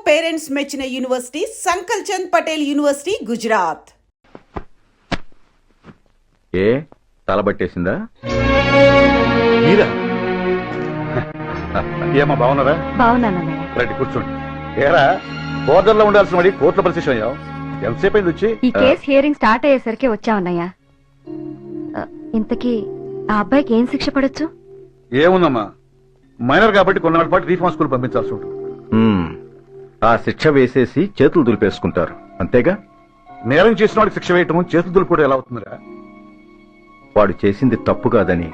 Parents మెచ్చిన university సంకల్ Chand Patel university Gujarat. ఏ తలబట్టేసిందా? మీరా? ఏమా బాగున్నారా? బాగున్నానన్నయ్య. రండి కూర్చోండి. ఏరా బోర్డర్లో ఉండాల్సిన వాడి కోర్టులో పరిశీలన అయ్యావు. ఎంతసేపు అయింది వచ్చి? ఈ కేసు హియరింగ్ స్టార్ట్ అయ్యేసరికి వచ్చావన్నయ్య. ఇంతకీ ఆ అబ్బాయికి ఏం శిక్ష పడొచ్చు? ఏముందమ్మా, మైనర్ కాబట్టి కొన్నాళ్ళ పాటు రీఫార్మ్ స్కూల్ పంపించాల్సి ఉంటుంది. ఆ శిక్ష వేసేసి చేతులు దులిపేసుకుంటారు అంతేగా? నేరం చేసిన వాడికి శిక్ష వేయటం చేతులు దులుపుకోవడం ఎలా అవుతుందిరా? వాడు చేసింది తప్పు కాదని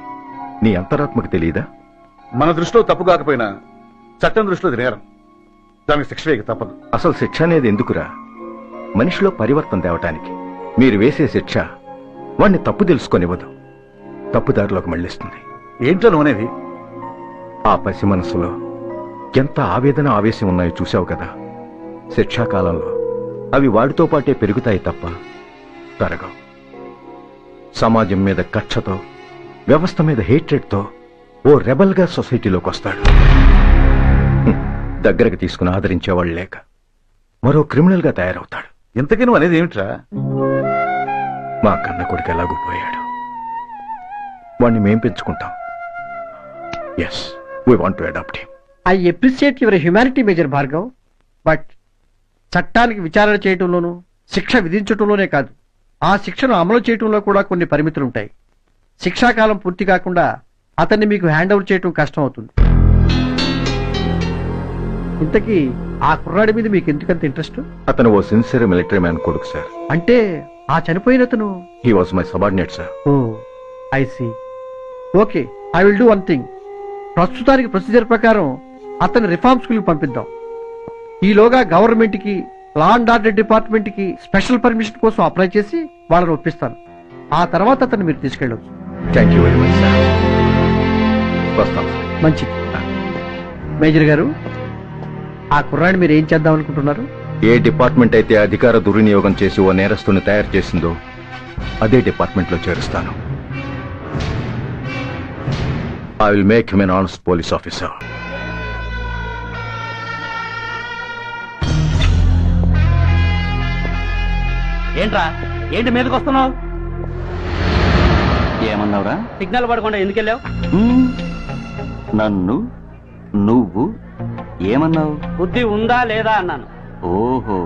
నీ అంతరాత్మకు తెలియదా? మన దృష్టిలో తప్పు కాకపోయినా చట్టం దృష్టిలో ఇది నేరం. దానికి శిక్ష వేయక తప్పదు. అసలు శిక్ష అనేది ఎందుకురా? మనిషిలో పరివర్తన తేవటానికి. మీరు వేసే శిక్ష వాణ్ణి తప్పు తెలుసుకొనివ్వదు, తప్పుదారిలోకి మళ్లిస్తుంది. ఏంటో నువ్వనేది? ఆ పసి మనసులో ఎంత ఆవేదన ఆవేశం ఉన్నాయో చూశావు కదా. శిక్షాకాలంలో అవి వాడితో పాటే పెరుగుతాయి తప్ప తరగవు. సమాజం మీద కక్షతో, వ్యవస్థ మీద హేట్రెడ్తో ఓ రెబల్గా సొసైటీలోకి వస్తాడు. దగ్గరకు తీసుకుని ఆదరించేవాళ్ళు లేక మరో క్రిమినల్ గా తయారవుతాడు. ఇంతకీ నువ్వు అనేది ఏమిట్రా? మా కన్న కొడుకు ఎలాగూ పోయాడు, వాణ్ణి మేం పెంచుకుంటాం. Yes, we want to adopt him. I appreciate your humanity major Bhargav, but చట్టానికి విచారణ చేయటంలోనూ శిక్ష విధించటంలోనే కాదు, ఆ శిక్షను అమలు చేయటంలో కూడా కొన్ని పరిమితులుంటాయి. శిక్షాకాలం పూర్తి కాకుండా అతన్ని మీకు హ్యాండ్ ఓవర్ చేయటం కష్టం అవుతుంది. ఇంతకీ ఆ కుర్రాడి మీద మీకు ఎందుకంత ఇంట్రెస్ట్? అతను ఓ సిన్సియర్ మిలిటరీ మ్యాన్ కొడుకు సార్. అంటే ఆ చనిపోయిన అతను? He was my subordinate sir. Oh I see. Okay, I will do one thing. ప్రస్తుతానికి ప్రొసీజర్ ప్రకారం అతన్ని రిఫార్మ్ స్కూల్కి పంపిద్దాం. ఈలోగా గవర్నమెంట్ కి, లా అండ్ ఆర్డర్ డిపార్ట్మెంట్ కి స్పెషల్ పర్మిషన్ కోసం అప్లై చేసి వాళ్ళని ఒప్పిస్తాను. ఆ తర్వాత అతన్ని మీరు తీసుకెళ్ళవచ్చు. Thank you very much sir. వస్తాం. మంచిది. మేజర్ గారు, ఆ కుర్రాడిని మీరు ఏం చేద్దాం అనుకుంటున్నారు? ఏ డిపార్ట్మెంట్ అయితే అధికార దుర్వినియోగం చేసి ఓ నేరస్తుని తయారు చేసిందో అదే డిపార్ట్మెంట్ లో చేరుస్తాను. I will make him an honest police officer. ఏంట్రా, ఏంటి మీదకి వస్తున్నావు? ఏమన్నావురా? సిగ్నల్ పడకుండా ఎందుకెళ్ళావు? నన్ను నువ్వు ఏమన్నావు? బుద్ధి ఉందా లేదా అన్నాను. ఓహో,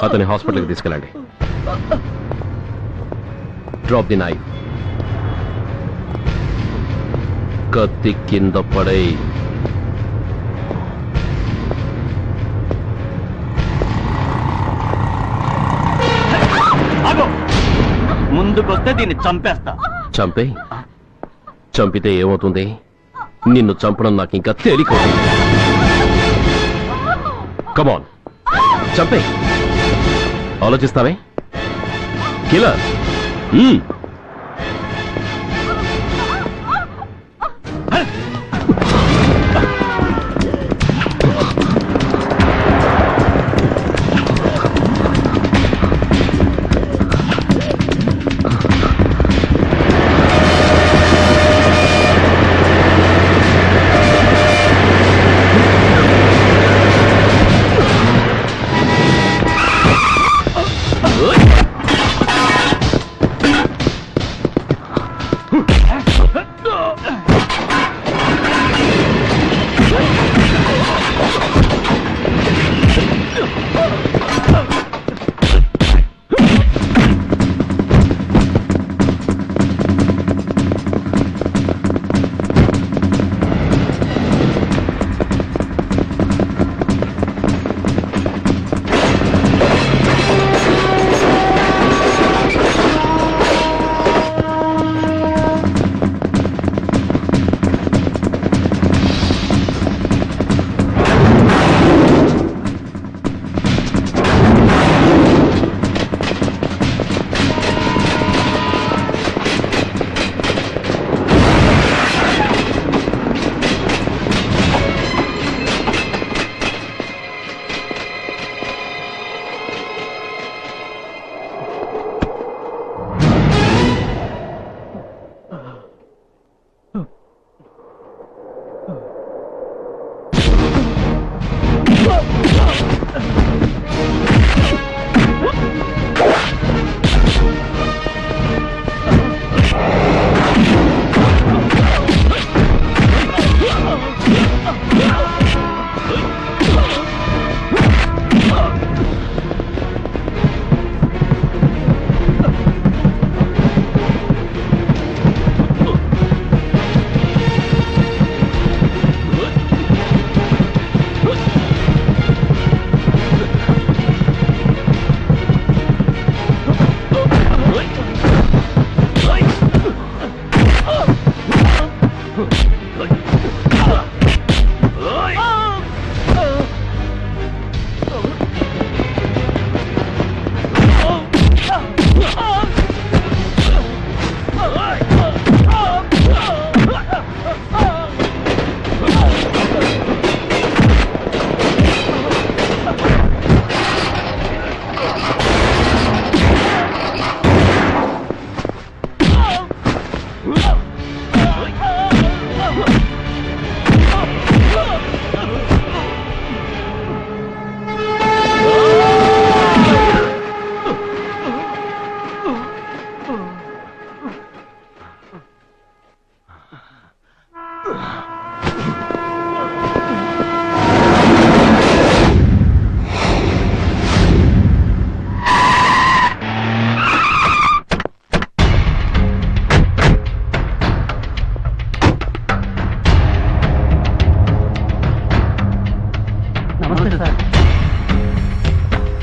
అతని హాస్పిటల్కి తీసుకెళ్ళండి. Drop the knife. కత్తి కింద పడై. ముందుకొస్తే దీన్ని చంపేస్తా. చంపే. చంపితే ఏమవుతుంది? నిన్ను చంపడం నాకు ఇంకా తేలికవుతుంది. కమాన్, చంపే. ఆలోచిస్తావే కిలర్?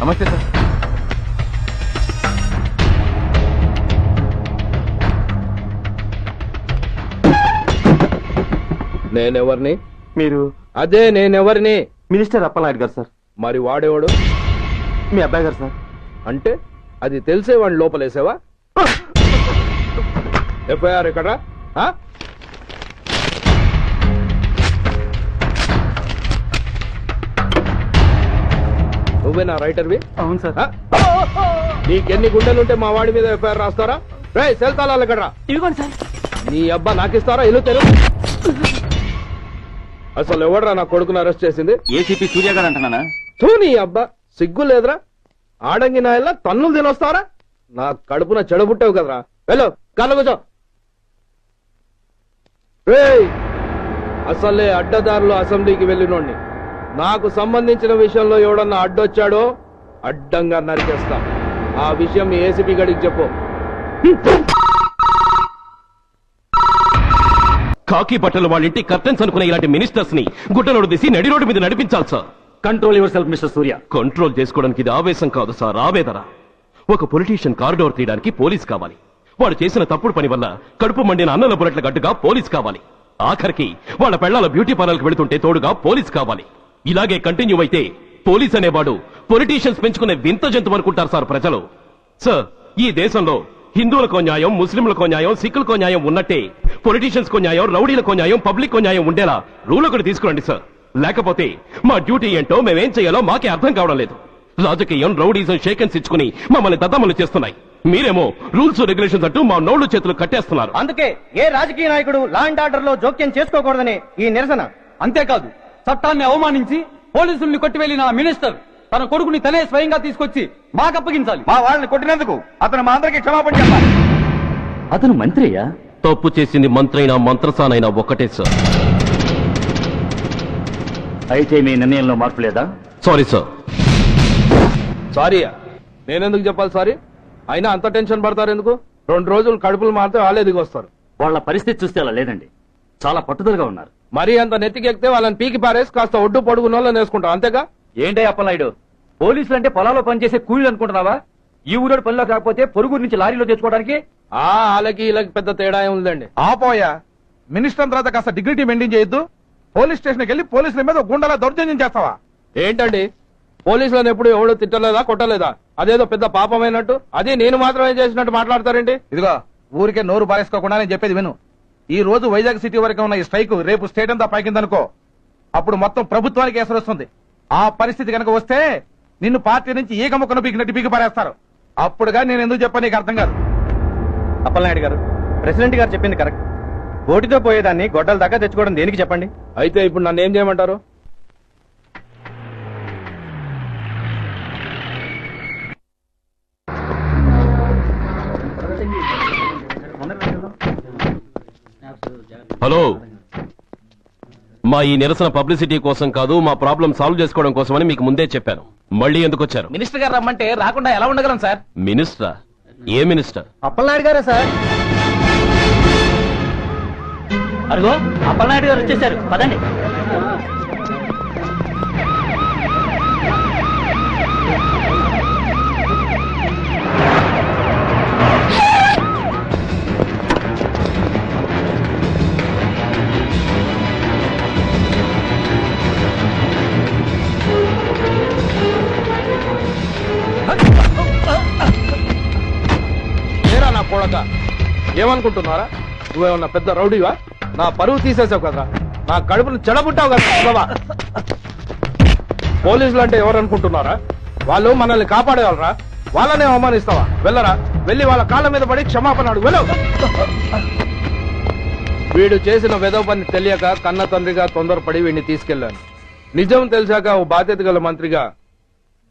నమస్తే సార్. నేనెవరిని? మీరు అదే నేనెవరిని? మినిస్టర్ అప్పలనాయుడు గారు సార్. మరి వాడేవాడు? మీ అబ్బాయి గారు సార్. అంటే అది తెలిసే వాడిని లోపలేసావా? ఎఫ్ఐఆర్ ఎక్కడ? నువ్వేనా రైటర్వి? అవును సార్. నీకెన్ని గుండెలుంటే మా వాడి మీద ఎఫ్ఐఆర్ రాస్తారా? రే సెల్ తాళాలు ఎక్కడ్రా? ఇదిగోండి సార్. నీ అబ్బా నాకిస్తారా? ఇల్లు తెలు. అసలు ఎవడరా నా కొడుకును అరెస్ట్ చేసింది? ఏసీపీ సూర్య గారు అంటున్నానా? తూ నీ అబ్బా సిగ్గు లేదురా? ఆడంగి నాయల్లా తన్నులు తినొస్తారా? నా కడుపున చెడబుట్టావు కదరా. వెళ్ళు కాళ్ళ కూర్చో. రేయ్, అసలే అడ్డదారులు అసెంబ్లీకి వెళ్ళినోడిని. నాకు సంబంధించిన విషయంలో ఎవడన్నా అడ్డొచ్చాడో అడ్డంగా నరికేస్తా. ఆ విషయం మీ ఏసీపీ గడికి చెప్పు. కాకి బట్టలు వాళ్ళ ఇంటి కర్టెన్స్ అనుకునే ఇలాంటి మినిస్టర్స్ ని గుడ్డలోడు తీసి నడి రోడ్డు మీద నడిపించాలి sir. Control your self mister Surya. Control చేసుకోవడానికి ఇది ఆవేశం కాదు సార్, ఆవేదన. ఒక పొలిటీషియన్ కారిడోర్ తీయడానికి పోలీస్ కావాలి. వాడు చేసిన తప్పుడు పని వల్ల కడుపు మండిన అన్నల బురట్ల గట్టుగా పోలీస్ కావాలి. ఆఖరికి వాళ్ళ పెళ్లాల బ్యూటీ పార్లర్కి వెళుతుంటే తోడుగా పోలీస్ కావాలి. ఇలాగే కంటిన్యూ అయితే పోలీస్ అనేవాడు పొలిటీషియన్స్ పెంచుకునే వింత జంతువు అనుకుంటారు సార్ ప్రజలు. సార్, ఈ దేశంలో హిందువులకో న్యాయం, ముస్లింలకో న్యాయం, సిక్కులకో న్యాయం ఉన్నట్టే పొలిటీషియన్స్ కో న్యాయం, రౌడీలకో న్యాయం, పబ్లిక్ కో న్యాయం ఉండేలా రూల్ ఒకటి తీసుకురండి సార్. లేకపోతే మా డ్యూటీ ఏంటో మేమేం చేయాలో మాకే అర్థం కావడం లేదు. రాజకీయం, రౌడీజం షేకెన్స్ ఇచ్చుకుని మమ్మల్ని దద్దమలు చేస్తున్నాయి. మీరేమో రూల్స్ రెగ్యులేషన్స్ అంటూ మా నోళ్లు చేతులు కట్టేస్తున్నారు. అందుకే ఏ రాజకీయ నాయకుడు లా అండ్ ఆర్డర్ లో జోక్యం చేసుకోకూడదని ఈ నిరసన. అంతేకాదు, చట్టాన్ని అవమానించి పోలీసుల్ని కొట్టివెళ్లిన మినిస్టర్ తన కొడుకుని తనే స్వయంగా తీసుకొచ్చి మాకు అప్పగించాలి. మా వాళ్ళని కొట్టినందుకు అతను మా అందరికి క్షమాపణ చెప్పాలి. అతను మంత్రియా? తప్పు చేసింది మంత్రైనా మంత్రసానైనా ఒక్కటే సార్. అయితే మీ నిర్ణయంలో మార్పు లేదా? Sorry sir. సారీయా? నేనెందుకు చెప్పాలి సారీ? అయినా అంత టెన్షన్ పడతారు ఎందుకు? 2 రోజులు కడుపులు మారితే వాళ్ళే దిగొస్తారు. వాళ్ళ పరిస్థితి చూస్తే అలా లేదండి, చాలా పట్టుదలగా ఉన్నారు. మరీ అంత నెత్తికెక్కితే వాళ్ళని పీకి పారేసి కాస్త ఒడ్డు పొడుగున్న వాళ్ళని వేసుకుంటాం. అంతేగా? ఏంటే అప్పలనాయుడు, పోలీసులు అంటే పొలాల్లో పనిచేసే కూలీలు అనుకుంటున్నావా? ఈ ఊరోడు పనిలో కాకపోతే పొరుగు నుంచి లారీలో తెచ్చుకోవడానికి వాళ్ళకి వీళ్ళకి పెద్ద తేడా ఏం ఉందండి. ఆపోయా, మినిస్టర్ తర్వాత కాస్త డిగ్నిటీ మెయింటైన్ చేయొద్దు. పోలీస్ స్టేషన్కి వెళ్ళి పోలీసుల మీద గుండెలా దౌర్జన్యం చేస్తావా? ఏంటండి, పోలీసులను ఎప్పుడు ఎవడు తిట్టలేదా, కొట్టలేదా? అదేదో పెద్ద పాపమైనట్టు, అది నేను మాత్రమే చేసినట్టు మాట్లాడతారేంటి? ఇదిగో, ఊరికే నోరు పారేసుకోకుండా నేను చెప్పేది విను. ఈ రోజు వైజాగ్ సిటీ వరకు ఉన్న ఈ స్ట్రైక్ రేపు స్టేట్ అంతా పైకిందనుకో, అప్పుడు మొత్తం ప్రభుత్వానికి ఎసరు వస్తుంది. ఆ పరిస్థితి కనుక వస్తే నిన్ను పార్టీ నుంచి ఈగ ముక్కను పీకినట్టు పీకి పారేస్తారు. అప్పుడుగా నేను ఎందుకు చెప్పా నీకు అర్థం కాదు. అప్పలనాయుడు గారు, ప్రెసిడెంట్ గారు చెప్పింది కరెక్ట్. ఓటితో పోయేదాన్ని గొడ్డల దాకా తెచ్చుకోవడం దేనికి చెప్పండి? అయితే ఇప్పుడు నన్ను ఏం చేయమంటారు? హలో, మా ఈ నిరసన పబ్లిసిటీ కోసం కాదు, మా ప్రాబ్లం సాల్వ్ చేసుకోవడం కోసమని మీకు ముందే చెప్పాను. మళ్ళీ ఎందుకు వచ్చారు? మినిస్టర్ గారు రమ్మంటే రాకుండా ఎలా ఉండగలం సార్? మినిస్టరా? ఏ మినిస్టర్? అప్పలనాయుడు గారే సార్. అదిగో అప్పలనాయుడు గారు వచ్చేసారు, పదండి. ఏరా నా కొడక, ఏమనుకుంటున్నారా? నువ్వేమన్నా పెద్ద రౌడీవా? నా పరువు తీసేసావు కదరా, నా కడుపును చెడబుట్టావు కదా. పోలీసులు అంటే ఎవరు అనుకుంటున్నారా? వాళ్ళు మనల్ని కాపాడేవాళ్ళరా? వాళ్ళనే అవమానిస్తావా? వెళ్ళరా, వెళ్ళి వాళ్ళ కాళ్ళ మీద పడి క్షమాపణ అడుగు. వెళ్ళవు. వీడు చేసిన వెధవ పని తెలియక కన్న తండ్రిగా తొందరపడి వీడిని తీసుకెళ్లాను. నిజం తెలిసాక ఓ బాధ్యత గల మంత్రిగా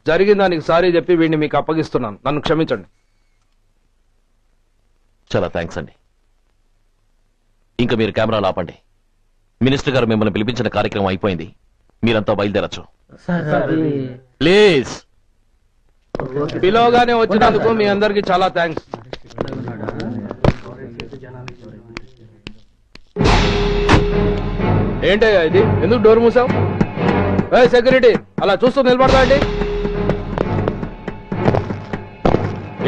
జరిగిన దానికి సారీ చెప్పి వీడిని మీకు అప్పగిస్తున్నాను. నన్ను క్షమించండి. చాలా థ్యాంక్స్ అండి. ఇంకా మీరు కెమెరాలు ఆపండి. మినిస్టర్ గారు మిమ్మల్ని పిలిపించిన కార్యక్రమం అయిపోయింది. మీరంతా బయలుదేరచ్చు ప్లీజ్. పిలవగానే వచ్చినందుకు మీ అందరికి చాలా థ్యాంక్స్. ఏంటయ్యా ఇది? ఎందుకు డోర్ మూసావు? సెక్యూరిటీ, అలా చూస్తూ నిలబడతాండి.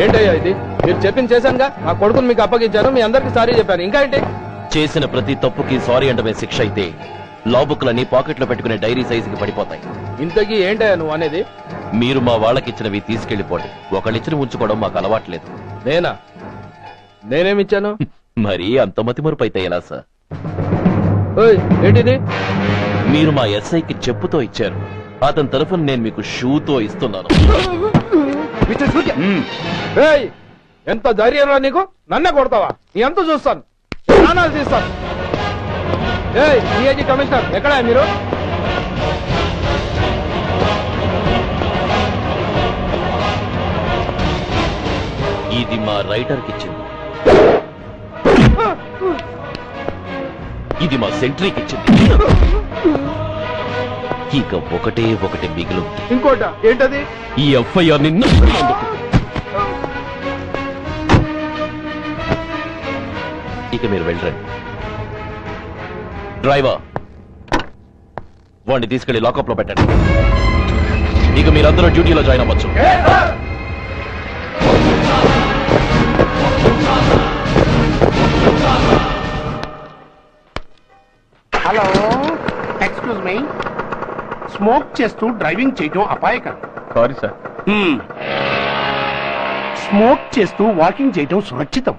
ఏంటయ్యా ఇది? మీరు చెప్పింది చేశానుగా, నా కొడుకుని మీకు అప్పగించాను, మీ అందరికి సారీ చెప్పాను, ఇంకా ఏంటి? చేసిన ప్రతి తప్పుకి సారీ అంటమే శిక్ష అయితే లా బుక్లన్నీ పాకెట్లో పెట్టుకునే డైరీ సైజుకి పడిపోతాయి. ఇంతకీ ఏంటయ్యా నువ్వు అనేది? మీరు మా వాళ్ళకిచ్చినవి తీసుకెళ్లిపోండి. ఒకళ్ళిచ్చిన ఉంచుకోవడం మాకు అలవాట్లేదు. నేనా? నేనేమిచ్చాను? మరి అంత మతిమరుపు అయితే ఎలా సార్? ఓయ్, ఏంటిది? మీరు మా ఎస్ఐకి చెప్పుతో ఇచ్చారు, అతని తరఫున నేను మీకు షూతో ఇస్తున్నాను. ఏయ్, ఎంత ధైర్యంరా నీకు? నన్నే కొడతావా? నీ ఎంత చూస్తాను, ప్రాణాలు తీస్తాను. ఏయ్, డిఐజీ కమిషనర్ ఎక్కడా మీరు? ఇది మా రైటర్కి ఇచ్చింది, ఇది మా సెంట్రీకి ఇచ్చింది. ఇక ఒకటి మిగిలి ఉంది. ఇంకోట ఏంటది? ఈ ఎఫ్ఐఆర్ నిన్ను ఇక మీరు వెళ్ళండి. డ్రైవర్, వాడిని తీసుకెళ్లి లాకప్ లో పెట్టండి. ఇక మీరందరూ డ్యూటీలో జాయిన్ అవ్వచ్చు. Hello, excuse me. స్మోక్ చేస్తూ డ్రైవింగ్ చేయటం అపాయకరం. Sorry sir. స్మోక్ చేస్తూ వాకింగ్ చేయటం సురక్షితం.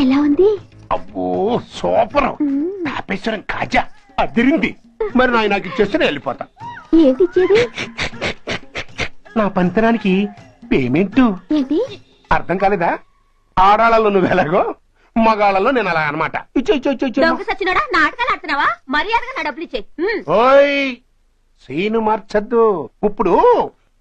ఎలా ఉంది? అబ్బో సూపర్. తాపేశ్వరం కాజా అదిరింది. మరి నాకు ఇచ్చేస్తే నేను వెళ్ళిపోతా. ఏంటి ఇచ్చేది? నా పంతనానికి పేమెంట్. ఏంటి అర్థం కాలేదా? ఆడాళ్ళలో నువ్వు ఎలాగో, మగాళ్ళలో నేను అలా అనమాట. సచ్చినోడా, నాటకాలు ఆడుతున్నావా? మర్యాదగా నా డబ్బులు ఇచ్చే. ఓయ్, సీను మార్చద్దు. ఇప్పుడు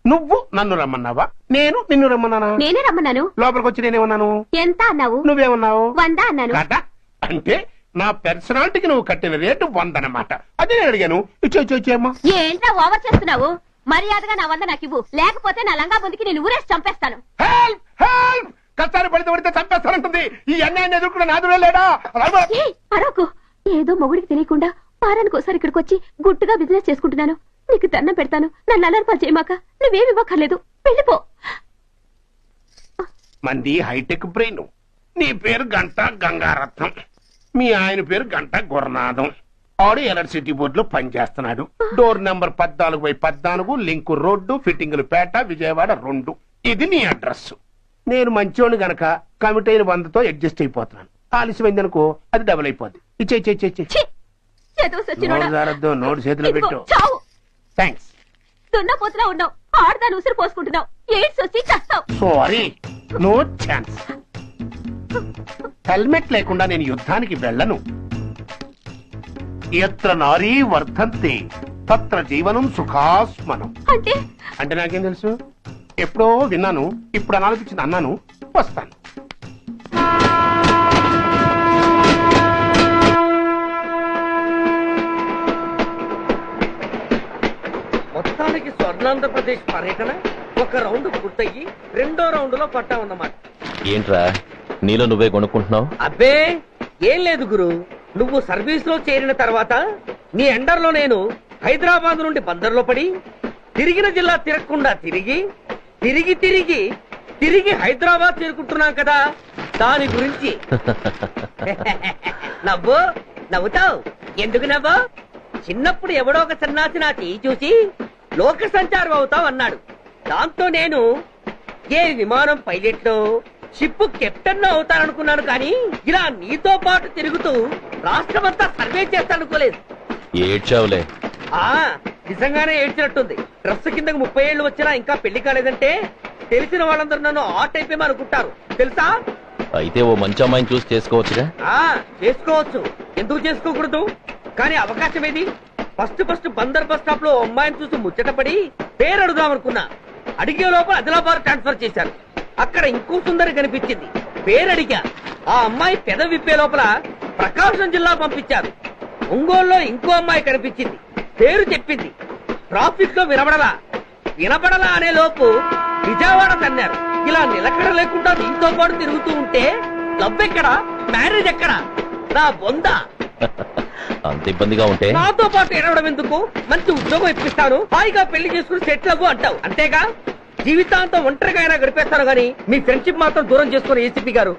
నువ్వు నన్ను రమ్మన్నావా, నేను నిన్ను రమ్మన్నానా? నేనే రమ్మన్నాను. లోపలికి వచ్చి నేనేమన్నాను? ఎంత అన్నావు? నువ్వేమన్నావు? 100 అన్నాను. కదా, అంటే నా పర్సనాలిటీకి నువ్వు కట్టిన రేటు 100 అన్నమాట. అదే నేను అడిగాను. ఇచ్చేమ్మా. ఏంట్రా ఓవర్ చేస్తున్నావు? మర్యాదగా నా 100 నాకు ఇవ్వు, లేకపోతే నా లంగా బొందికి నేను ఊరేసి చంపేస్తాను. హెల్ప్ హెల్ప్, కష్టాలు పడితే చంపేస్తానంటుంది. ఈ అన్యాయాన్ని ఎదుర్కొన్న నాదుడే లేడా? అరకు, ఏదో మొగుడికి తెలియకుండా వారానికి ఒకసారి ఇక్కడికి వచ్చి గుట్టుగా బిజినెస్ చేసుకుంటున్నాను. నీకు దండం పెడతాను, నన్ను అలర్పాలు చేయమాక. నువ్వేమి ఇవ్వక్కర్లేదు, వెళ్ళిపో. మంది హైటెక్ బ్రెయిన్. నీ పేరు గంట గంగారత్నం, మీ ఆయన పేరు గంట గురునాథం. ఆడు ఎలక్ట్రిసిటీ బోర్డులో పనిచేస్తున్నాడు. డోర్ నెంబర్ 14/14, లింకు రోడ్డు, ఫిట్టింగులు పేట, విజయవాడ 2. ఇది నీ అడ్రస్. నేను మంచోని గనక కమిటీ అయిన 100తో అడ్జస్ట్ అయిపోతున్నాను. ఆలస్యమైందనుకో అది డబుల్ అయిపోద్ది. నోటు చేతిలో పెట్టు. థ్యాంక్స్. దున్నపోతులా ఉన్నావు, ఆడదాని ఉసురు పోసుకుంటున్నావు. ఎయిడ్స్ వచ్చి చస్తావు. Sorry, no chance. హెల్మెట్ లేకుండా నేను యుద్ధానికి వెళ్ళను. ఎత్ర నారీ వర్ధంతే తత్ర జీవనం సుఖాస్మనం. అంటే నాకేం తెలుసు? ఎప్పుడో విన్నాను, ఇప్పుడు అనాలపించింది అన్నాను. వస్తాను. మొత్తానికి స్వర్ణాంధ్రప్రదేశ్ పర్యటన ఒక రౌండ్ పూర్తయ్యి 2వ రౌండ్ లో పట్టా ఉన్నమాట. ఏంట్రా నీలో నువ్వే కొనుక్కుంటున్నావు? అబ్బే ఏం లేదు గురు, నువ్వు సర్వీస్ లో చేరిన తర్వాత నీ అండర్ లో నేను హైదరాబాద్ నుండి బందర్లో పడి తిరిగిన జిల్లా తిరగకుండా తిరిగి హైదరాబాద్ చేరుకుంటున్నాం కదా, దాని గురించి. నవ్వుతావు ఎందుకు? చిన్నప్పుడు ఎవడో ఒక సన్నాసి నా చేయి చూసి లోక సంచారం అవుతావు అన్నాడు. దాంతో నేను ఏ విమానం పైలట్ షిప్ కెప్టెన్ అవుతాననుకున్నాను, కానీ ఇలా నీతో పాటు తిరుగుతూ రాష్ట్రమంతా సర్వే చేస్తానుకోలేదు. ఏడ్చావులే. నిజంగానే ఏడ్చినట్టుంది. డ్రెస్ కిందకు 30 ఏళ్లు వచ్చినా ఇంకా పెళ్లి కాలేదంటే తెలిసిన వాళ్ళందరూ నన్ను ఆ టైప్ అనుకుంటారు తెలుసా? అయితే ఓ మంచి అమ్మాయిని చూసి చేసుకోవచ్చుగా? చేసుకోవచ్చు, ఎందుకు చేసుకోకూడదు? కానీ అవకాశం ఏది? ఫస్ట్ బందర్ బస్ స్టాప్ లో అమ్మాయిని చూసి ముచ్చటపడి పేరు అడుగుదామనుకున్నా. అడిగే లోపల ఆదిలాబాద్ ట్రాన్స్ఫర్ చేశారు. అక్కడ ఇంకో సుందరి కనిపించింది. పేరడిగా ఆ అమ్మాయి పెద విప్పే లోపల ప్రకాశం జిల్లా పంపించారు. ఒంగోలులో ఇంకో అమ్మాయి కనిపించింది, పేరు చెప్పింది. ట్రాఫిక్ లో వినబడలా అనే లోపు విజయవాడ తన్నారు. ఇలా నిలకడ లేకుండా దీంతో పాటు తిరుగుతూ ఉంటే డబ్బెక్కడా, మ్యారేజ్ ఎక్కడా, నా బొంద. అంత ఇబ్బందిగా ఉంటే నాతో పాటు ఎడవడం ఎందుకు? మంచి ఉద్యోగం ఇప్పిస్తాను, హాయిగా పెళ్లి చేసుకుని సెటిల్ అవ్వు అంటావు అంతేగా. జీవితాంతం ఒంటరిగా అయినా గడిపేస్తాను గానీ మీ ఫ్రెండ్షిప్ మాత్రం దూరం చేసుకుని ఏసీపీ గారు.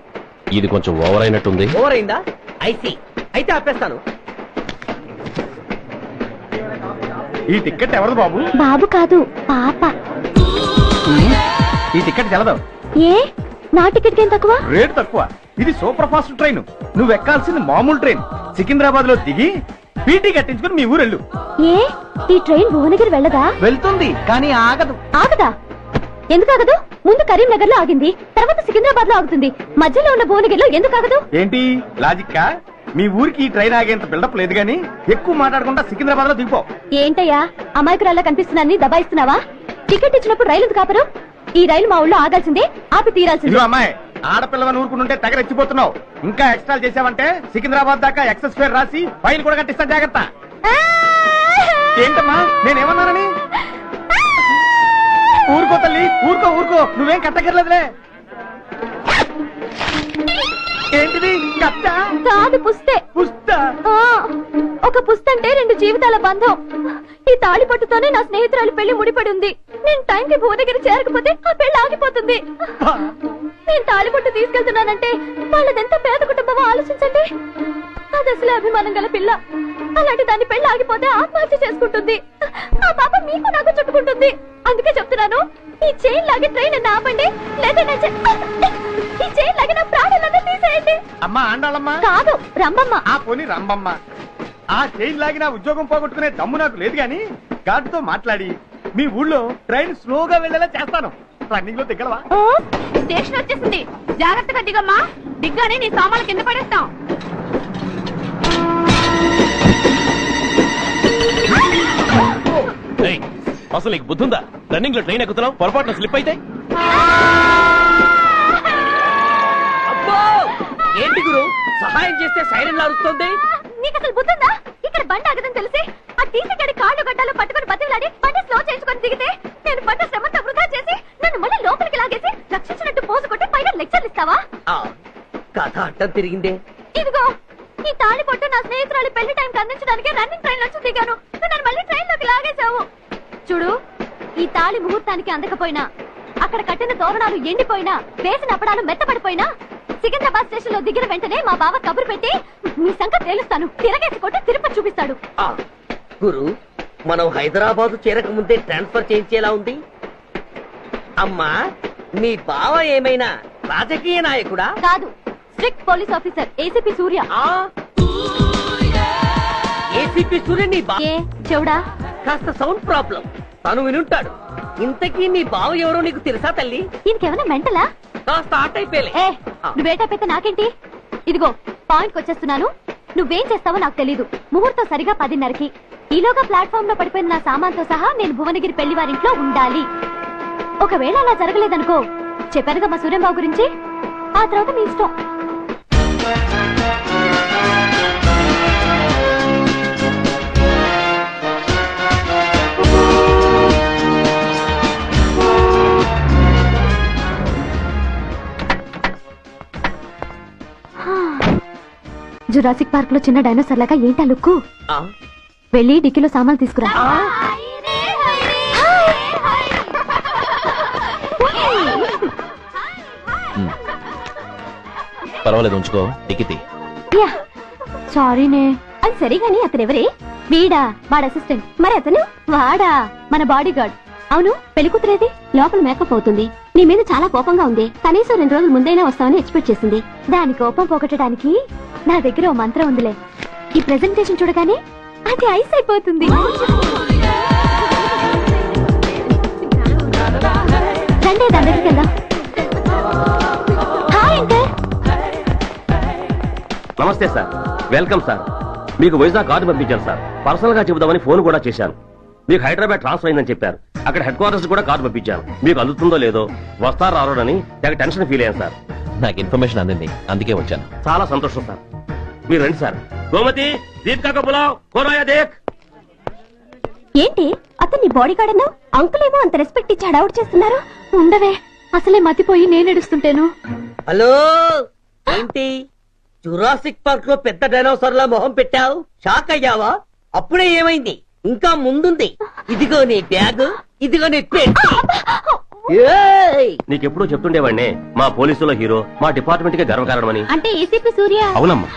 ఇది కొంచెం ఓవర్ అయినట్టుంది. ఓవర్ అయిందా? ఐసీ, అయితే ఆపేస్తాను. ఈ టికెట్ ఎవరు బాబు? బాబు కాదు, పాప. ఈ టికెట్ తెలదు. ఏ నా టికెట్ ఏం తక్కువ? రేటు తక్కువ. ఇది సూపర్ ఫాస్ట్ ట్రైన్, నువ్వు ఎక్కాల్సింది మామూలు ట్రైన్. సికింద్రాబాద్ లో దిగి పీటీ కట్టించుకుని మీ ఊరెళ్ళు. ఏ ఈ ట్రైన్ భువనగిరి వెళ్ళదా? వెళ్తుంది కానీ ఆగదు. ఆగదా? ఎందుకు ఆగదు? ముందు కరీంనగర్ లో ఆగింది, తర్వాత సికింద్రాబాద్ లో ఆగుతుంది. మధ్యలో ఉన్న భువనగిరిలో ఎందుకు ఆగదు? ఏంటి లాజిక్కా? మీ ఊరికి ఈ ట్రైన్ ఆగేంత బిల్డప్ లేదు గానీ ఎక్కువ మాట్లాడకుండా సికింద్రాబాద్ లో దిగిపో. ఏంటయ్యా అమాయకురాల్లా కనిపిస్తున్నాన్ని దబాయిస్తున్నావా? టికెట్ ఇచ్చినప్పుడు రైలు కాపరు. ఈ రైలు మా ఊళ్ళో ఆగాల్సిందే, ఆపి తీరాల్సిందే. ఇదిగో అమ్మాయి, ఆడపిల్లగా ఊరుకుంటుంటే తెగరెచ్చిపోతున్నావు. ఇంకా ఎక్స్ట్రా చేసావంటే సికింద్రాబాద్ దాకా ఎక్సెస్ ఫేర్ రాసి ఫైల్ కూడా కట్టిస్తాను, జాగ్రత్త. ఏంటమ్మా నేనేమన్నానని? ఊరుకో తల్లి, ఊరుకో, నువ్వేం కట్టగర్లేదులే. ఏంటిది? కట్ట కాదు, పుస్తే. పుస్తా? ఒక పుస్తంటే 2 జీవితాల బంధం. ఈ తాళి పట్టుతోనే నా స్నేహితురాలు పెళ్లి ముడిపడి ఉంది. నేను టైంకి భువనగిరి చేరకపోతే ఆ పెళ్లి ఆగిపోతుంది. నేను తాళి పట్టు తీసుకెళ్తున్నానంటే వాళ్ళదెంత పేద కుటుంబమో ఆలోచించండి. అది అసలే అభిమానం గల పిల్ల. అలాంటి దాని పెళ్లి ఆగిపోతే ఆత్మహత్య చేసుకుంటుంది. ఆ పాప మీకు నాకు చుట్టుకుంటుంది. అందుకే చెప్తున్నాను, ఈ చైన్ లాగి ట్రైన్ ఆపండి, లేదా ఈ చైన్ లాగి నా ప్రాణాలను తీసేయండి. అమ్మా ఆండాళమ్మ కాదు, రంబమ్మ. ఆ పోని రంబమ్మ. ఆ చైన్ లాగి నా ఉద్యోగం పోగొట్టుకునే దమ్ము నాకు లేదు గాని గాడితో మాట్లాడి మీ ఊళ్ళో ట్రైన్ స్లోగా వెళ్లేలా చేస్తాను. రన్నింగ్ లో దిగలవా? స్టేషన్ వచ్చేసింది, జాగ్రత్తగా దిగమ్మా. దిగ్గానే నీ సామాన్లు కింద పడేస్తాం. అసలు నీకు బుద్ధుందా? రన్నింగ్ లో ట్రైన్ ఎక్కుతున్నావు, పొరపాటున స్లిప్ అయితే? అబ్బో ఏంటి గురు, సహాయం చేస్తే సైరన్ అరుస్తుంది. నీకు అసలు బుద్ధుందా? ఇక్కడ బండి ఆగదని తెలిసి ఆ టీసీ గడి కాళ్ళు గడ్డాలు పట్టుకుని బతిలాడి బండి స్లో చేసుకుని దిగితే నేను పడ్డ శ్రమంతా వృధా చేసి నన్ను మళ్ళీ లోపలికి లాగేసి రక్షించినట్టు పోసు కొట్టి పైన లెక్చర్లు ఇస్తావా? కథ అడ్డం తిరిగిందే. ఇదిగో ఈ తాళి పట్టు నా స్నేహితురాలి పెళ్లి టైంకి అందించడానికి రన్నింగ్ ట్రైన్ నుంచి దిగాను. నన్ను మళ్ళీ ట్రైన్ లోకి లాగేశావు. చూడు, ఈ తాళి ముహూర్తానికి అందకపోయినా, అక్కడ కట్టిన తోరణాలు ఎండిపోయినా, వేసిన అప్పడాలు మెత్తపడిపోయినా, సికింద్రాబాద్ స్టేషన్ లో దిగిన వెంటనే మా బావ కబురు పెట్టి మీ సంగతి తేలుస్తాను, తిరగేసి కొట్టి తిరుపతి చూపిస్తాడు. గురు, మనం హైదరాబాద్ చేరక ముందే ట్రాన్స్ఫర్ చేయించేలా ఉంది. అమ్మా, మీ బావ ఏమైనా రాజకీయ నాయకుడా? కాదు, స్ట్రిక్ట్ పోలీస్ ఆఫీసర్, ఏసీపీ సూర్య. ఏసీపీ సూర్య నీ బావ? ఏ చెవుడా? కాస్త సౌండ్ ప్రాబ్లం, తను వినుంటాడు. ఇంతకీ మీ బావ ఎవరో నీకు తెలుసా తల్లి? ఈయనకేమైనా మెంటలా? కాస్త ఆట అయిపోయలే. నువ్వేటైతే నాకేంటి? ఇదిగో పాయింట్ వచ్చేస్తున్నాను. నువ్వేం చేస్తావో నాకు తెలీదు. ముహూర్తం సరిగా 10:30కి. ఈలోగా ప్లాట్ఫామ్ లో పడిపోయిన నా సామాన్తో సహా నేను భువనగిరి పెళ్లి వారింట్లో ఉండాలి. ఒకవేళ అలా జరగలేదనుకో, చెప్పానుగా మా సూర్యంబాబు గురించి, ఆ తర్వాత మీ ఇష్టం. జురాసిక్ పార్క్ లో చిన్న డైనోసార్ లాగా ఏంటా లుక్కు? వెళ్ళి డిక్కీలో సామాన్లు తీసుకురా. పర్వాలేదు, ఉంచుకో. టికెట్ సారీనే. అది సరిగాని అతనెవరే? వీడా, వాడు అసిస్టెంట్. మరి అతను? వాడా, మన బాడీ గార్డ్. అవును, పెళ్లి కూతురేది? లోపల మేకప్ అవుతుంది. నీ మీద చాలా కోపంగా ఉంది. కనీసం 2 రోజుల ముందైనా వస్తామని ఎక్స్పెక్ట్ చేసింది. దాని కోపం పోగొట్టడానికి నా దగ్గర ఓ మంత్రం ఉందిలే. ఈ ప్రెజెంటేషన్ చూడగానే అది ఐస్ అయిపోతుంది. రండి, దాని దగ్గరికి వెళ్దాం. Hi uncle. నమస్తే సార్, వెల్కమ్ సార్. మీకు వైజాగ్ కార్డు పంపించాను సార్. పర్సనల్ గా చెబుదామని ఫోన్ కూడా చేశాను. మీకు హైదరాబాద్ ట్రాన్స్ఫర్ అయిందని చెప్పారు. అక్కడ హెడ్ క్వార్టర్స్ కూడా కారు పంపించాను. మీకు అందుతుందో లేదో, వస్తారా రారోడని తెగ టెన్షన్ ఫీల్ అయ్యాను సార్. నాకు ఇన్ఫర్మేషన్ అందింది, అందుకే వచ్చాను. చాలా సంతోషం సార్. మీరు రండి సార్. గోమతి, దీపికా కా బులావ్, కోరాయా దేఖ్. ఏంటి అతన్ని బాడీ గార్డ్ అన్నా? అంకుల్ ఏమో అంత రెస్పెక్ట్ ఇచ్చి హడావుడు చేస్తున్నారు. ఉండవే, అసలే మతిపోయి నేను ఎడుస్తుంటేను. హలో, ఏంటి జురాసిక్ పార్క్ లో పెద్ద డైనోసార్ లా మొహం పెట్టావు? షాక్ అయ్యావా? అప్పుడే ఏమైంది? ఇంకా ముందుంది. ఇదిగో నీ బ్యాగ్, ఇదిగో నీ పెట్టి. నీకెప్పుడూ చెప్తుండేవాడినే మా పోలీసులో హీరో, మా డిపార్ట్మెంట్ కే గర్వకారణమని. అంటే ఏసీపీ సూర్య. అవునమ్మా.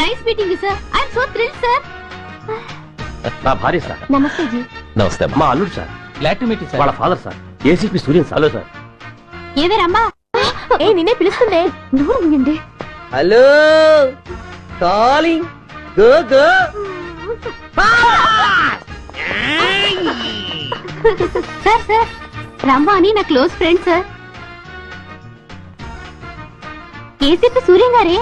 Nice meeting sir. I'm so thrilled sir. నా భార్య సార్. నమస్తే జీ. నమస్తే. మా అల్లుడు sir. Glad to meet you sir. వాళ్ళ father sir, ACP Suryan sir. Hello sir. ఏవే రమ్మా. ఏ నిన్నే పిలుస్తుండే. నువ్వు ఉండండి. Hello, calling. Go go. Sir sir, Ramma అని నా close friend sir. ACP Suryam గారే.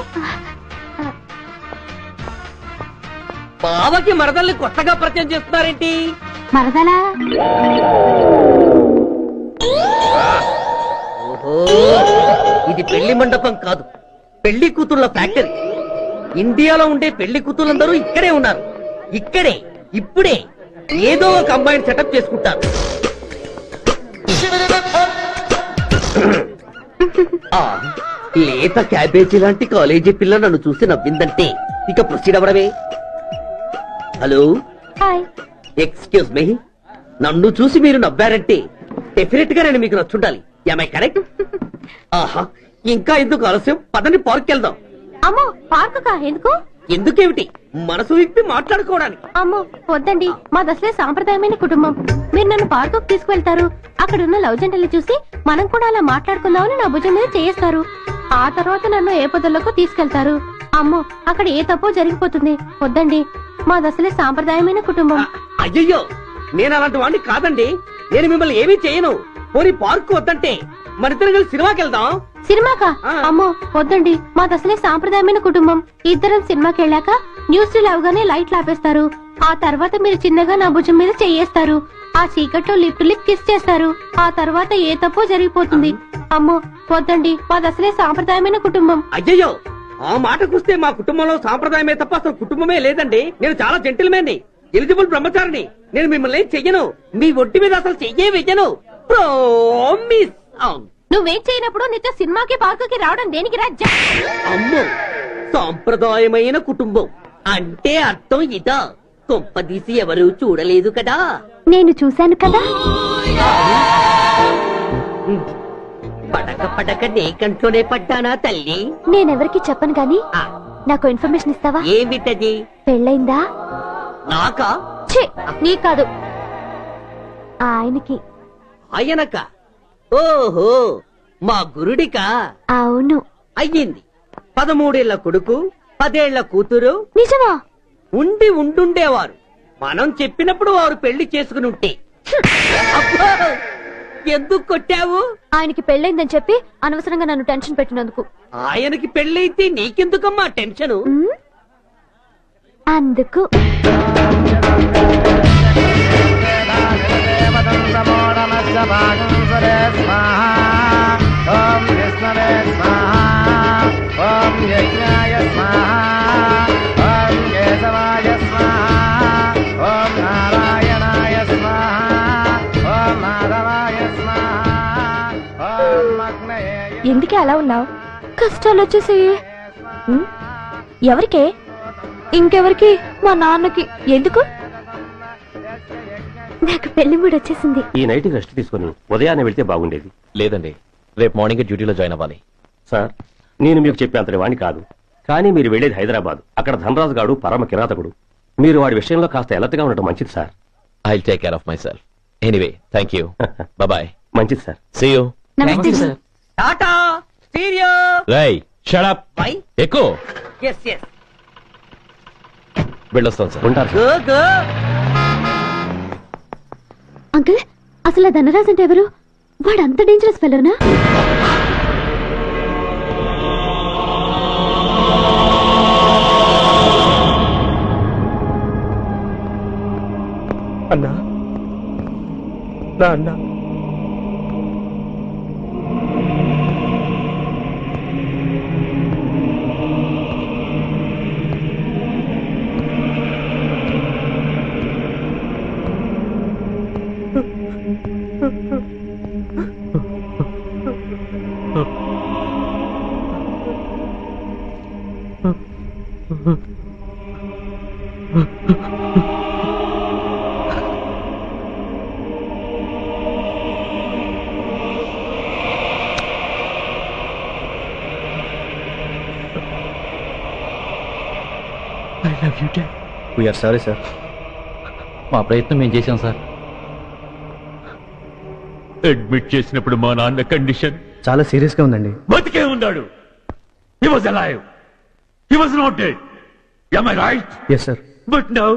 బావకి మరదల్ని కొత్తగా పరిచయం చేస్తున్నారేంటి? మరదలా? ఓహో, ఇది పెళ్లి మండపం కాదు, పెళ్లి కూతుళ్ళ ఫ్యాక్టరీ. ఇండియాలో ఉండే పెళ్లి కూతుళ్ళందరూ ఇక్కడే ఉన్నారు. ఇక్కడే ఇప్పుడే ఏదో ఒక అమ్మాయిని సెటప్ చేసుకుంటారు. ఆ, లేత క్యాబేజీ లాంటి కాలేజీ పిల్ల నన్ను చూసి నవ్విందంటే ఇక ప్రొసీడ్ అవ్వడమే. Hello, hi. ఎక్స్క్యూజ్ మీ, నన్ను చూసి మీరు నవ్వారంటే డెఫినెట్ గా నేను మీకు నచ్చుండాలి. ఏమై కరెక్ట్? ఆహా, ఇంకా ఎందుకు ఆలస్యం? పదని పార్క్ వెళ్దాం. అమ్మో, పార్క్ కా? ఎందుకు? ఎందుకేమిటి, మనసు విప్పి మాట్లాడుకోవడానికి. అమ్మో వద్దండి, మాది అసలే సాంప్రదాయమైన కుటుంబం. మీరు నన్ను పార్కు తీసుకువెళ్తారు, అక్కడ ఉన్న లవ్ జంటలు చూసి మనం కూడా అలా మాట్లాడుకుందామని నా భుజం మీద చేయిస్తారు. ఆ తర్వాత నన్ను ఏ పొదల్లోకి తీసుకెళ్తారు. అమ్మో, అక్కడ ఏ తప్పో జరిగిపోతుంది. వద్దండి, మాది అసలే సాంప్రదాయమైన కుటుంబం. అయ్యయ్యో, నేను అలాంటి వాడిని కాదండి. నేను మిమ్మల్ని ఏమీ చేయను. పోనీ పార్క్ వద్దంటే మనిద్దరం కలిసి సినిమాకి వెళ్దాం. సినిమాకా? అమ్మో వద్దండి, మాది అసలే సాంప్రదాయమైన కుటుంబం. ఇద్దరం సినిమాకి వెళ్ళాక న్యూస్ అవగానే లైట్లు ఆపేస్తారు. ఆ తర్వాత మీరు చిన్నగా నా భుజం మీద చెయ్యేస్తారు. ఆ చీకట్లో లిప్ టు లిప్ కిస్ చేస్తారు. ఆ తర్వాత ఏ తప్పో జరిగిపోతుంది. అమ్మో వద్దండి, మాది అసలే సాంప్రదాయమైన కుటుంబం. అయ్యయ్యో, ఆ మాటకొస్తే మా కుటుంబంలో సాంప్రదాయమే తప్ప అసలు కుటుంబమే లేదండి. నేను చాలా జెంటిల్మెన్ని, ఎలిజిబుల్ బ్రహ్మచారిని. నేను మిమ్మల్ని ఏం చెయ్యను. మీ ఒంటి మీద అసలు చెయ్యే వెయ్యను. ప్రామిస్. నువ్వేం చేయనప్పుడు నీతో సినిమాకి పార్కుకి రావడం దేనికి రాజ్యం? అమ్మో, సాంప్రదాయమైన కుటుంబం అంటే అర్థం ఇదా? కొంపదీసి ఎవరూ చూడలేదు కదా? నేను చూశాను కదా. పడక పడక నీ కంట్లోనే పడ్డానా తల్లి? నేనెవరికి చెప్పను గాని నాకు ఇన్ఫర్మేషన్ ఇస్తావా? ఏమిటది? పెళ్ళైందా? నాకా? నీ కాదు, ఆయనకి. ఆయనక? ఓహో, మా గురుడికా? అవును. అయ్యింది. 13 ఏళ్ల కొడుకు, 10 ఏళ్ల కూతురు. నిజమా? ఉండుండేవారు. మనం చెప్పినప్పుడు వారు పెళ్లి చేసుకుని ఉంటే. అబ్బో, ఎందుకు కొట్టావు? ఆయనకి పెళ్ళైందని చెప్పి అనవసరంగా నన్ను టెన్షన్ పెట్టినందుకు. ఆయనకి పెళ్ళైతే నీకెందుకమ్మా టెన్షను? అందుకు. ఎందుకే అలా ఉన్నావు? కష్టాలు వచ్చేసి. ఎవరికే? ఇంకెవరికి? మా నాన్నకి. ఎందుకు? నాకు పెళ్లి మూడు వచ్చేసింది. ఈ నైట్ రెస్ట్ తీసుకుని ఉదయాన్నే వెళ్తే బాగుండేది. లేదండి, రేపు మార్నింగ్ డ్యూటీలో జాయిన్ అవ్వాలి. సార్, నేను మీకు చెప్పేంతటి వాణ్ణి కాదు. కానీ మీరు వెళ్లేది హైదరాబాద్. అక్కడ ధనరాజు గాడు పరమ కిరాతకుడు. మీరు వాడి విషయంలో కాస్త ఎలర్ట్గా ఉండటం మంచిది sir. I will take care of myself. Anyway, thank you. Bye. మంచిది సార్. See you. నమస్తే సార్. Tata stereo. రేయ్, షట్ అప్. బై. ఎక్కువ. yes yes. వెళ్ళొస్తాను సార్. ఉంటారు. Go go. అంకుల్, అసలు ఆ ధనరాజ్ అంటే ఎవరు? వాడు అంత డేంజరస్ ఫెలోనా? అన్నా, నా అన్న I love you dad. We are sorry sir, మా ప్రయత్నం మేము చేశాం సార్. అడ్మిట్ చేసినప్పుడు మా నాన్న కండిషన్ చాలా సీరియస్ గా ఉందండి. బతికే ఉన్నాడు. He was alive, he was not dead. am I right? Yes sir. But now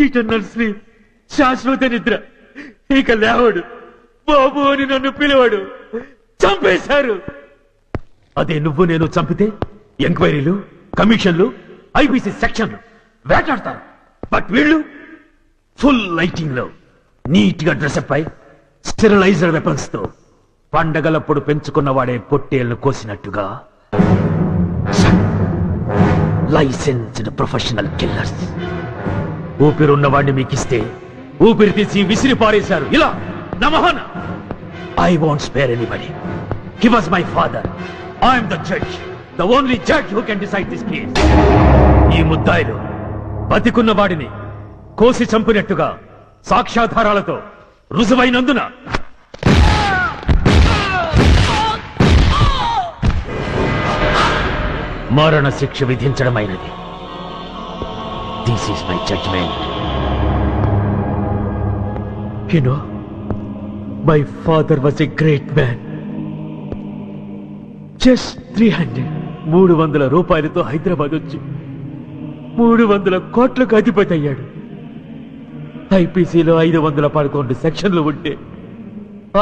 eternal sleep, శాశ్వత నిద్ర. ఇక లేవడు, బాబు అని నన్ను పిలవడు. చంపేశారు. అదే నువ్వు నేను చంపితే ఎంక్వైరీలు, కమిషన్లు, ఐపీసీ సెక్షన్లు వేటాడతారు. బట్ వీళ్ళు ఫుల్ లైటింగ్ లో నీట్ గా డ్రెస్అప్ అయి స్టెరిలైజర్ వెపన్స్ తో పండగలప్పుడు పెంచుకున్న వాడే పొట్టేళ్లు కోసినట్టుగా లైసెన్స్డ్ ప్రొఫెషనల్ కిల్లర్స్. ఊపిరున్న వాడిని మీకిస్తే ఊపిరి తీసి విసిరి పారేశారు ఇలా నమహన. I want spare anybody. He was my father. I'm the judge, the only judge who can decide this case. ఈ ముద్దాయిలు బతికున్న వాడిని కోసి చంపినట్టుగా సాక్ష్యాధారాలతో రుజువైనందున మరణ శిక్ష విధించడమైనది. This is my judgement. You know, my father was a great man. Just 300 రూపాయలతో హైదరాబాద్ వచ్చి 300 కోట్లకు అధిపతి అయ్యాడు. ఐపీసీలో 511 సెక్షన్లు ఉంటే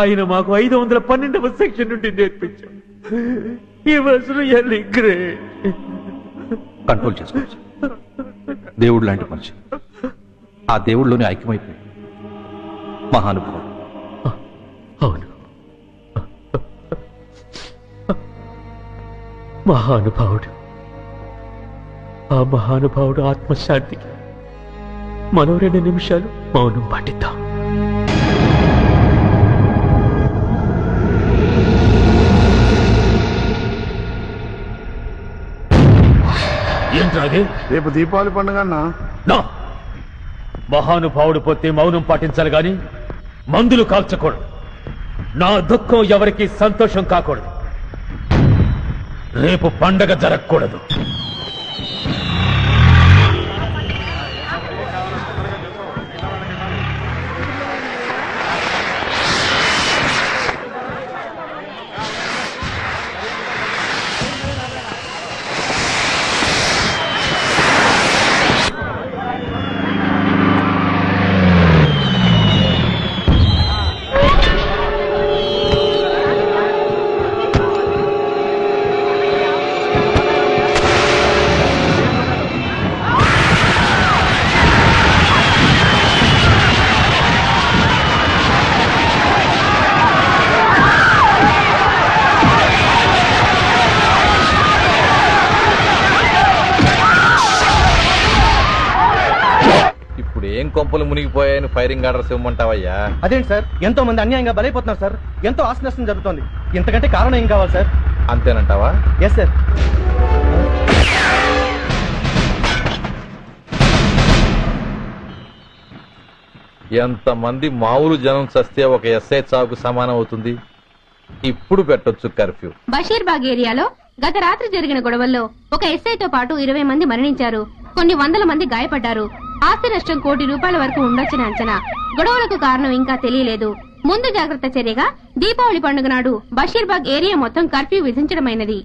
ఆయన మాకు 512వ సెక్షన్ నుండి నేర్పించాం. He was really great. Control చేసుకోవచ్చు. దేవుడు లాంటి మనిషి. ఆ దేవుడిలోనే ఐక్యమైపోయి మహానుభావుడు. అవును, మహానుభావుడు. ఆ మహానుభావుడు ఆత్మశాంతికి మనం 2 నిమిషాలు మౌనం పాటిద్దాం. ఏంట్రాగే? రేపు దీపావళి పండుగ అన్నా. నా మహానుభావుడు పోతే మౌనం పాటించాలి గాని మందులు కాల్చకూడదు. నా దుఃఖం ఎవరికి సంతోషం కాకూడదు. రేపు పండగ జరగకూడదు. కొంపలు మునిగిపోయాయని ఫైరింగ్ ఆర్డర్స్ ఇవ్వమంటావయ్యా? అదేంటి సార్, ఎంతో మంది అన్యాయంగా బలైపోతున్నారు సార్. ఎంతో ఆస్తి నష్టం జరుగుతోంది. ఇంతకంటే కారణం ఏం కావాలి సార్? అంతేనంటావా? Yes sir. ఎంతమంది మామూలు జనం చస్తే ఒక ఎస్ఐ చావుకు సమానం అవుతుంది. ఇప్పుడు పెట్టొచ్చు కర్ఫ్యూ. బషీర్బాగ్ ఏరియాలో గత రాత్రి జరిగిన గొడవల్లో ఒక ఎస్ఐతో పాటు 20 మంది మరణించారు. కొన్ని వందల మంది గాయపడ్డారు. ఆస్తి నష్టం ₹1 కోటి వరకు ఉండొచ్చిన అంచనా. గొడవలకు కారణం ఇంకా తెలియలేదు. ముందు జాగ్రత్త చర్యగా దీపావళి పండుగ నాడు బషీర్బాగ్ ఏరియా మొత్తం కర్ఫ్యూ విధించడమైనది.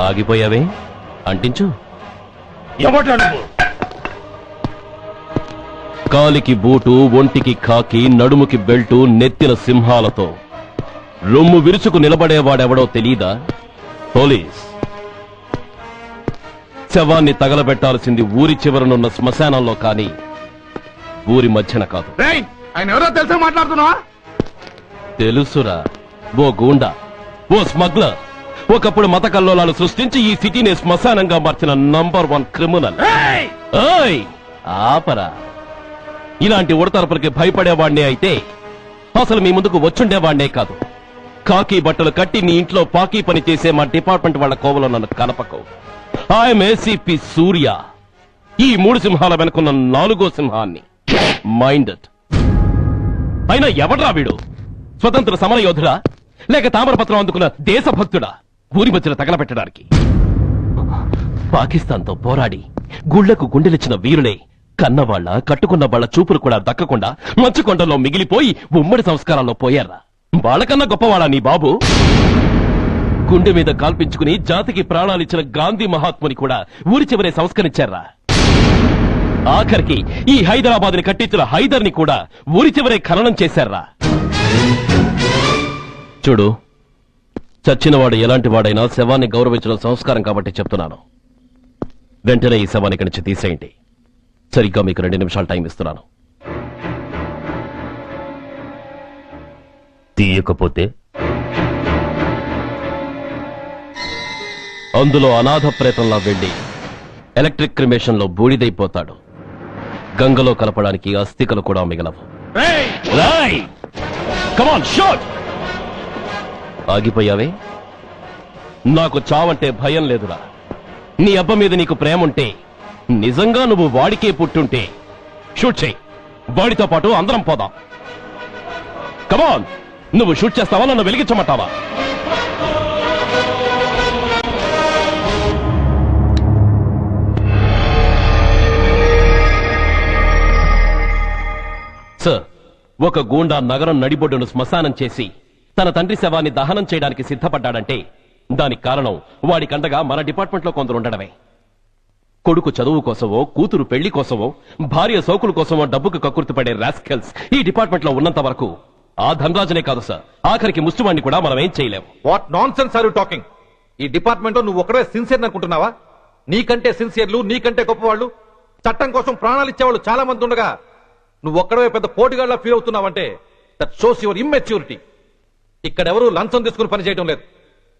ఆగిపోయావే అంటించు. ఎవటా నువ్వు? కాలికి బూటు, ఒంటికి కాకి, నడుముకి బెల్టు, నెత్తిన సింహాలతో రొమ్ము విరుచుకు నిలబడేవాడెవడో తెలీదా? పోలీస్. శవాన్ని తగలబెట్టాల్సింది ఊరి చివరనున్న శ్మశానంలో కానీ ఊరి మధ్యన కాదు. ఆయన ఎవరో తెలుసా మాట్లాడుతున్నావా? తెలుసురా, ఓ గూండా, ఓ స్మగ్లర్, ఒకప్పుడు మత కల్లోలాలు సృష్టించి ఈ సిటీని శ్మశానంగా మార్చిన నంబర్ 1 క్రిమినల్. ఓయ్ ఆపరా. ఇలాంటి ఉడతరపులకి భయపడేవాణ్ణే అయితే అసలు మీ ముందుకు వచ్చుండేవాణ్ణే కాదు. కాకి బట్టలు కట్టి నీ ఇంట్లో పాకీ పని చేసే మా డిపార్ట్మెంట్ వాళ్ళ కోవలో నన్ను కలపకు. ఐఎమ్ ఏసీపీ సూర్య, ఈ 3 సింహాల వెనుకున్న 4వ సింహాన్ని. మైండెడ్. అయినా ఎవడ్రా వీడు? స్వతంత్ర సమర యోధుడా లేక తామరపత్రం అందుకున్న దేశభక్తుడా ఊరి మధ్యలో తగలబెట్టడానికి? పాకిస్తాన్తో పోరాడి గుళ్లకు గుండెలిచ్చిన వీరులే కన్నవాళ్ల కట్టుకున్న వాళ్ల చూపులు కూడా దక్కకుండా మంచుకొండలో మిగిలిపోయి ఉమ్మడి సంస్కారాల్లో పోయారా? వాళ్ళకన్నా గొప్పవాడా నీ బాబు? గుండె మీద కాల్పించుకుని జాతికి ప్రాణాలిచ్చిన గాంధీ మహాత్ముని కూడా ఊరి చివరే సంస్కరించారా? ఆఖరికి ఈ హైదరాబాద్ ని కట్టించిన హైదర్ ని కూడా ఊరి చివరే ఖననం చేశారా? చూడు, చచ్చినవాడు ఎలాంటి వాడైనా శవాన్ని గౌరవించడం సంస్కారం కాబట్టి చెప్తున్నాను. వెంటనే ఈ శవాన్ని ఇక్కడి నుంచి తీసేయండి. సరిగ్గా మీకు 2 నిమిషాలు టైం ఇస్తున్నాను. తీయకపోతే అందులో అనాథ ప్రేతంలా వెళ్లి ఎలక్ట్రిక్ క్రిమేషన్ లో బూడిదైపోతాడు. గంగలో కలపడానికి అస్థికలు కూడా మిగలవు. Come on, shoot! ఆగిపోయావే? నాకు చావంటే భయం లేదురా. నీ అబ్బ మీద నీకు ప్రేముంటే, నిజంగా నువ్వు వాడికే పుట్టుంటే షూట్ చేయి. వాడితో పాటు అందరం పోదాం. కమాన్, నువ్వు షూట్ చేస్తావా, నన్ను వెలిగించమంటావా? సార్, ఒక గూండా నగరం నడిబొడ్డును శ్మశానం చేసి తన తండ్రి శవాన్ని దహనం చేయడానికి సిద్ధపడ్డాడంటే దానికి కారణం వాడికండగా మన డిపార్ట్మెంట్ లో కొందరు ఉండడమే. కొడుకు చదువు కోసమో, కూతురు పెళ్లి కోసమో, భార్య సోకుల కోసమో డబ్బుకు కక్కుర్తిపడే రాస్కెల్స్ ఈ డిపార్ట్మెంట్ లో ఉన్నంత వరకు ఆ ధనరాజునే కాదు సార్, ఆఖరికి ముష్టివాణ్ణి కూడా మనం ఏం చేయలేం. What nonsense are you talking? ఈ డిపార్ట్మెంట్ లో నువ్వు ఒకడే సిన్సియర్ అనుకుంటున్నావా? నీకంటే సిన్సియర్లు, నీకంటే గొప్పవాళ్ళు, చట్టం కోసం ప్రాణాలు ఇచ్చేవాళ్ళు చాలా మంది ఉండగా నువ్వు ఒక్కడే పెద్ద పోటీగాళ్ళ ఫీల్ అవుతున్నావంటే దట్ షోస్ యువర్ ఇమ్మెచ్యూరిటీ. ఇక్కడెవరూ లంచం తీసుకుని పనిచేయడం లేదు.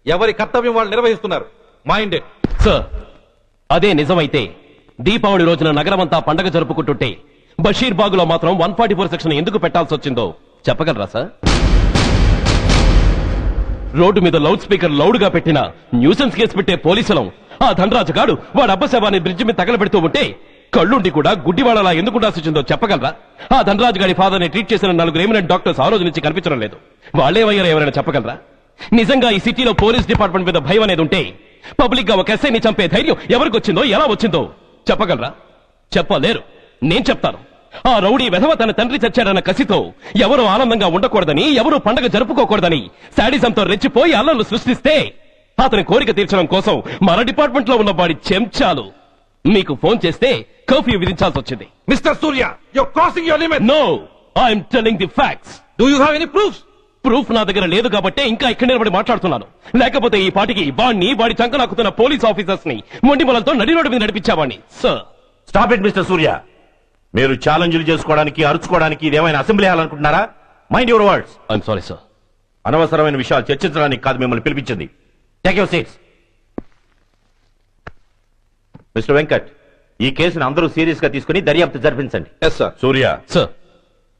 ఎవరి కర్తవ్యం వాళ్ళు నిర్వహిస్తున్నారు. మైండెడ్. సార్, అదే నిజమైతే దీపావళి రోజున నగరమంతా పండగ జరుపుకుంటుంటే బషీర్ బాగులో మాత్రం 144 సెక్షన్ ఎందుకు పెట్టాల్సి వచ్చిందో చెప్పగలరా సార్? రోడ్డు మీద లౌడ్ స్పీకర్ లౌడ్ గా పెట్టిన న్యూసెన్స్ కేసు పెట్టే పోలీసులం ఆ ధనరాజు గాడు వాడు అబ్బ శవాన్ని బ్రిడ్జి మీద తగలబెడుతూ ఉంటే కళ్ళుండి కూడా గుడ్డివాడలా ఎందుకు ఉండాల్సి వచ్చిందో చెప్పగలరా? ఆ ధనరాజు గారి ఫాదర్ ని ట్రీట్ చేసిన 4 ఎమినెంట్ డాక్టర్స్ ఆ రోజు నుంచి కనిపించడం లేదు. వాళ్ళేమయ్యారో ఎవరైనా చెప్పగలరా? నిజంగా ఈ సిటీలో పోలీస్ డిపార్ట్మెంట్ మీద భయం అనేది ఉంటే పబ్లిక్ గా ఒక ఎస్ఐని చంపే ధైర్యం ఎవరికి వచ్చిందో, ఎలా వచ్చిందో చెప్పగలరా? చెప్పలేరు. నేను చెప్తాను. ఆ రౌడీ వెధవ తన తండ్రి చచ్చాడన్న కసితో ఎవరు ఆనందంగా ఉండకూడదని, ఎవరు పండగ జరుపుకోకూడదని శాడిజంతో రెచ్చిపోయి అల్లర్లు సృష్టిస్తే అతని కోరిక తీర్చడం కోసం మన డిపార్ట్మెంట్ లో ఉన్న వాడి చెంచాలు మీకు ఫోన్ చేస్తే కర్ఫ్యూ విధించాల్సి వచ్చింది. Mister Surya, you're crossing your limit. No, I'm telling the facts. Do you have any proofs? Proof నా దగ్గర లేదు కాబట్టి ఇంకా ఇక్కడ నిలబడి మాట్లాడుతున్నాను. లేకపోతే ఈ పాటికి వాడిని, వాడి చంకనాకుతున్న పోలీస్ ఆఫీసర్స్ ని మొండిమలతో నడి రోడ్డు మీద నడిపించావాడిని. Sir, stop it mister Surya. మీరు ఛాలెంజ్లు చేసుకోవడానికి, అరుచుకోవడానికి ఇదేమైనా అసెంబ్లీ హాలనుకుంటున్నారా? Mind your words. I'm sorry sir. అనవసరమైన విషయాలు చర్చించడానికి కాదు మిమ్మల్ని పిలిపించింది. Take your seats. Mister Venkat, ఈ కేసును అందరూ సీరియస్ గా తీసుకుని దర్యాప్తు జరిపించండి. సూర్య సార్,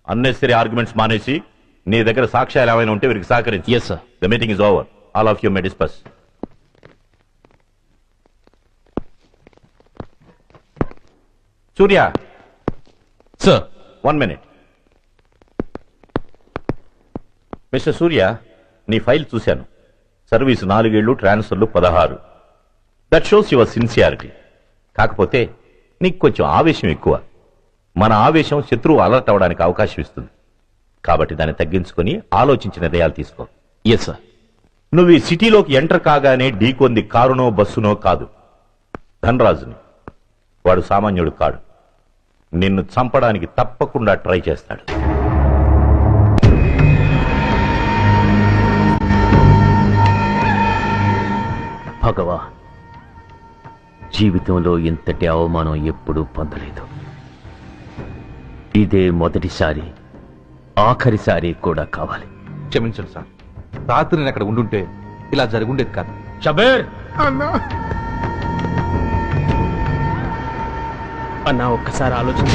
అన్నెసరీ ఆర్గ్యుమెంట్స్ మానేసి నీ దగ్గర సాక్ష్యాలు ఏమైనా ఉంటే వీరికి సహకరించి. Yes sir. The meeting is over. All of you may discuss. Surya sir, 1 minute. Mister Surya, నీ ఫైల్ చూశాను. సర్వీస్ 4 ఏళ్లు, ట్రాన్స్ఫర్లు 16. That shows your sincerity. కాకపోతే నీకు కొంచెం ఆవేశం ఎక్కువ. మన ఆవేశం శత్రువు అలర్ట్ అవడానికి అవకాశం ఇస్తుంది. కాబట్టి దాన్ని తగ్గించుకుని ఆలోచించి నిర్ణయాలు తీసుకో. Yes sir. నువ్వు ఈ సిటీలోకి ఎంటర్ కాగానే ఢీకొంది కారునో బస్సునో కాదు, ధనరాజుని. వాడు సామాన్యుడు కాడు. నిన్ను చంపడానికి తప్పకుండా ట్రై చేస్తాడు. భగవా, జీవితంలో ఇంతటి అవమానం ఎప్పుడూ పొందలేదు. ఇదే మొదటిసారి, ఆఖరిసారి కూడా కావాలి. క్షమించండి సార్, రాత్రి నేను అక్కడ ఉండుంటే ఇలా జరుగుండేది కాదు. షబీర్ అన్నా అన్నా ఒక్కసారి ఆలోచన.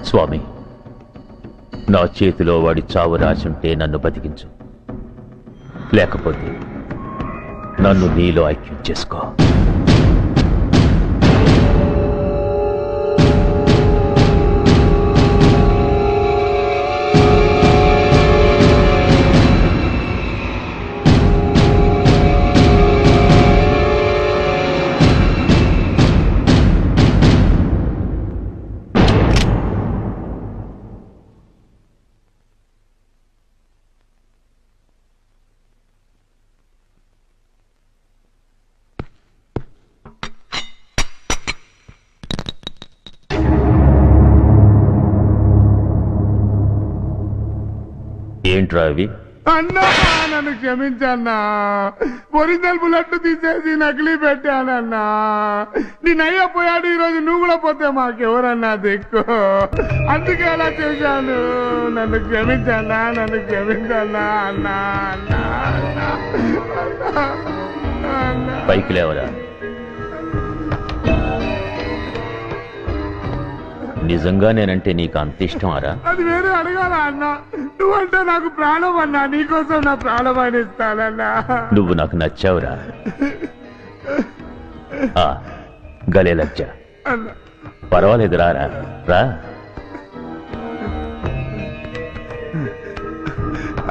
స్వామి, నా చేతిలో వాడి చావు రాసుంటే నన్ను బతికించు, లేకపోతే నన్ను నీలో ఐక్యం చేసుకో. ఏంట్రా అవి? అన్నా నన్ను క్షమించన్నా, ఒరిజినల్ బుల్లెట్ తీసేసి నకిలీ పెట్టానన్నా. నేనయ్యా పోయాడు, ఈరోజు నువ్వు కూడా పోతే మాకెవరన్నా దిక్కు, అందుకే అలా చేశాను. నన్ను క్షమించన్నా, నన్ను క్షమించన్నా అన్నా. పైకి లేవరా. నిజంగా నేనంటే నీకు అంత ఇష్టం అరా? అది వేరే అడగాల అన్నా, నువ్వంటే నాకు ప్రాణం అన్నా, నీకోసం నా ప్రాణం అని ఇస్తానన్నా. నువ్వు నాకు నచ్చావురా. గలే లజ్జ, పర్వాలేదు రారా, రా.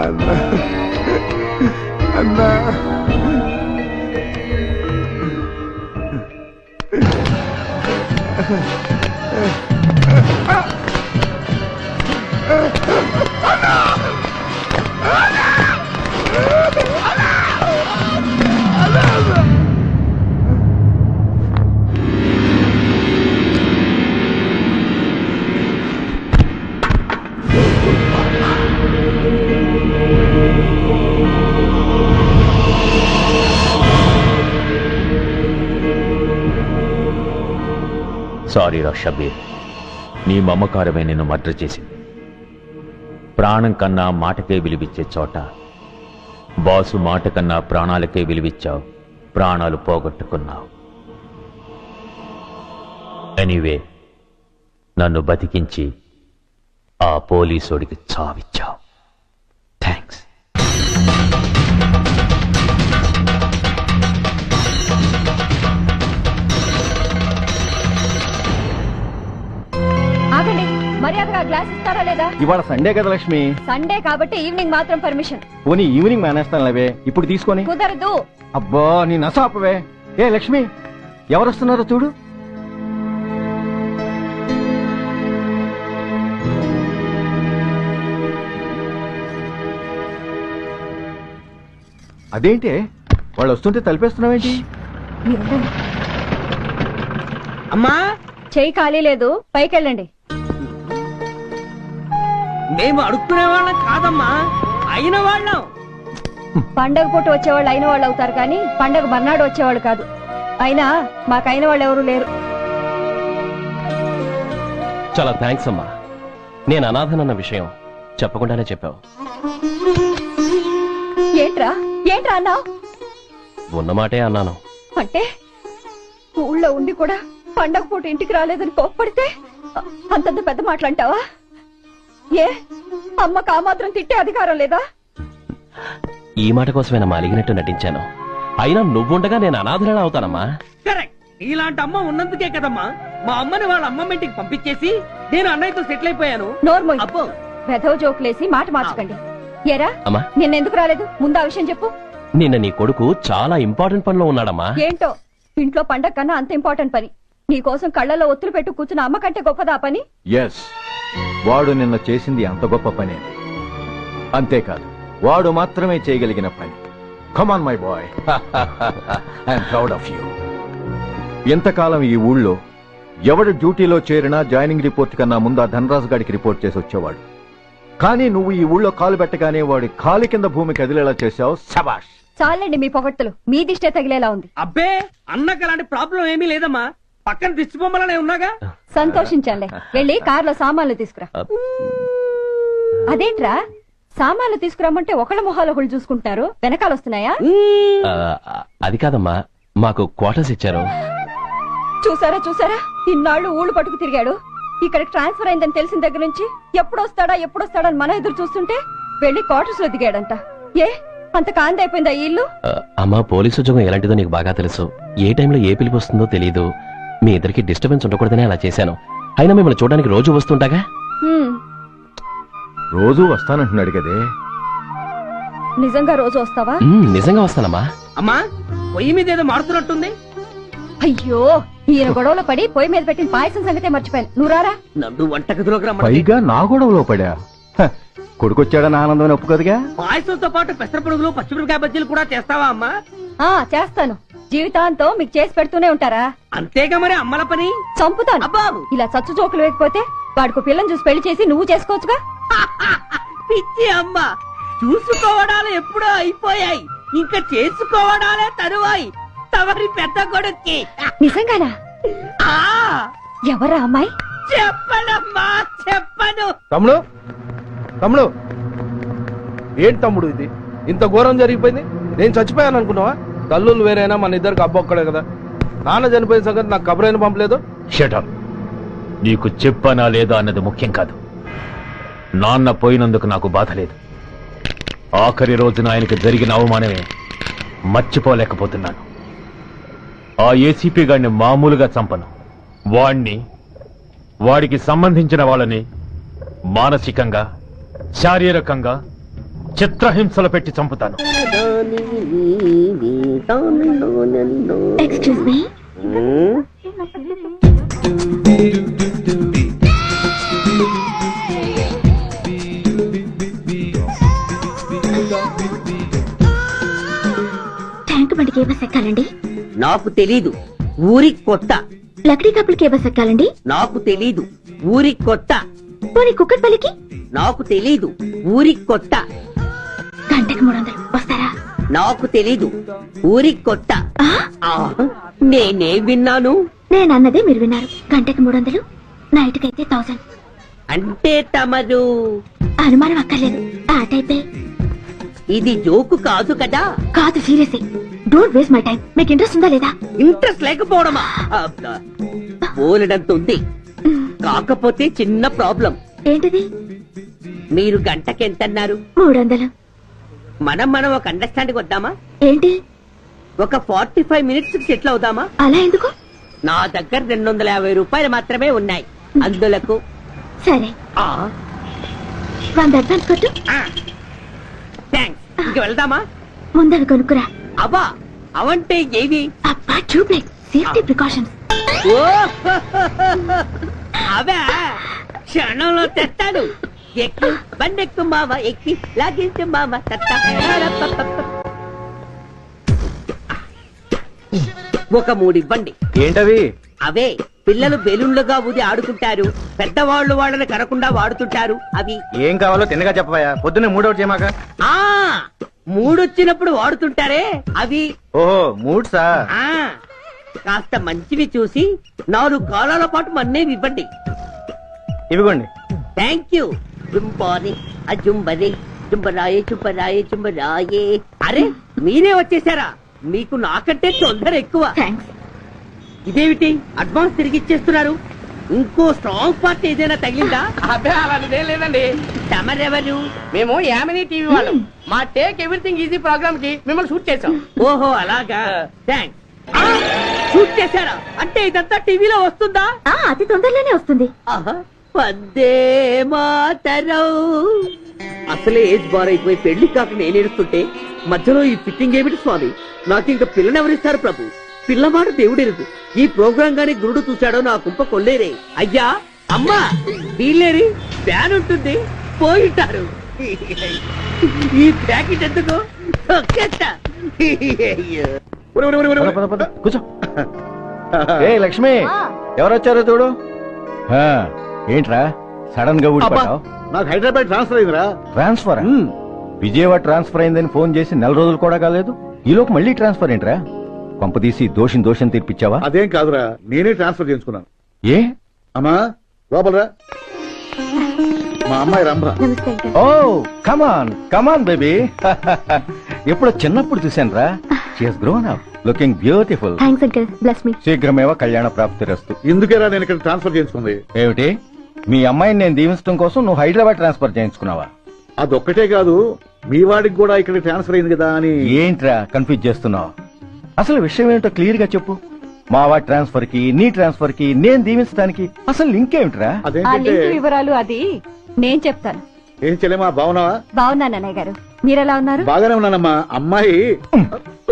అన్నా అన్నా సారీ రా షబీర్, నీ మమకారమే నిన్ను మర్డర్ చేసింది. ప్రాణం కన్నా మాటకే విలువిచ్చే చోట బాసు మాట కన్నా ప్రాణాలకే విలువిచ్చావు, ప్రాణాలు పోగొట్టుకున్నావు. ఎనీవే, నన్ను బతికించి ఆ పోలీసోడికి చావిచ్చావు. థ్యాంక్స్. ఆగండి, మర్యాదగా గ్లాస్ ఇస్తారా లేదా? ఇవాళ సండే కదా లక్ష్మి. సండే కాబట్టి ఈవినింగ్ మాత్రం పర్మిషన్. పోనీ ఈవినింగ్ మానేస్తాను లేవే, ఇప్పుడు తీసుకొని. కుదరదు. అబ్బా నీ నసాపవే. ఏ లక్ష్మి, ఎవరు వస్తున్నారో చూడు. అదేంటి వాళ్ళు వస్తుంటే తలిపేస్తున్నావేంటి? అమ్మా, చెయ్యి ఖాళీ లేదు, పైకెళ్ళండి. మేము అడుక్కునే వాళ్ళం కాదమ్మా, అయిన వాళ్ళం. పండగ పూట వచ్చేవాళ్ళు అయిన వాళ్ళు అవుతారు కానీ పండగ మర్నాడు వచ్చేవాళ్ళు కాదు. అయినా మాకైన వాళ్ళు ఎవరు లేరు. చాలా థ్యాంక్స్ అమ్మా. నేను అనాథనన్న విషయం చెప్పకుండానే చెప్పావు. ఏంట్రా ఏంట్రా అన్నావు? ఉన్నమాటే అన్నాను. అంటే ఊళ్ళో ఉండి కూడా పండగ పూట ఇంటికి రాలేదని కోప్పడితే అంతంత పెద్ద మాటలంటావా? ఏ అమ్మకు ఆ మాత్రం తిట్టే అధికారం లేదా? ఈ మాట కోసమేనమ్మా అలిగినట్టు నటించాను. అయినా నువ్వుండగా నేను అనాథనలా అవుతానమ్మా. కరెక్ట్, ఇలాంటి అమ్మ ఉన్నందుకే కదమ్మా మా అమ్మని వాళ్ళ అమ్మమ్మ ఇంటికి పంపించేసి నేను అన్నయ్యతో సెటిల్ అయిపోయాను. నోర్మోయ్, అబ్బో వెధవ జోకులేసి మాట మార్చకండి. ఏరా అమ్మా నిన్నెందుకు రాలేదు? ముందు ఆ విషయం చెప్పు. నిన్న నీ కొడుకు చాలా ఇంపార్టెంట్ పనిలో ఉన్నాడమ్మా. ఏంటో ఇంట్లో పండగ కన్నా అంత ఇంపార్టెంట్ పని. నీ కోసం కళ్ళలో ఒత్తులు పెట్టు కూర్చున్న అమ్మ కంటే గొప్పదా పని? ఎస్, వాడు నిన్న చేసింది అంత గొప్ప పనే. అంతేకాదు, వాడు మాత్రమే చేయగలిగిన పని. Come on my boy, I'm proud of you. ఎంతకాలం ఈ ఊళ్ళో ఎవడు డ్యూటీలో చేరినా జాయినింగ్ రిపోర్ట్ కన్నా ముందు ఆ ధనరాజు గారికి రిపోర్ట్ చేసి వచ్చేవాడు. కానీ నువ్వు ఈ ఊళ్ళో కాలు పెట్టగానే వాడి కాలు కింద భూమి కదిలేలా చేశావు. శబాష్. చాలండి మీ పొగట్టులు, మీ దిష్టే తగిలేలా ఉంది. అబ్బే అన్నకు అలాంటి ప్రాబ్లం ఏమీ లేదమ్మా, పక్కన దిష్టి బొమ్మలనే ఉన్నాగా. సంతోషించాలే. వెళ్ళి కార్లో సామాన్లు తీసుకురా. అదేంట్రా, సామాన్లు తీసుకురామంటే ఒకళ్ళ మొహాలు ఒకళ్ళు చూసుకుంటున్నారు, వెనకాల వస్తున్నాయా? అది కాదమ్మా, మాకు క్వార్టర్స్ ఇచ్చారు. చూసారా చూసారా, ఇన్నాళ్ళు ఊళ్ళు పట్టుకు తిరిగాడు. ఇక్కడికి ట్రాన్స్ఫర్ అయిందని తెలిసిన దగ్గర నుంచి ఎప్పుడొస్తాడా అని మనం ఎదురు చూస్తుంటే వెళ్లి క్వార్టర్స్ లో దిగాడంట. ఏ అంత కాంతి అయిపోయిందా ఈ ఇల్లు? అమ్మా, పోలీసు ఉద్యోగం ఎలాంటిదో నీకు బాగా తెలుసు. ఏ టైంలో ఏ పిలుపు వస్తుందో తెలియదు. మీ ఇద్దరికి డిస్టర్బెన్స్ ఉండకూడదనే అలా చేశాను. అయినా మిమ్మల్ని చూడడానికి రోజు వస్తుంటాగా. రోజు వస్తానంటున్నాడు కదే. నిజంగా రోజు వస్తావా? నిజంగా వస్తానమ్మా. అమ్మా పొయ్యి మీద ఏదో మారుతున్నట్టుంది. అయ్యో, ఈయన గొడవలో పడి పొయ్యి మీద పెట్టిన పాయసం సంగతే మర్చిపోయాను. నువ్వు రారా. నన్ను వంటగదిలోకి రమ్మని. పైగా నా గొడవలో పడా. కొడుకొచ్చాడని ఆనందం ఒప్పుకోదుగా. పాయసంతో పాటు పెసర పొడుగులు పచ్చిమిరపకాయ బజ్జీలు కూడా చేస్తావా అమ్మా? చేస్తాను. జీవితాంతో మీకు చేసి పెడుతూనే ఉంటారా? అంతేగా మరి అమ్మల పని. చంపుతాను. అబ్బాబు ఇలా చచ్చు జోకులు వేయకపోతే వాడికి పిల్లని చూసి పెళ్లి చేసి నువ్వు చేసుకోవచ్చుగా. పిచ్చి అమ్మ, చూసుకోవడాలు ఎప్పుడో అయిపోయాయి, ఇంకా చేసుకోవడాలే తరువాయి. తమరి పెద్ద కొడుక్కి. నిజంగానా? ఎవరా అమ్మాయి? చెప్పనమ్మా, చెప్పను. తమ్ముడు తమ్ముడు, ఏంటి తమ్ముడు ఇది? ఇంత ఘోరం జరిగిపోయింది. నేను చచ్చిపోయాను అనుకున్నావా? తల్లులు వేరైనా మన ఇద్దరికి అబ్బొక్కడే కదా. నాన్న చనిపోయిన సంగతి నాకు కబురైన పంపలేదు. షటప్. నీకు చెప్పనా లేదా అన్నది ముఖ్యం కాదు. నాన్న పోయినందుకు నాకు బాధ లేదు. ఆఖరి రోజున ఆయనకు జరిగిన అవమానమే మర్చిపోలేకపోతున్నాను. ఆ ఏసీపీ గారిని మామూలుగా చంపను. వాడికి సంబంధించిన వాళ్ళని మానసికంగా, శారీరకంగా చిత్రహింసలు పెట్టి చంపుతాను. Excuse me. ట్యాంక్ బండికి ఏ బస్ ఎక్కాలండి? నాకు తెలీదు, ఊరి కొత్త. లక్డీ కప్పులకి ఏ బస్ ఎక్కాలండి? నాకు తెలీదు, ఊరి కొత్త. పోనీ కుక్కట్పల్లికి? నాకు తెలీదు, ఊరి కొత్త. గంటకి 300 వస్తారా? నాకు తెలీదు, ఊరి కొత్త. నేనే విన్నాను. నేను అన్నదే మీరు విన్నారు. గంటకి 300, నైట్కి అయితే 1000. అంటే తమరు అనుమానం అక్కర్లేదు, ఆ టైపే. ఇది జోకు కాదు కదా? కాదు, serious. Don't waste my time. మీకు ఇంట్రెస్ట్ ఉందా లేదా? ఇంట్రెస్ట్ లేకపోవడమా? బోలెడంత ఉంది. కాకపోతే చిన్న ప్రాబ్లం. ఏంటిది? మీరు గంటకి ఎంతన్నారు? 300. మనం ఒక అండర్స్టాండింగ్ వద్దామా? ఏంటి? ఒక 45 మినిట్స్ సెటిల్ అవుదామా? అలా ఎందుకు? నా దగ్గర 250 రూపాయలు మాత్రమే ఉన్నాయి. అందులకు సరే, 100 అడ్వాన్స్ కొట్టు. థ్యాంక్స్. ఇంక వెళ్దామా? ముందవి కొనుక్కురా. అబ్బా, అవంటే ఏవి? అబ్బా, ట్యూబ్లైట్, సేఫ్టీ ప్రికాషన్స్. అవే క్షణంలో తెస్తాను. ఎక్కు, బండెక్కు మావ, ఎక్కి లాగించు మావ. ఒక 3 ఇవ్వండి. ఏంటవి? అవే పిల్లలు బెలూన్లుగా ఊది ఆడుకుంటారు, పెద్దవాళ్ళు వాళ్ళని కరకుండా వాడుతుంటారు. అవి ఏం కావాలో తిన్నగా చెప్పవా. పొద్దున్నే 3 అవుట్ చేయమాక. 3 వచ్చినప్పుడు వాడుతుంటారే అవి. ఓహో, 3 సా? కాస్త మంచివి చూసి 4 కాలాల పాటు మన్నేవి ఇవ్వండి. ఇవ్వండి. Thank you. జుంబారి అజుంబరే, జుంబరాయే చుంబరాయే చుంబరాయే. అరే, మీరే వచ్చేసారా? మీకు నాకంటే తొందర ఎక్కువ. ఇదేమిటి అడ్వాన్స్ తిరిగి ఇచ్చేస్తున్నారు? ఇంకో స్ట్రాంగ్ పార్ట్ ఏదైనా తగిలిందా? అబ్బే, అలాంటిదేం లేదండి. తమరెవరు? మేము యామినీ టీవీ వాళ్ళం. మా టేక్ ఎవ్రీథింగ్ ఈజీ ప్రోగ్రామ్ కి మిమ్మల్ని షూట్ చేసాం. ఓహో, అలాగా. థ్యాంక్స్. షూట్ చేశారా? అంటే ఇదంతా టీవీలో వస్తుందా? అతి తొందరలోనే వస్తుంది. వందే మాతరం. అసలే ఏజ్ బార్ అయిపోయి పెళ్లి కాక నేను ఏడుస్తుంటే మధ్యలో ఈ ఫిట్టింగ్ ఏమిటి స్వామి? నాకు ఇంకా పిల్లనెవరిస్తారు ప్రభు? పిల్లమాట దేవుడెరుగు. ఈ ప్రోగ్రాం గాని గురుడు చూశాడో నా కుంప కొల్లేరే. అయ్యా అమ్మా వీళ్ళేరి ఫ్యాన్ ఉంటుంది పోయింటారు. ఈ ప్యాకెట్ ఎందుకు కూర్చో. ఏ లక్ష్మి, ఎవరొచ్చారో చూడు. ఏంట్రా సడన్ గా ఊడిపడ్డావు? నాకు హైదరాబాద్ ట్రాన్స్ఫర్ అయిందిరా. ట్రాన్స్ఫర్? విజయవాడ ట్రాన్స్ఫర్ అయిందని ఫోన్ చేసి 4 రోజులు కూడా కాలేదు. ఈలోపు మళ్ళీ ట్రాన్స్ఫర్ ఏంట్రా? పంపదీసి దోషం తీర్పిచ్చావా? అదేం కాదురా, నేనే ట్రాన్స్ఫర్ చేయించుకున్నాను. ఏ అమ్మా లోపలరా, మా అమ్మాయి రంభ. ఓ కమాన్ బేబీ. ఎప్పుడో చిన్నప్పుడు చూశాను రా. She's grown up, looking beautiful. Thanks uncle, bless me. శీఘ్రమేవో కళ్యాణ ప్రాప్తిరస్తు. ఇందుకేరా నేను ఇక్కడ ట్రాన్స్ఫర్ చేయించుకుంది. ఏమిటి, మీ అమ్మాయిని నేను దీవించడం కోసం నువ్వు హైదరాబాద్ ట్రాన్స్ఫర్ చేయించుకున్నావా? అదొక్కటే కాదు, మీ వాడికి కూడా ఇక్కడ ట్రాన్స్ఫర్ అయింది కదా అని. ఏంట్రా కన్ఫ్యూజ్ చేస్తున్నావు? అసలు విషయం ఏంటో క్లియర్ గా చెప్పు. మా వాడి ట్రాన్స్ఫర్ కి నీ ట్రాన్స్ఫర్ కి నేను దీవించడానికి అసలు లింక్ ఏమిట్రా? అదేంటంటే వివరాలు అది నేను చెప్తాను. ఏం చెల్లెమా, బాగున్నావా? బాగున్నాను అన్నయ్య గారు, మీరెలా ఉన్నారు? బాగానే ఉన్నానమ్మా. అమ్మాయి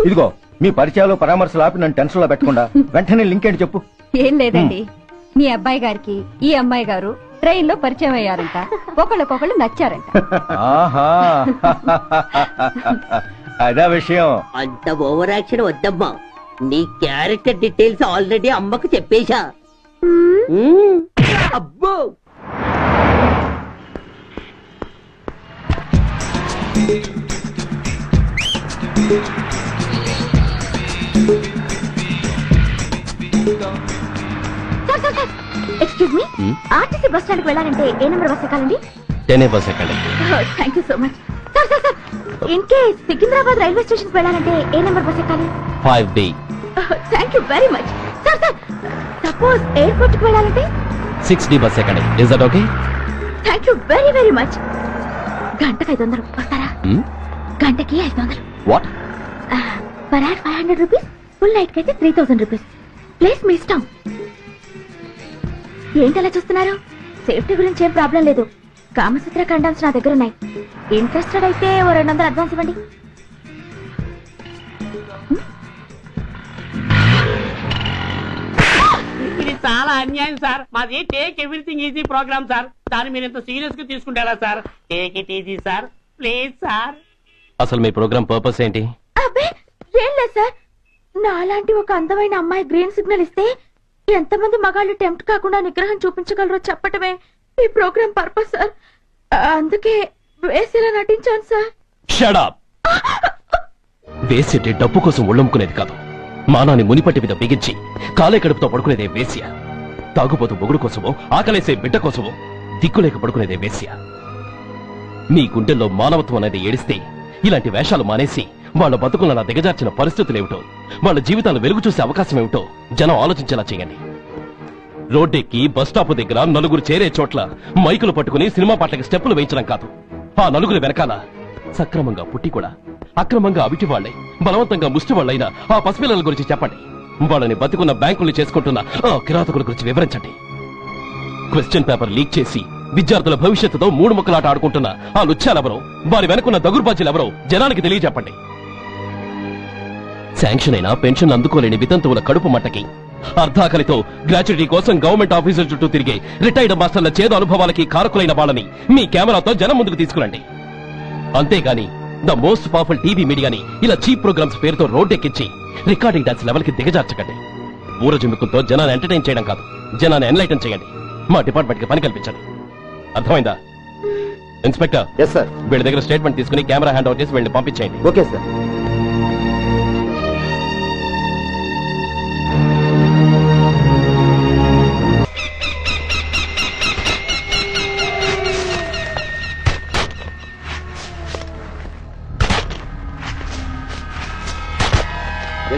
ఇదిగో మీ పరిచయాలు పరామర్శలు ఆపి నన్ను టెన్షన్ లో పెట్టకుండా వెంటనే లింక్ ఏంటి చెప్పు. ఏం లేదండి, మీ అబ్బాయి గారికి ఈ అమ్మాయి గారు ట్రైన్ లో పరిచయం అయ్యారంట. ఒకళ్ళకొకళ్ళు నచ్చారంట. ఆహా, అదా విషయం. అంత ఓవర్ యాక్షన్ వద్దమ్మా. నీ క్యారెక్టర్ డీటెయిల్స్ ఆల్రెడీ అమ్మకు చెప్పేశా. అబ్బో excuse me, RTC bus stand కి వెళ్ళాలంటే ఏ నెంబర్ బస్ ఎక్కాలండి? 10 బస్ ఎక్కండి. Thank you so much. Sir in case Secunderabad railway station కి వెళ్ళాలంటే ఏ నెంబర్ బస్ ఎక్కాలి? 5D. Thank you very much. Sir suppose airport కి వెళ్ళాలంటే 6D బస్ ఎక్కండి. Is that okay? Thank you very very much. గంటకి 500 వస్తారా? గంటకి 500. What? Per hour 500 rupees, full night కి అయితే 3000 రూపీస్. ప్లేస్ మీ ఇష్టం. ఏంటలా చూస్తున్నారు? సేఫ్టీ గురించి ఏం ప్రాబ్లం లేదు. కామసూత్ర కండమ్స్ నా దగ్గర ఉన్నాయి. ఇంట్రెస్టెడ్ అయితే ఓ 200 అడ్వాన్స్ ఇవ్వండి. ఇది చాలా అన్యాయం సార్. మాది take everything easy programme sir. దాన్ని మీరు ఇంత సీరియస్ గా తీసుకుంటారా sir? Take it easy sir, please sir. అసలు మీ ప్రోగ్రామ్ పర్పస్ ఏంటి? అబ్బే ఏం లేదు సార్, నాలాంటి ఒక అందమైన అమ్మాయి గ్రీన్ సిగ్నల్ ఇస్తే ఎంతమంది మగాళ్ళు టెంప్ట్ కాకుండా నిగ్రహం చూపించగలరో చెప్పటమే ఈ ప్రోగ్రామ్ పర్పస్ సార్. అందుకే వేసేలా నటించాను సార్. Shut up. వేసేటి డబ్బు కోసం ఒళ్ళమ్ముకునేది కాదు. మానాన్ని మునిపట్టి మీద బిగించి కాలే కడుపుతో పడుకునేదే వేశ్య. తాగుపోతూ మొగుడు కోసమో ఆకలేసే బిడ్డ కోసమో దిక్కులేక పడుకునేదే వేశ్య. మీ గుండెల్లో మానవత్వం అనేది ఏడిస్తే ఇలాంటి వేషాలు మానేసి వాళ్ళ బతుకులను దిగజార్చిన పరిస్థితులేమిటో, వాళ్ళ జీవితాలు వెలుగు చూసే అవకాశం ఏమిటో జనం ఆలోచించేలా చేయండి. రోడ్డెక్కి బస్టాప్ దగ్గర నలుగురు చేరే చోట్ల మైకులు పట్టుకుని సినిమా పాటలకి స్టెప్పులు వేయించడం కాదు. ఆ నలుగురు వెనకాల సక్రమంగా పుట్టి కూడా అక్రమంగా అవిటి వాళ్లై బలవంతంగా ముష్టి వాళ్ళైనా ఆ పసిపిల్లల గురించి చెప్పండి. వాళ్ళని బతుకున్న బ్యాంకులు చేసుకుంటున్న ఆ కిరాతకుల గురించి వివరించండి. క్వశ్చన్ పేపర్ లీక్ చేసి విద్యార్థుల భవిష్యత్తుతో 3 ముక్కలాట ఆడుకుంటున్న ఆ లుచ్చాలెవరో, వారి వెనుకున్న దగుర్బాజీలెవరో జనానికి తెలియజెప్పండి. శాంక్షన్ అయినా పెన్షన్ అందుకోలేని వితంతువుల కడుపు మట్టకి, అర్ధాకలితో గ్రాట్యుటీ కోసం గవర్నమెంట్ ఆఫీసుల చుట్టూ తిరిగే రిటైర్డ్ మాస్టర్ల చేదు అనుభవాలకి కారకులైన వాళ్ళని మీ కెమెరాతో జనం ముందుకు తీసుకురండి. అంతేగాని ద మోస్ట్ పవర్ఫుల్ టీవీ మీడియాని ఇలా చీప్ ప్రోగ్రామ్స్ పేరుతో రోడ్డెక్కించి రికార్డింగ్ డాన్స్ లెవెల్ కి దిగజార్చకండి. ఊరజుమ్మికులతో జనాన్ని ఎంటర్టైన్ చేయడం కాదు, జనాన్ని ఎన్లైటన్ చేయండి. మా డిపార్ట్మెంట్ కి పని కల్పించండి. అర్థమైందా? ఇన్స్పెక్టర్. Yes sir. వీళ్ళ దగ్గర స్టేట్మెంట్ తీసుకుని కెమెరా హ్యాండ్ అవుట్ చేసి వీళ్ళని పంపించేయండి. Okay sir.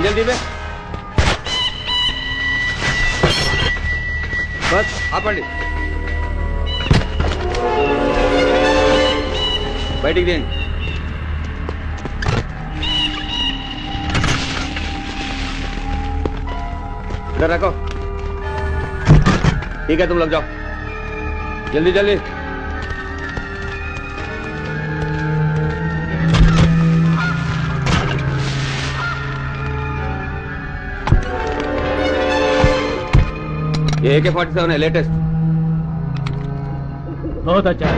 जल्दी बे बस ఆపండి. బయటికి తీయండి. इधर रखो। ठीक है, तुम लग जाओ, जल्दी जल्दी। ये AK-47 है, लेटेस्ट। बहुत अच्छा है।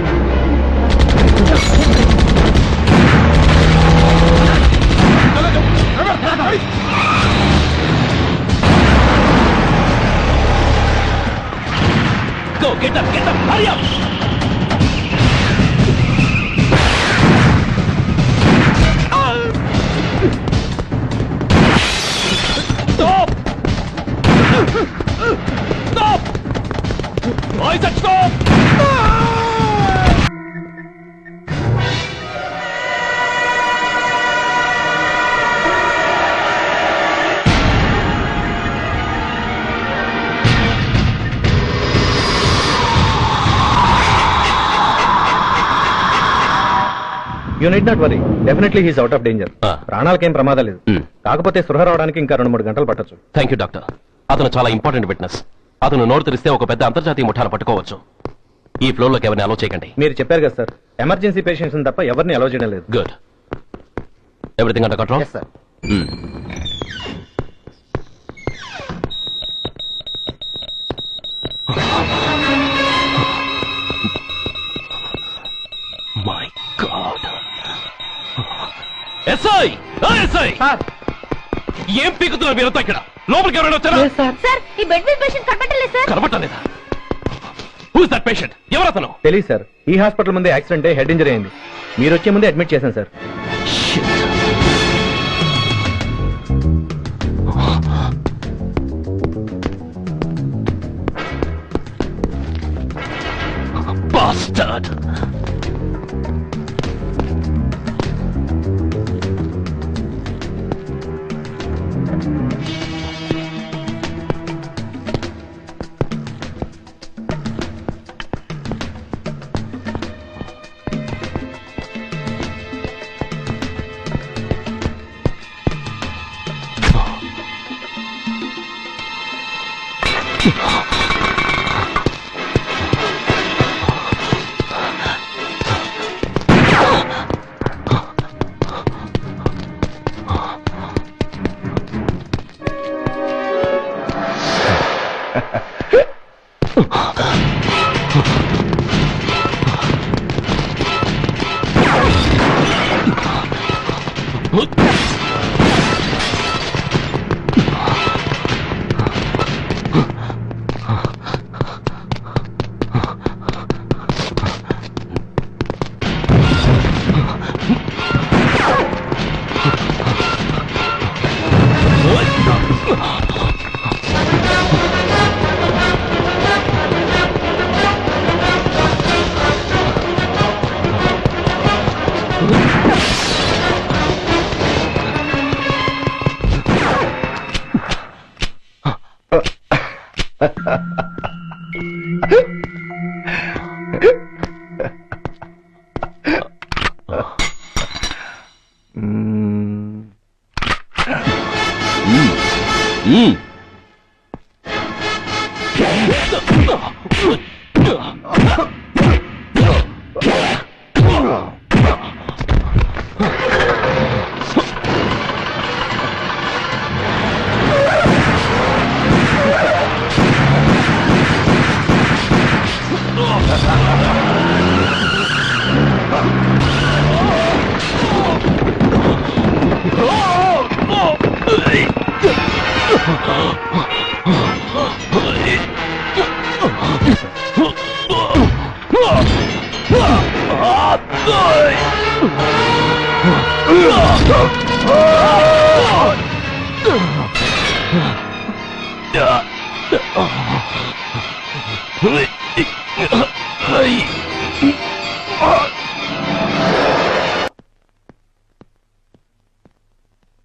Go, get up, hurry up! Stop! Stop! Isaac, stop! You need not worry, definitely he's out of danger. ప్రాణాలకేం ప్రమాదం లేదు, కాకపోతే స్పృహ రావడానికి ఇంకా 2-3 గంటలు పట్టొచ్చు. Thank you doctor. అతను చాలా ఇంపార్టెంట్ విట్నెస్. అతను నోరు తెరిస్తే ఒక పెద్ద అంతర్జాతీయ ముఠాను పట్టుకోవచ్చు. ఈ ఫ్లోర్ లోకి ఎవరిని అలో చేయకండి. మీరు చెప్పారు కదా సార్, ఎమర్జెన్సీ పేషెంట్స్ తప్ప ఎవరిని అలో చేయడం లేదు. Good. Everything under control? Sir. My God. SI, SI ఏం పీకుతున్నారు మీరంతా ఇక్కడ? లోపలికి ఎవరైనా వచ్చారా? సార్, ఈ బెడ్ మీద పేషెంట్ కనబడలేదు సార్. కనబడలేదా? Who is that patient? ఎవరతను? తెలియదు సార్, ఈ హాస్పిటల్ ముందే యాక్సిడెంట్ హెడ్ ఇంజరీ అయింది. మీరు వచ్చే ముందే అడ్మిట్ చేశాను sir. Bastard!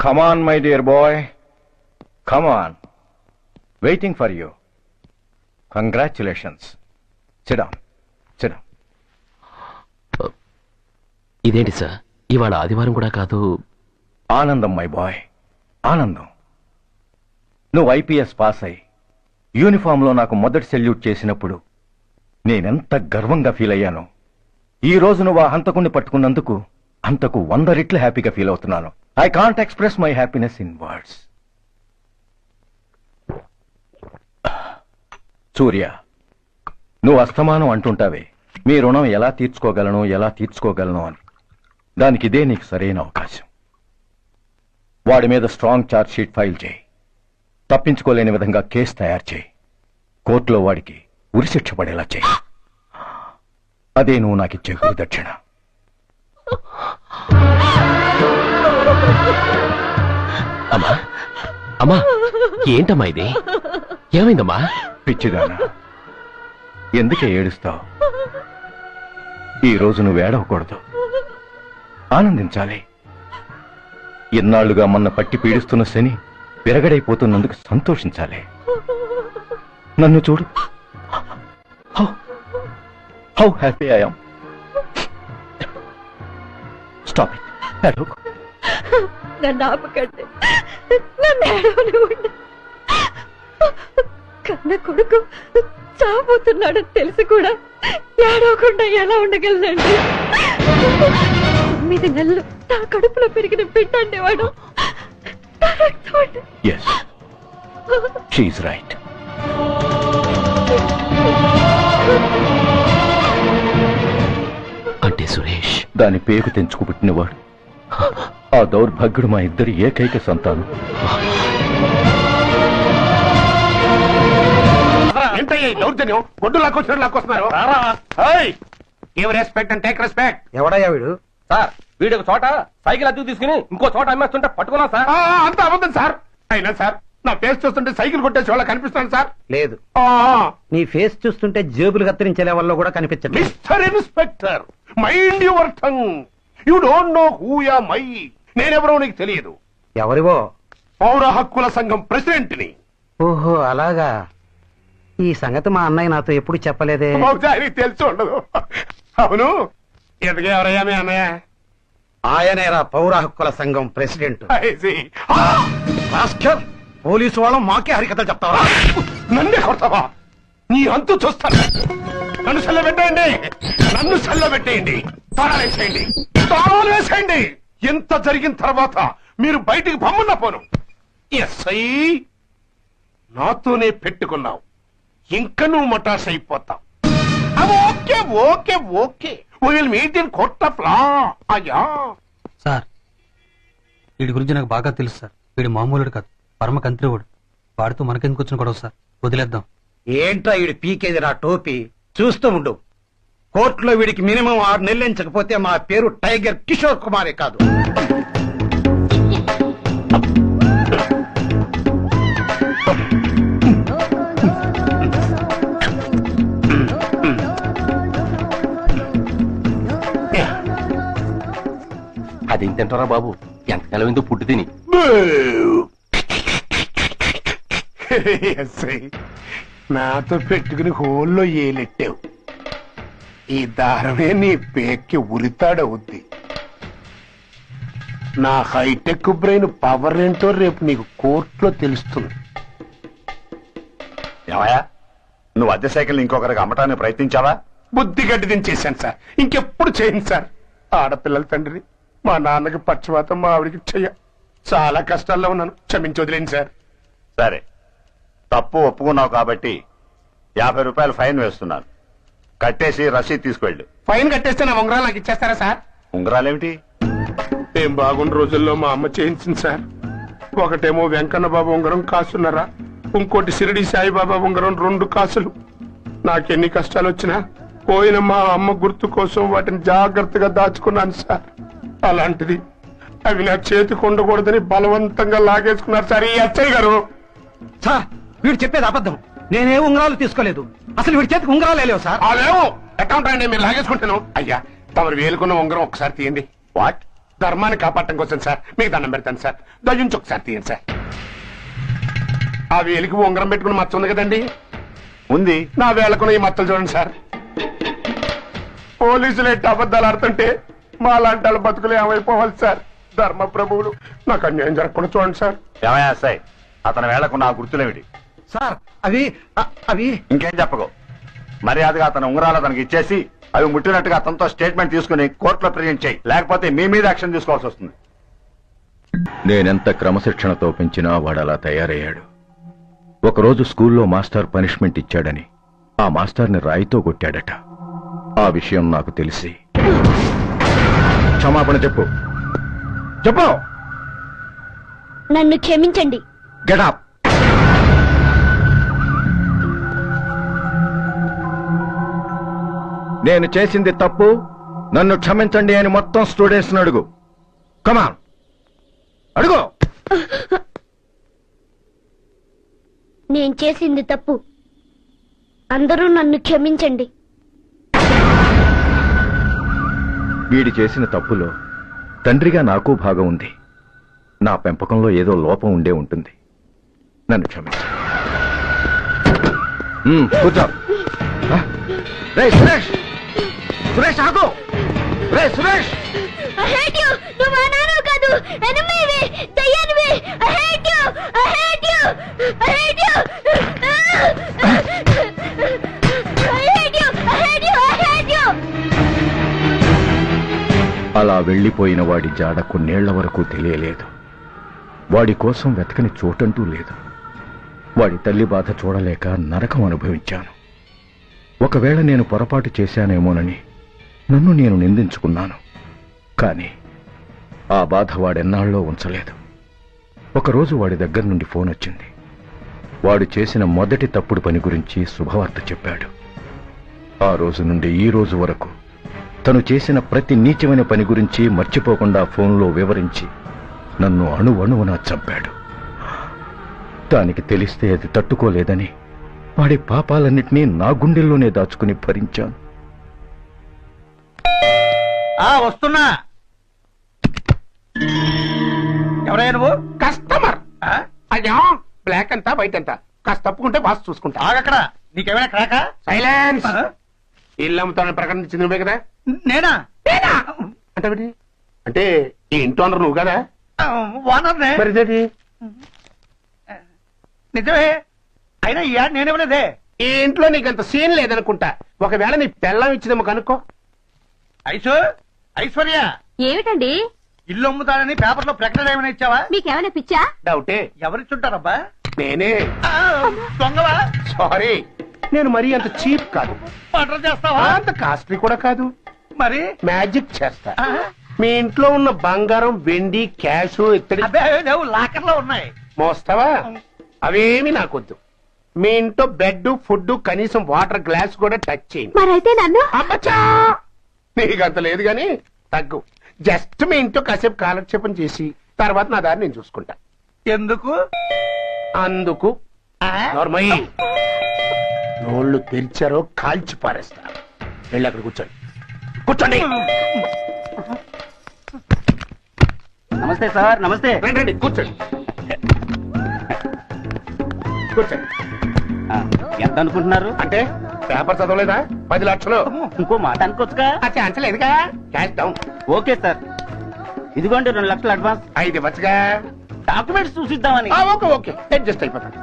Come on, my dear boy. Come on. Waiting for you. Congratulations. Sit down. Sit down. ఇదేంటి సార్, ఇవాళ ఆదివారం కూడా కాదు. ఆనందం మై బాయ్, ఆనందం. నువ్వు ఐపీఎస్ పాస్ అయి యూనిఫామ్లో నాకు మొదటి సెల్యూట్ చేసినప్పుడు నేనెంత గర్వంగా ఫీల్ అయ్యానో ఈ రోజు నువ్వు ఆ హంతకుణ్ణి పట్టుకున్నందుకు అంతకు 100 రెట్లు హ్యాపీగా ఫీల్ అవుతున్నాను. I can't express my happiness in words. Surya, నువ్వు అస్తమానం అంటుంటావే మీ రుణం ఎలా తీర్చుకోగలను అని. దానికి ఇదే నీకు సరైన అవకాశం. వాడి మీద స్ట్రాంగ్ ఛార్జ్ షీట్ ఫైల్ చేయి. తప్పించుకోలేని విధంగా కేసు తయారు చేయి. కోర్టులో వాడికి ఉరిశిక్ష పడేలా చేయి. అదే నువ్వు నాకిచ్చే గురుదక్షిణ. అమ్మా అమ్మా, ఏంటమ్మా ఇది? ఏమైందమ్మా? పిచ్చిదానా, ఎందుకే ఏడుస్తావు? ఈ రోజు నువ్వు ఏడవకూడదు, ఆనందించాలి. ఎన్నాళ్లుగా మొన్న పట్టి పీడిస్తున్న శని విరగడైపోతున్నందుకు సంతోషించాలి. నన్ను చూడు, how happy I am. Stop it. నన్ను ఆపకండి, నన్ను ఏడవనివ్వండి. కన్న కొడుకు చాపోతున్నాడని తెలిసి కూడా ఏడవకుండా ఎలా ఉండగలనండి? 9 నెలలు నా కడుపులో పెరిగిన బిడ్డండి వాడు. Yes, she's right. అంటే సురేష్ దాని పేరు తెంచుకు పుట్టినవాడు. ఆ దౌర్భాగ్యుడు మా ఇద్దరి ఏకైక సంతానం. ఏంటయ్యా దౌర్జన్యం? గొడ్డు లాక్కొస్తున్నారు. Respect and take respect. ఎవడయ్యా వీడు? సార్, వీడు ఒక చోట సైకిల్ అద్దెకు తీసుకుని ఇంకో చోట అమ్మేస్తుంటే పట్టుకున్నా సార్. అంత అబద్ధం సార్. అయినా సార్, నా ఫేస్ చూస్తుంటే సైకిల్ కొట్టేసి వాళ్ళ కనిపిస్తాను సార్. లేదు, నీ ఫేస్ చూస్తుంటే జేబులు కత్తిరించే లెవెల్లో కూడా కనిపించదు. Mister inspector, mind your tongue. You don't know who am I. నేనెవరో నీకు తెలియదు. ఎవరివో? పౌర హక్కుల సంఘం ప్రెసిడెంట్ ని. ఓహో, అలాగా. ఈ సంగతి మా అన్నయ్య నాతో ఎప్పుడు చెప్పలేదే. బహుశా ఆయనకి తెలిసి ఉండదు. అవును, ఎదుగా ఎవరయ్యా మీ అన్నయ్య? ఆయనేరా పౌర హక్కుల సంఘం ప్రెసిడెంట్. I see. పోలీసు వాళ్ళం మాకే హరికథలు చెప్తావా? నన్నే కొడతావా? నీ అంతు చూస్తాను. నన్ను సెల్లబెట్టేయండి, నన్ను సెల్లబెట్టేయండి. తాళాలు వేసేయండి, తాళాలు వేసేయండి. ఎంత జరిగిన తర్వాత మీరు బయటికి పమ్మున్న పోను. ఎస్ఐ, నాతోనే పెట్టుకున్నావు, ఇంకా నువ్వు మటాస్ అయిపోతావు. Okay okay okay, will meet in court of law. అయ్యా సార్, వీడి గురించి నాకు బాగా తెలుసు సార్. వీడి మామూలుడు కాదు, పరమ కంత్రివాడు. వాడితో మనకెందుకు వచ్చిన గొడవ సార్? వదిలేద్దాం. ఏంట్రా వీడి పీకేది రా టోపీ? చూస్తూ ఉండు. కోర్టులో వీడికి మినిమం 6 నెలలు ఎంచకపోతే మా పేరు టైగర్ కిషోర్ కుమారే కాదు. అదేం తింటారా బాబు? ఎంతకాలం ఎందుకు పుట్టి తిని. ఎస్ఐ, నాతో పెట్టుకుని హోల్లో ఏలెట్టావు. ఈ దారమే నీ పేక్కి ఉరితాడవుద్ది. నా హైటెక్ బ్రెయిన్ పవర్ ఏంటో రేపు నీకు కోర్టులో తెలుస్తుంది. ఏమయ్యా, నువ్వు అద్దె సైకిల్ ఇంకొకరికి అమ్మటానికి ప్రయత్నించావా? బుద్ధి గడ్డి దించేశాను సార్, ఇంకెప్పుడు చేయను సార్. ఆడపిల్లల తండ్రి, మా నాన్నకి పక్షవాతం, మా ఆవిడికి చెయ్య. చాలా కష్టాల్లో ఉన్నాను, క్షమించి వదిలేండి సార్. సరే, తప్పు ఒప్పుకున్నావు కాబట్టి 50 రూపాయలు ఫైన్ వేస్తున్నాను. కట్టేసి రసీదు తీసుకువెళ్ళు. ఫైన్ కట్టేస్తే నా ఉంగరాలు నాకు ఇచ్చేస్తారా సార్? ఉంగరాలేమిటి? ఏం బాగున్న రోజుల్లో మా అమ్మ చేయించింది సార్. ఒకటేమో వెంకన్న బాబు ఉంగరం కాసున్నరా, ఇంకోటి షిరిడి సాయిబాబా ఉంగరం 2 కాసులు. నాకెన్ని కష్టాలు వచ్చినా పోయిన మా అమ్మ గుర్తు కోసం వాటిని జాగ్రత్తగా దాచుకున్నాను సార్. అలాంటిది అవి నా చేతికి ఉండకూడదని బలవంతంగా లాగేసుకున్నారు సార్ ఈ అచ్చయ్య గారు. సార్, వీడు చెప్పేది అబద్ధం. నేనే ఉంగరాలు తీసుకోలేదు. అసలు వీడి చేతికి ఉంగరాలు లేవు సార్. లేవు, అకౌంట్ అండి, మీరు లాగేసుకుంటాను. అయ్యా, తమరు వేలుకున్న ఉంగరం ఒకసారి తీయండి. వాట్? ధర్మాన్ని కాపాడటం కోసం సార్, మీకు దండం పెడతాను సార్. దయ్యుంచి ఒకసారి తీయండి సార్. ఆ వేలికి ఉంగరం పెట్టుకుని మచ్చ ఉంది కదండి? ఉంది. నా వేలకున్న ఈ మచ్చలు చూడండి సార్. పోలీసులు ఎట్టి అబద్ధాలు ఆడుతుంటే మా లాంటి వాళ్ళ బతుకులు ఏమైపోవాలి సార్? ధర్మ ప్రభువులు, నాకు అన్యాయం జరగకుండా చూడండి సార్. ఏమయ్యా సార్, అతని వేళకు నా గుర్తులేమిటి? సార్ అవి అవి ఇంకేం చెప్పకు. మర్యాదగా అతని ఉంగరాలు అతనికి ఇచ్చేసి అవి ముట్టినట్టుగా అతనితో స్టేట్మెంట్ తీసుకుని కోర్టులో ప్రజెంట్ చేయి, లేకపోతే మీ మీద యాక్షన్ తీసుకోవాల్సి వస్తుంది. నేనెంత క్రమశిక్షణతో పెంచినా వాడు అలా తయారయ్యాడు. ఒకరోజు స్కూల్లో మాస్టర్ పనిష్మెంట్ ఇచ్చాడని ఆ మాస్టర్ని రాయితో కొట్టాడట. ఆ విషయం నాకు తెలిసి క్షమాపణ చెప్పు. చెప్పు. నన్ను క్షమించండి. Get up. నేను చేసింది తప్పు, నన్ను క్షమించండి అని మొత్తం స్టూడెంట్స్ అడుగు. కమాన్ అడుగు. నేను చేసింది తప్పు, అందరూ నన్ను క్షమించండి. వీడి చేసిన తప్పులో తండ్రిగా నాకు భాగం ఉంది. నా పెంపకంలో ఏదో లోపం ఉండే ఉంటుంది. నన్ను క్షమించు. కూర్చో. రే సురేష్, సురేష్ ఆగు. రే సురేష్, నువ్వు మా నాన్న కాదు, ఎనిమిది దయ్యానివి. I hate you. I hate you. I hate you. I hate you. I hate you. I hate you. అలా వెళ్లిపోయిన వాడి జాడ కొన్నేళ్ల వరకు తెలియలేదు. వాడి కోసం వెతకని చోటంటూ లేదు. వాడి తల్లి బాధ చూడలేక నరకం అనుభవించాను. ఒకవేళ నేను పొరపాటు చేశానేమోనని నన్ను నేను నిందించుకున్నాను. కానీ ఆ బాధ వాడెన్నాళ్ళలో ఉంచలేదు. ఒకరోజు వాడి దగ్గర నుండి ఫోన్ వచ్చింది. వాడు చేసిన మొదటి తప్పుడు పని గురించి శుభవార్త చెప్పాడు. ఆ రోజు నుండి ఈ రోజు వరకు తను చేసిన ప్రతి నీచమైన పని గురించి మర్చిపోకుండా ఫోన్లో వివరించి నన్ను అణువణువున చంపాడు. దానికి తెలిస్తే అది తట్టుకోలేదని వాడి పాపాలన్నింటినీ నా గుండెల్లోనే దాచుకుని భరించాను. వస్తున్నా. ఎవరైనా నువ్వు? కస్టమర్. అయ్యా బ్లాక్ అంతా వైట్ అంతా కాస్త తప్పుకుంటే బాస్ చూసుకుంటా. ఆగక్కడ. నీకేమైనా క్రాక? సైలెన్స్. ఇల్లు అమ్ముతానని ప్రకటించింది నువ్వే కదా? నేనా? అంటే అంటే ఈ ఇంటి ఓనర్ నువ్వు కదా? ఓనర్నే. మరి నిజమే. అయినా ఈ యాడ్ నేనేమలేదే. ఈ ఇంట్లో నీకంత సీన్ లేదనుకుంటా. ఒకవేళ నీ పెళ్ళం ఇచ్చిందేమో కనుక్కో. ఐశ్వర్య, ఏమిటండి? ఇల్లు అమ్ముతానని పేపర్లో ప్రకటన ఏమైనా ఇచ్చావా? మీకేమైనా పిచ్చా? డౌటే. ఎవరిచ్చుంటారబ్బా? నేనే. దొంగవా? సారీ, నేను మరీ అంత చీప్ కాదు. మర్డర్ చేస్తావా? అంత కాస్ట్లీ కూడా కాదు. మరి మ్యాజిక్ చేస్తా. మీ ఇంట్లో ఉన్న బంగారం, వెండి, క్యాష్, ఇత్తడి లాకర్ లో ఉన్నాయి. మోస్తావా? అవేమి నాకొద్దు. మీ ఇంట్లో బెడ్, ఫుడ్, కనీసం వాటర్ గ్లాస్ కూడా టచ్ చేయండి. మరైతే నన్ను అబ్బచ్చా, నీకంత లేదు గాని తగ్గు. జస్ట్ మీ ఇంట్లో కాసేపు కాలక్షేపం చేసి తర్వాత నా దారి నేను చూసుకుంటా. ఎందుకు? అందుకు. నార్మల్ నోళ్ళు తెరిచారో కాల్చి పారేస్తా. వెళ్ళి అక్కడ కూర్చోండి. కూర్చోండి. నమస్తే సార్. నమస్తే. రండి కూర్చోండి. కూర్చోండి. ఎంత అనుకుంటున్నారు? అంటే పేపర్ చదవలేదా? 10 లక్షలు. ఇంకో మాట అనుకోవచ్చుగా. ఛాన్స్ లేదుగా. Cash down. ఓకే సార్, ఇదిగోండి 2 లక్షలు అడ్వాన్స్. 5 ఇవ్వచ్చుగా. డాక్యుమెంట్స్ చూసిద్దామని. ఓకే ఓకే, అడ్జస్ట్ అయిపోతాను.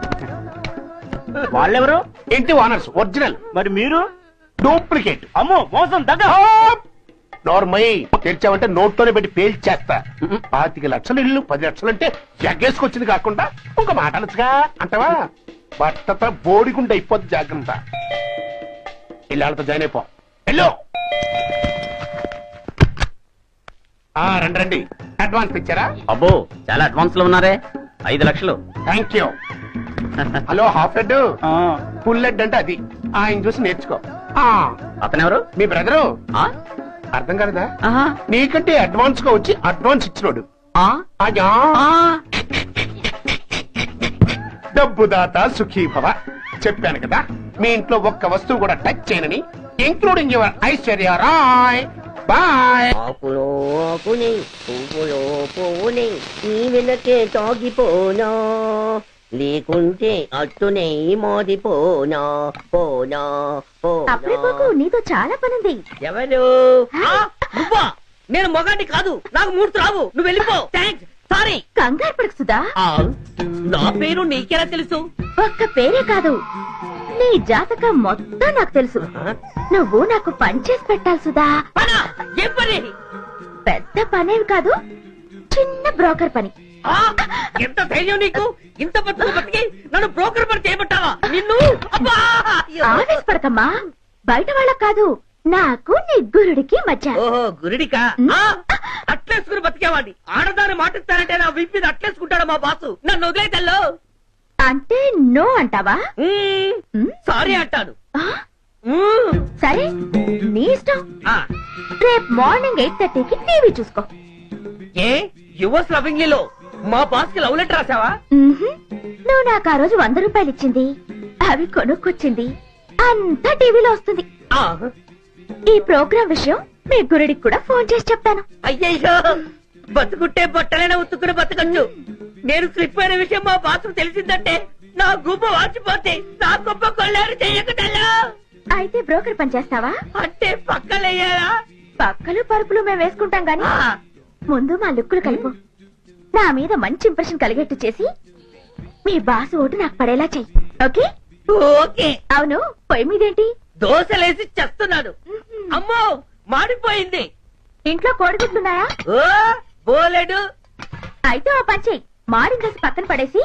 వాళ్ళెవరు? ఇంటి ఓనర్స్, ఒరిజినల్. మరి మీరు? డూప్లికేట్. అమ్మో మోసం దగ్గర. నార్మల్ తెరిచావంటే నోట్తోనే పెట్టి పేల్చేస్తా. 25 లక్షలు ఇల్లు 10 లక్షలు అంటే జగ్గేసుకొచ్చింది కాకుండా ఇంకో మాట అనొచ్చుగా అంటావా? బట్టతో బోడిగుంట అయిపోద్ది. జాగ్రత్త. ఇల్లాళ్ళతో జాయిన్ అయిపో. వెళ్ళు. రండి రండి. అడ్వాన్స్ ఇచ్చారా? అబ్బో చాలా అడ్వాన్స్ లో ఉన్నారే. 5 లక్షలు. Thank you. Hello half head, full head అంటే అది. ఆయన చూసి నేర్చుకో. అతనెవరు? మీ బ్రదరు. అర్థం కాలేదా? నీకంటే అడ్వాన్స్ గా వచ్చి అడ్వాన్స్ ఇచ్చినోడు. డబ్బు దాత సుఖీ భవ. చెప్పాను కదా, మీ ఇంట్లో ఒక్క వస్తువు కూడా టచ్ చేయనని, including your Aishwarya Rai. Bye. ఆకులో ఆకుని, పువ్వులో పువ్వుని, నీ వెనకే తాగిపోనా, లేకుంటే అట్టునే మోదిపోనా. పోనా అప్పుడే నీతో చాలా పనుంది. ఎవరు? నువ్వా? నేను మొగాడి కాదు, నాకు 3 రావు. నువ్వు వెళ్ళిపో. థ్యాంక్స్. సారీ. కంగారు పడకు సుధా. నా పేరు నీకెలా తెలుసు? ఒక్క పేరే కాదు, నీ జాతకం మొత్తం నాకు తెలుసు. నువ్వు నాకు పని చేసి పెట్టాలి సుధా. ఏం పని? పెద్ద పనేవి కాదు, చిన్న బ్రోకర్ పని. ఎంత ధైర్యం నీకు? ఇంత బతికి నన్ను బ్రోకర్ పని చేయబట్టావా? నిన్ను ఆవేశపడకమ్మా, బయట వాళ్ళకు కాదు, నాకు నీ గురుడికి మధ్య. ఓహో, గురుడికా? అట్లేసుకుని బతికేవాడి. ఆడదాన్ని మాటిస్తానంటే నా విప్పి అట్లేసుకుంటాడు మా బాసు. నన్ను వదిలేతల్లో. అంటే నో అంటావా? సారీ అంటాను. సరే, నీ ఇష్టం. రేపు మార్నింగ్ 8:30కి టీవీ చూసుకో. ఏ యువర్స్ లవింగ్ లో మా బాస్ కి లవ్ లెటర్ రాసావా? నువ్వు నాకు ఆ రోజు 100 రూపాయలు ఇచ్చింది, అవి కొనుక్కొచ్చింది అంతా టీవీలో వస్తుంది. ఈ ప్రోగ్రాం విషయం మీ గురుడికి కూడా ఫోన్ చేసి చెప్తాను. అయ్యయ్యో, బతుకుంటే బట్టలైనా ఉత్తుకుని బతకచ్చు. నేను స్లిప్ అయిన విషయం మా బాసు తెలిసిందంటే నా గుబ్బ వాచిపోతే నా గొప్ప కొల్లారు చెయ్యకటల్లా. అయితే బ్రోకర్ పని చేస్తావా? అంటే పక్కలయ్యారా? పక్కలు పరుపులు మేము వేసుకుంటాం గాని ముందు మా లుక్కులు కలుపు. నా మీద మంచి ఇంప్రెషన్ కలిగేట్టు చేసి మీ బాసు ఓటు నాకు పడేలా చెయ్యి. ఓకే? ఓకే. అవును, పొయ్యి మీదేంటి? దోశలేసి చేస్తున్నాడు. అమ్మో, మాడిపోయింది. ఇంట్లో కోడిగుడ్లున్నాయా? ఓ బోలెడు. అయితే ఓ పని చెయ్యి, మాడిన దోశ పక్కన పడేసి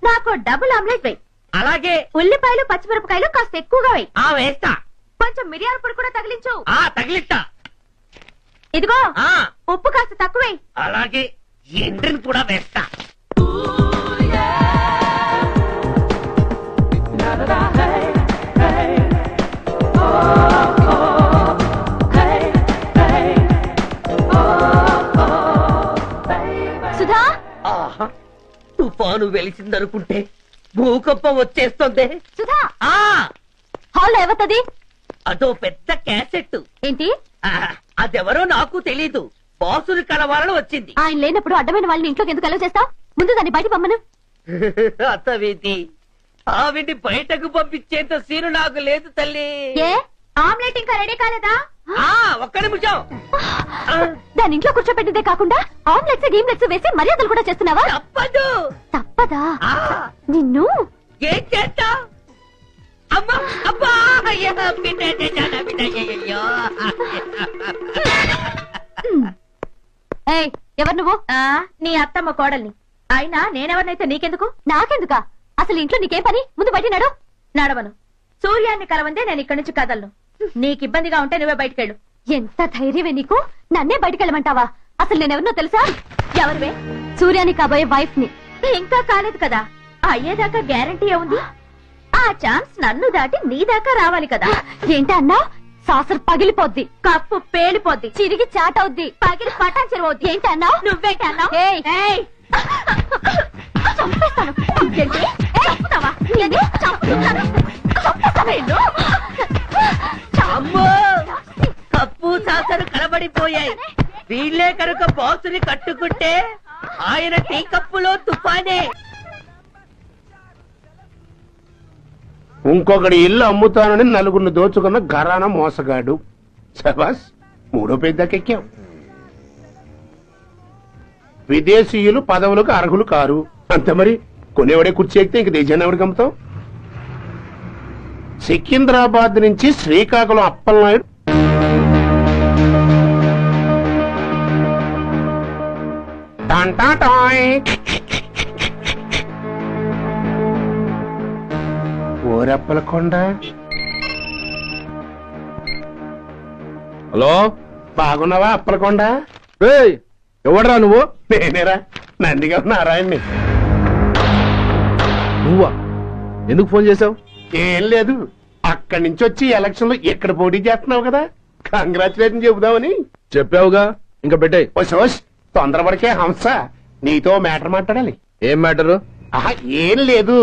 నాకు డబుల్ ఆమ్లెట్ వేయి. అలాగే. ఉల్లిపాయలు పచ్చిమిరపకాయలు కాస్త ఎక్కువగా వేయి. వేస్తా. కొంచెం మిరియాల పొడి కూడా తగిలించు. తగిలిస్తా. ఇదిగో ఉప్పు కాస్త తక్కువే. అలాగే. ఎండ్రిని కూడా వేస్తా. సుధా, తుఫాను వెలిసిందనుకుంటే భూకంపం వచ్చేస్తుంది. సుధా, హాల్లో ఏవతది? అదో పెద్ద క్యాసెట్. ఏంటి? అదెవరో నాకు తెలీదు. బాసుని కలవాలని వచ్చింది. ఆయన లేనప్పుడు అడ్డమైన వాళ్ళని ఇంట్లోకి ఎందుకు అలవ్ చేస్తావు? ముందు దాన్ని బయట పంపను. అత్తవేది, ఆవిడ్ని బయటకు పంపించేంత సీను నాకు లేదు తల్లి. ఏ ఆమ్లెట్ ఇంకా రెడీ కాలేదా? ఒక్క నిమిషం. దాని ఇంట్లో కూర్చోబెట్టిందే కాకుండా ఆమ్లెట్స్ గీమ్లెట్స్ వేసి మర్యాదలు కూడా చేస్తున్నావా? తప్పదు. తప్పదా? నిన్ను ఏం చేస్తా? అమ్మా అబ్బా, అయ్యో, బిడ్డ చేశానా, బిడ్డ అయ్యయ్యో. ఎవరు నువ్వు? నీ అత్తమ్మ కోడల్ని. అయినా నేనెవరినైతే నీకెందుకు? నాకెందుకా? అసలు ఇంట్లో నీకేం పని? ముందు బయట నడు. నడవను. సూర్యాన్ని కలవందే నేను ఇక్కడి నుంచి కదలను. నీకు ఇబ్బందిగా ఉంటే నువ్వే బయటకెళ్ళు. ఎంత ధైర్యమే నీకు? నన్నే బయటకెళ్ళమంటావా? అసలు నేనెవరినో తెలుసా? ఎవరివే? సూర్యాన్ని కాబోయే వైఫ్ ని. ఇంకా కాలేదు కదా, అయ్యేదాకా గ్యారంటీ ఏముంది? ఆ ఛాన్స్ నన్ను దాటి నీ దాకా రావాలి కదా. ఏంటి అన్నా? సాసర్ పగిలిపోద్ది, కప్పు పేలిపోద్ది, చిరిగి చాటవుద్ది, పగిలి పటాన్ చెరువద్ది. ఏంటి అన్నావు? నువ్వేంటి అన్నావు? చంపేస్తాను. అమ్మో, కప్పు సాసరు కలబడిపోయాయి. వీళ్ళే కనుక బాసుని కట్టుకుంటే ఆయన టీ కప్పులో తుఫానే. ఇంకొకటి ఇల్లు అమ్ముతానని నలుగురిని దోచుకున్న గరాన మోసగాడు. శబాస్, 3వ పేజీ దాకా ఎక్కాం. విదేశీయులు పదవులకు అర్హులు కారు. అంతే మరి. కొనేవాడే కుర్చీ ఎక్కితే ఇంక దేశాన్ని ఎవరికి అమ్ముతాం? సికింద్రాబాద్ నుంచి శ్రీకాకుళం అప్పలనాయుడు ఓరప్పలకొండ. హలో, బాగున్నావా అప్పలకొండ? ఎవడరా నువ్వు? నేనేరా, నందిగా నారాయణ్ని. నువ్వా? ఎందుకు ఫోన్ చేసావు? ఏం లేదు, అక్కడి నుంచి వచ్చి ఎలక్షన్ లో ఇక్కడ పోటీ చేస్తున్నావు కదా, కంగ్రాచులేషన్ చెబుదామని. చెప్పావుగా, ఇంకా పెట్టాయి. తొందరపడికే హంస, నీతో మ్యాటర్ మాట్లాడాలి. ఏం మ్యాటరు? ఏం లేదు,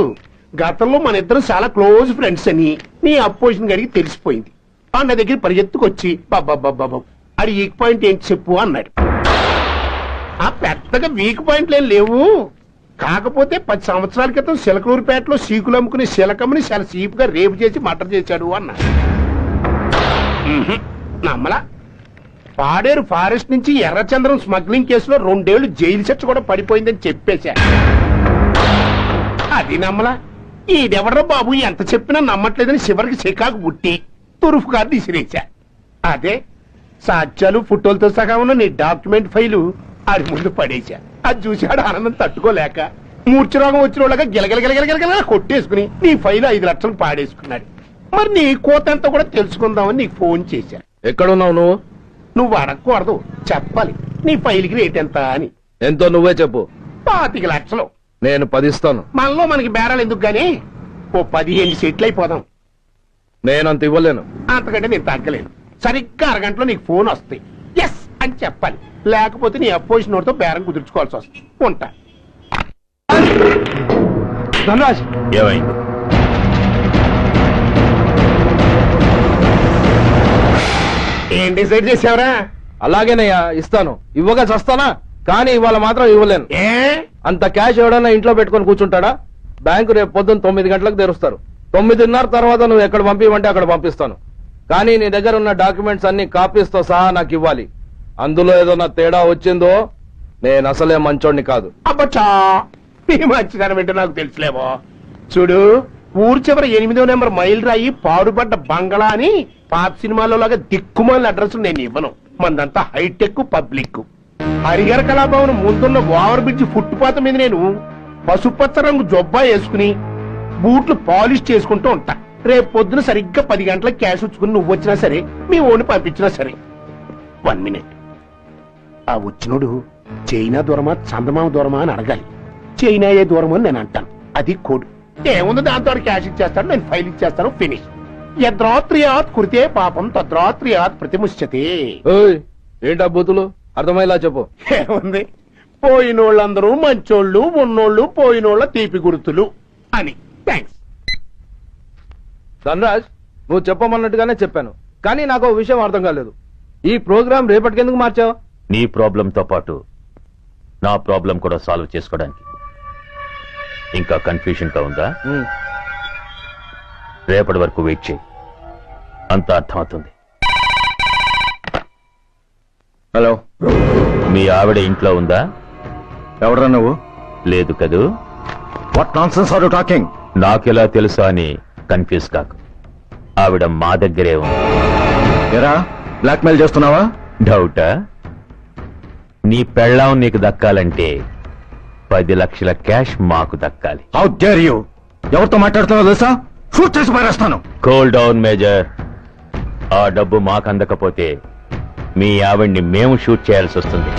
గతంలో మన ఇద్దరం చాలా క్లోజ్ ఫ్రెండ్స్ అని నీ అపోజిషన్ గారికి తెలిసిపోయింది. నా దగ్గర పరిగెత్తుకొచ్చి బాబా అది వీక్ పాయింట్ ఏంటి చెప్పు అన్నాడు. పెద్దగా వీక్ పాయింట్లు ఏం లేవు, కాకపోతే 10 సంవత్సరాల క్రితం సిలకలూరుపేటలో సీకులు అమ్ముకునే శిలకమ్మని చాలా సీపుగా రేపు చేసి మర్డర్ చేశాడు అన్నాడు. నమ్మలా. పాడేరు ఫారెస్ట్ నుంచి ఎర్రచంద్రం స్మగ్లింగ్ కేసులో 2 ఏళ్లు జైలు శిక్ష కూడా పడిపోయిందని చెప్పేశా. అది నమ్మలా. ఈడెవడ్రా బాబు ఎంత చెప్పినా నమ్మట్లేదని చివరికి చికాకు పుట్టి తురుపు కార్డు ఇసిరేశా. అదే సాక్ష్యాలు ఫోటోలతో సగా ఉన్న నీ డాక్యుమెంట్ ఫైలు ఆడి ముందు పడేశా. అది చూశాడు ఆనందం తట్టుకోలేక మూర్ఛరోగం వచ్చిన వాళ్ళగా గిలగిలగిలగిలగిలగిల కొట్టేసుకుని నీ ఫైలు 5 లక్షలు పాడేసుకున్నాడు. మరి నీ కోతంతా కూడా తెలుసుకుందామని నీకు ఫోన్ చేశా. ఎక్కడున్నావు నువ్వు? నువ్వు అడగకూడదు, చెప్పాలి. నీ ఫైల్కి రేట్ ఎంత అని. ఎంతో నువ్వే చెప్పు. 25 లక్షలు. నేను 10 ఇస్తాను. మనలో మనకి బేరాలు ఎందుకు గానీ ఓ 15 సెట్లు అయిపోదాం. నేనంత ఇవ్వలేను. అంతకంటే నేను తగ్గలేను. సరిగ్గా అరగంటలో నీకు ఫోన్ వస్తాయి. ఎస్ అని చెప్పాలి. లేకపోతే నీ అపోజిషన్ వాడితో బేరం కుదుర్చుకోవాల్సి వస్తుంది. ఉంటా. ధనరాజ్ ఏమైంది? ఏం డిసైడ్ చేసావరా? అలాగేనయ్యా, ఇస్తాను. ఇవ్వగా చస్తానా, కానీ ఇవాళ మాత్రం ఇవ్వలేను. అంత క్యాష్ ఎవడన్నా ఇంట్లో పెట్టుకొని కూర్చుంటాడా? బ్యాంకు రేపు పొద్దున్న 9 గంటలకు తెరుస్తారు. 9:30 తర్వాత నువ్వు ఎక్కడ పంపిమంటే అక్కడ పంపిస్తాను. కానీ నీ దగ్గర ఉన్న డాక్యుమెంట్స్ అన్ని కాపీస్తో సహా నాకు ఇవ్వాలి. అందులో ఏదన్నా తేడా వచ్చిందో నేను అసలే మంచోడిని కాదు. అబ్బచ్చా, నీ మంచిదనం ఏంటో నాకు తెలుసులేవో. చూడు, ఊరు చివరి 8వ నెంబర్ మైల్ రాయి పాడుపడ్డ బంగళా అని పాత సినిమాలో లాగా దిక్కుమాలిన అడ్రస్ నేను ఇవ్వను. మందంతా హైటెక్ పబ్లిక్. హరిహర కళాభవన్ ముందున్న ఓవర్ బ్రిడ్జ్ ఫుట్పాత్ మీద నేను పసుపచ్చ రంగు జొబ్బా వేసుకుని బూట్లు పాలిష్ చేసుకుంటూ ఉంటా. రేపు పొద్దున సరిగ్గా 10 గంటలకు క్యాష్ వచ్చుకుని నువ్వు వచ్చినా సరే, మీ ఓని పంపించినా సరే. 1 మినిట్. ఆ వచ్చినోడు చైనా దూరమా చందమామ దూరమా అని అడగాలి. చైనా ఏ దూరం అని నేను అంటాను. అది కోడ్. ఏముంది, దాంతో క్యాష్ ఇచ్చేస్తాడు, నేను ఫైల్ ఇచ్చేస్తాను, ఫినిష్. యద్రాత్రియాత్ కురితే పాపం తద్రాత్రియాత్ ప్రతిముష్యతే. ఏంటా బూతులు? అర్థమయ్యేలా చెప్పు. ఏముంది, పోయినోళ్ళందరూ మంచోళ్ళు, ఉన్నోళ్ళు పోయినోళ్ళ తీపి గుర్తులు అని. థ్యాంక్స్. ధనరాజ్, నువ్వు చెప్పమన్నట్టుగానే చెప్పాను, కానీ నాకు ఒక విషయం అర్థం కాలేదు. ఈ ప్రోగ్రాం రేపటికెందుకు మార్చావు? నీ ప్రాబ్లంతో పాటు నా ప్రాబ్లం కూడా సాల్వ్ చేసుకోవడానికి. ఇంకా కన్ఫ్యూజన్ గా ఉందా? రేపటి వరకు వెయిట్ చేయి, అంతా అర్థమవుతుంది. హలో, మీ ఆవిడ ఇంట్లో ఉందా? ఎవడరా నువ్వు? లేదు కదూ. What nonsense are you talking? నాకెలా తెలుసా అని కన్ఫ్యూజ్ కాకు. ఆవిడ మా దగ్గరే ఉంది. ఎరా, బ్లాక్మెయిల్ చేస్తున్నావా? డౌటా? నీ పెళ్ళాం నీకు దక్కాలంటే 10 లక్షల క్యాష్ మాకు దక్కాలి. How dare you! ఎవరితో మాట్లాడుతున్నావో తెలుసా? షూట్ చేసి పారేస్తాను. Cool down major. ఆ డబ్బు మాకు అందకపోతే మీ ఆవిడ్ని మేము షూట్ చేయాల్సి వస్తుంది.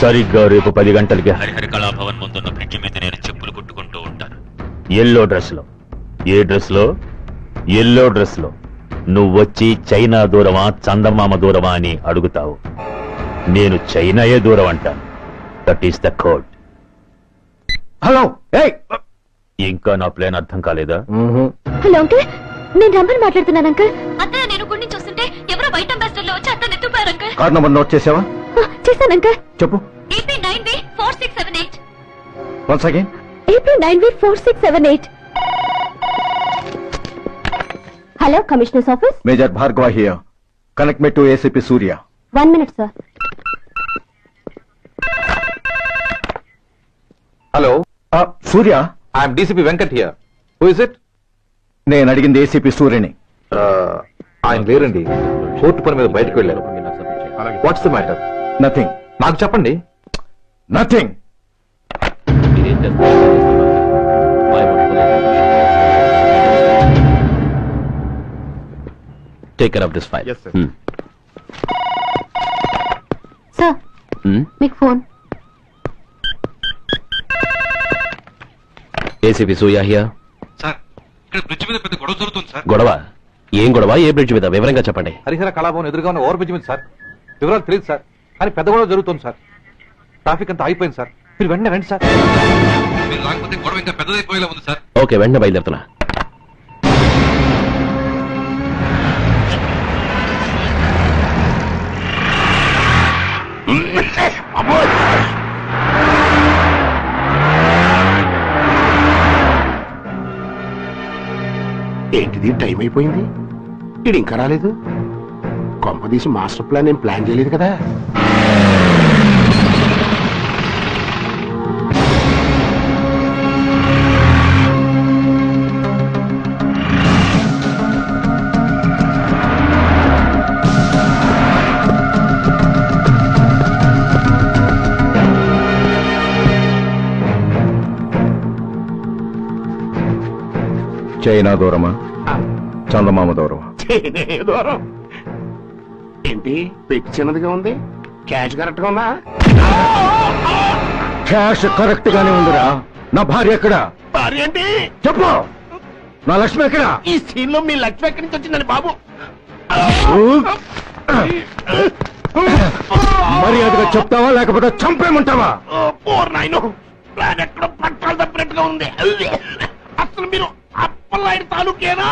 సరిగ్గా రేపు 10 గంటలకి హరిహర కళాభవన్ ముందున్న బ్రిడ్జి మీద నేను చెప్పులు కుట్టుకుంటూ ఉంటాను. ఎల్లో డ్రెస్ లో. ఏ డ్రెస్ లో? ఎల్లో డ్రెస్ లో. నువ్వొచ్చి చైనా దూరమా చందమామ దూరమా అని అడుగుతావు. నేను చైనాయే దూరం అంటాను. That is the code. Hello, ఇంకా నా ప్లాన్ అర్థం కాలేదా? హలో అంకుల్, నేను రమ్మని మాట్లాడుతున్నాను అంకుల్. అత్తయ్య నేను గుడిని చూస్తుంటే ఎవరో వైట్ అంబాసిడర్ లో వచ్చి అత్తని ఎత్తుపారు అంకుల్. కార్డ్ నంబర్ నోట్ చేసావా? చేశాను అంకుల్. చెప్పు. AP9V4678. Once again. AP9V4678. Hello, commissioners office. Major Bhargava here. Connect me to ACP Surya. 1 minute sir. Hello, Surya. I'm DCP Venkat here. Who is it? నేను అడిగింది ACP సూర్యని. ఆయన లేరండి, కోర్టు పని మీద బయటకు వెళ్ళారు. What's the matter? నథింగ్. నాకు చెప్పండి. Nothing. Take care of this file. Sir, మీకు phone. ACP Surya here. Sir, ఇక్కడ బ్రిడ్జ్ మీద పెద్ద గొడవ జరుగుతుంది సార్. గొడవ? ఏం గొడవ? ఏ బ్రిడ్జ్ మీద? వివరంగా చెప్పండి. హరిహర కళాభవన్ ఎదురుగా ఉన్న ఓవర్ బ్రిడ్జ్ మీద సార్. వివరాలు తెలియదు సార్, కానీ పెద్ద గొడవ జరుగుతుంది సార్. ట్రాఫిక్ అంతా అయిపోయింది సార్. మీరు వెంటనే రండి సార్. మీరు రాకపోతే గొడవ ఇంకా పెద్దదైపోయేలా ఉంది సార్. ఓకే, వెంటనే బయలుదేరుతున్నా. ఏంటిది, టైం అయిపోయింది, ఇది ఇంకా రాలేదు. కొంపదీసి మాస్టర్ ప్లాన్ ఏం ప్లాన్ చేయలేదు కదా? చైనా దూరమా, చందమామ దూరమా? దూరం ఏంటి? పెట్టి చిన్నదిగా ఉంది, క్యాష్ కరెక్ట్ గా ఉందా? క్యాష్ కరెక్ట్ గానే ఉందిరా. నా భార్య ఎక్కడ? భార్య ఏంటి? చెప్పు. నా లక్ష్మి ఎక్కడ? ఈ సీన్ లో మీ లక్ష్మి ఎక్కడి నుంచి వచ్చిందని బాబు? మర్యాదగా చెప్తావా లేకపోతే చంపేమంటావా? నాయను ప్లాన్ ఎక్కడ పట్టాలు తప్పినట్టుగా ఉంది. అసలు మీరు అప్పలనాయుడు తాలూకేనా?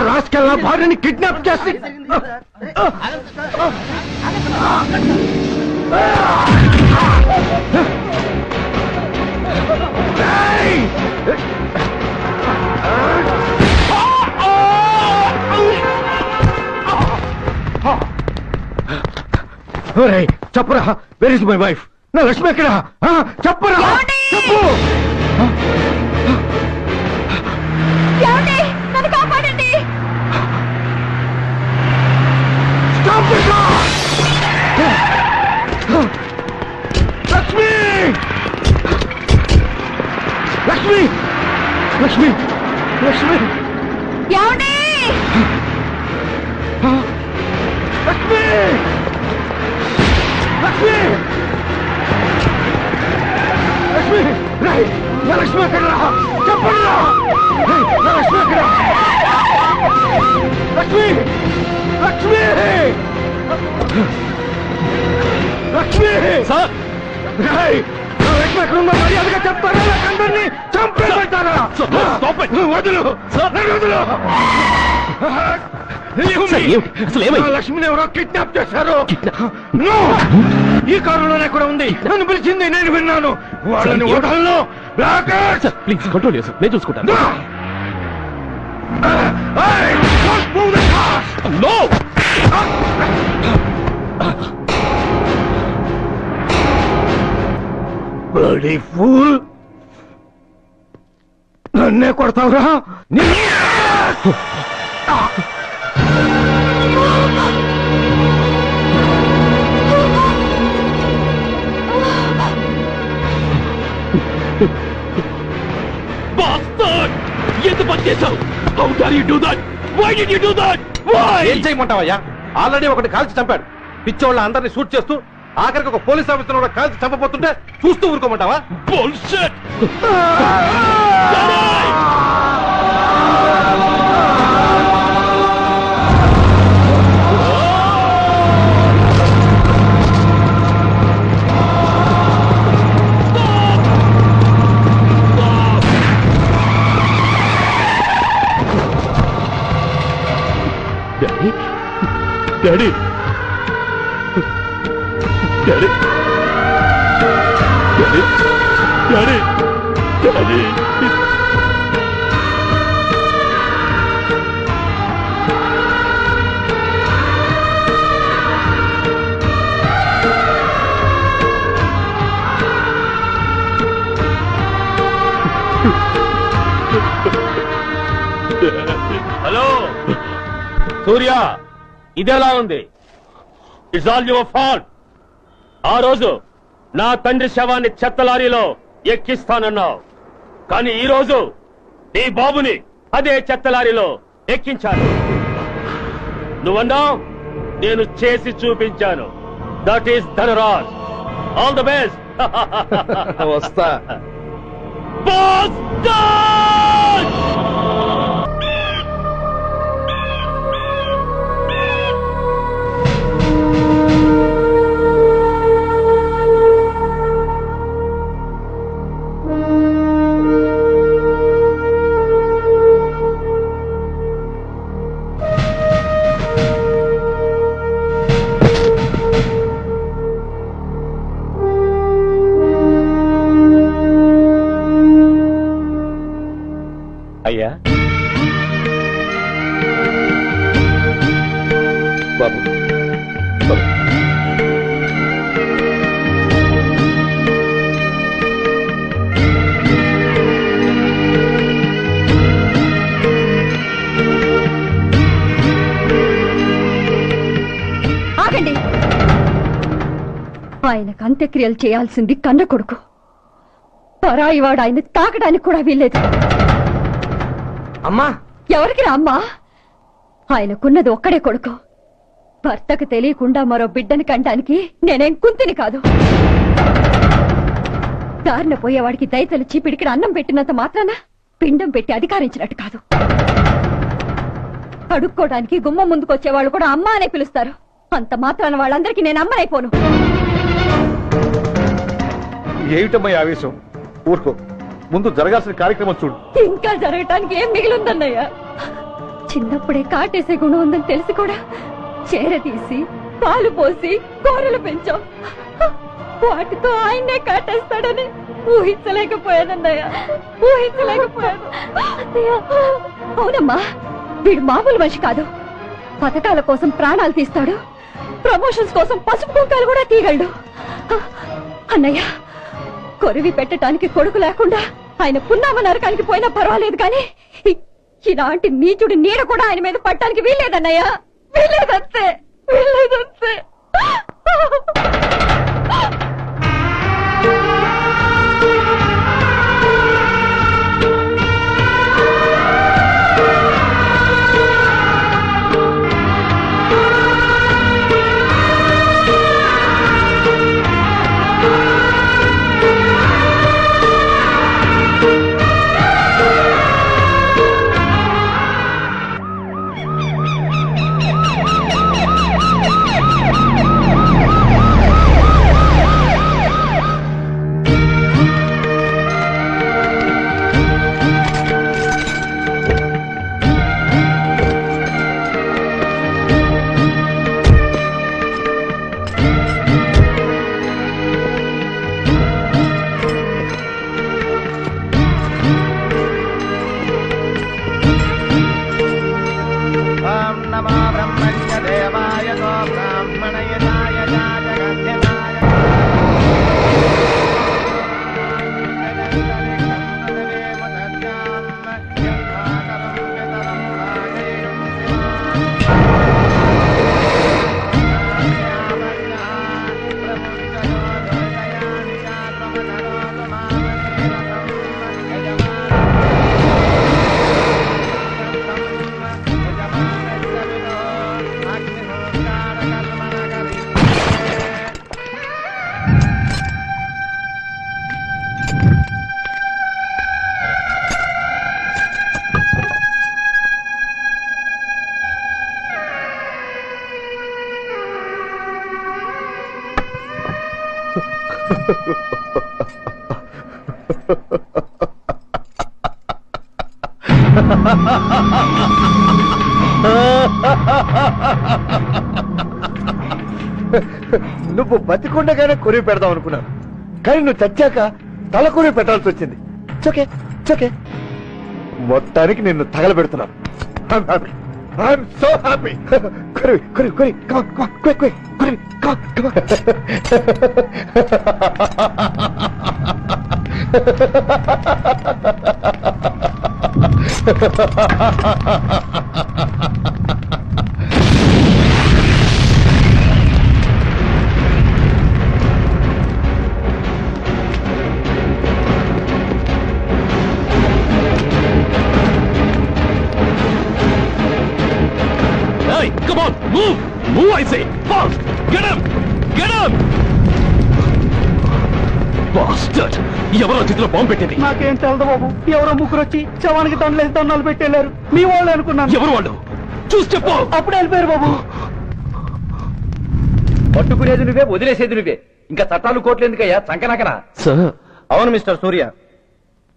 రాసుకెళ్ళ భార్యని కిడ్నాప్ చేసి చెప్పరా, వెర్ ఇస్ మై వైఫ్? నా లక్ష్మి ఎక్కడ? చెప్పరా, చెప్పు. నన్ను కాపాడండి. లక్ష్మి, లక్ష్మి, లక్ష్మి, లక్ష్మి, ఏమండి? లక్ష్మి, లక్ష్మి, లక్ష్మి, రేయ్, నా లక్ష్మి ఎక్కడ? చెప్పరా, నా లక్ష్మి ఎక్కడ? లక్ష్మి, లక్ష్మి, లక్ష్మి, సార్, రేయ్, నా లక్ష్మి ఎక్కడ ఉందో మర్యాదగా చెప్తారా? నాకందరినీ చంపేస్తారా? వదులు, వదులు. లక్ష్మిని ఎవరో కిడ్నాప్ చేశారు. ఈ కారులోనే కూడా ఉంది. నన్ను పిలిచింది, నేను విన్నాను. వాళ్ళని వదలను. ప్లీజ్ కంట్రోల్ చేసి నేను చూసుకుంటాను. బ్లడీ ఫూల్, నన్నే కొడతావురా? ఎంత పని చేశావు? How dare you do that? Why did you do that? Why? ఏం చేయమంటావయ్యా? ఆల్రెడీ ఒకటి కాల్చి చంపాడు. పిచ్చోళ్ళ అందరినీ షూట్ చేస్తూ ఆఖరికి ఒక పోలీస్ ఆఫీసర్ కూడా కాల్చి చంపబోతుంటే చూస్తూ ఊరుకోమంటావా? Bullshit! Daddy, daddy, daddy, daddy, daddy. Hello Surya, ఇదెలా ఉంది? It's all your fault. ఆ రోజు నా తండ్రి శవాన్ని చెత్త లారీలో ఎక్కిస్తానన్నావు, కానీ ఈ రోజు నీ బాబుని అదే చెత్త లారీలో ఎక్కించాను. నువ్వన్నావు, నేను చేసి చూపించాను. That is Dhanraj. All the best. వస్తా. అయ్యా బాబు ఆగండి. ఆయనకు అంత్యక్రియలు చేయాల్సింది కన్న కొడుకు. పరాయివాడు ఆయన తాకడానికి కూడా వీల్లేదు. అమ్మా ఎవరికి రా అమ్మా? ఆయనకున్నది ఒక్కడే కొడుకు. భర్తకు తెలియకుండా మరో బిడ్డని కంటానికి నేనేం కుంతిని కాదు. దారిన పోయేవాడికి దయతలు చీపిడికి అన్నం పెట్టినంత మాత్రాన పిండం పెట్టి అధికారించినట్టు కాదు. అడుక్కోవడానికి గుమ్మం ముందుకొచ్చేవాళ్ళు కూడా అమ్మ అనే పిలుస్తారు. అంత మాత్రాన వాళ్ళందరికీ నేను అమ్మనైపోను. ఏమిటమ్మా ఆవేశం? ఊరుకో, ముందు జరగాల్సిన కార్యక్రమం చూడు. ఇంకా జరగటానికి ఏం మిగిలిందన్నయ్య? చిన్నప్పుడే కాటేసే గుణం ఉందని తెలిసి కూడా చేరదీసి పాలు పోసి కూరలు పెంచాం. వాటితో ఆయన్నే కాటేస్తాడని ఊహించలేకపోయానన్నయ్య, ఊహించలేకపోయాను. అవునమ్మా, వీడు మామూలు మనిషి కాదు. పథకాల కోసం ప్రాణాలు తీస్తాడు, ప్రమోషన్స్ కోసం పసుపు కుంకాలు కూడా తీయగలడు. అన్నయ్య, కొరివి పెట్టడానికి కొడుకు లేకుండా ఆయన పున్నామ నరకానికి పోయినా పర్వాలేదు, కానీ ఇలాంటి నీచుడి నీడ కూడా ఆయన మీద పట్టడానికి వీల్లేదన్నయ్య, వీల్లేదంతే, వీల్లేదంతే. నువ్వు బతికుండగానే కొరివి పెడదాం అనుకున్నాను, కానీ నువ్వు చచ్చాక తల కొరివి పెట్టాల్సి వచ్చింది. చోకే చోకే, మొత్తానికి నిన్ను తగలబెడుతున్నాను. I'm so happy. కొరివి కొరివి కొరివి, come on, come on, quick, quick, కొరివి, come on, come Hey, come on, move! Move, I say! Fast! Get him! Get him! Bastard! ఎవరో చేతిలో బాంబు పెట్టింది? నాకేం తెలదు బాబు, ఎవరో ముగ్గురు వచ్చి శవానికి దండలేసి దండాలు పెట్టేశారు. మీ వాళ్ళు అనుకున్నాను. ఎవరు వాళ్ళు? చూసి చెప్పు. అప్పుడే వెళ్ళిపోయారు బాబు. పట్టుకునేది నువ్వే, వదిలేసేది నువ్వే. ఇంకా చట్టాలు కోట్లు ఎందుకయ్యా చంకనాకనా? సార్, అవును మిస్టర్ సూర్య,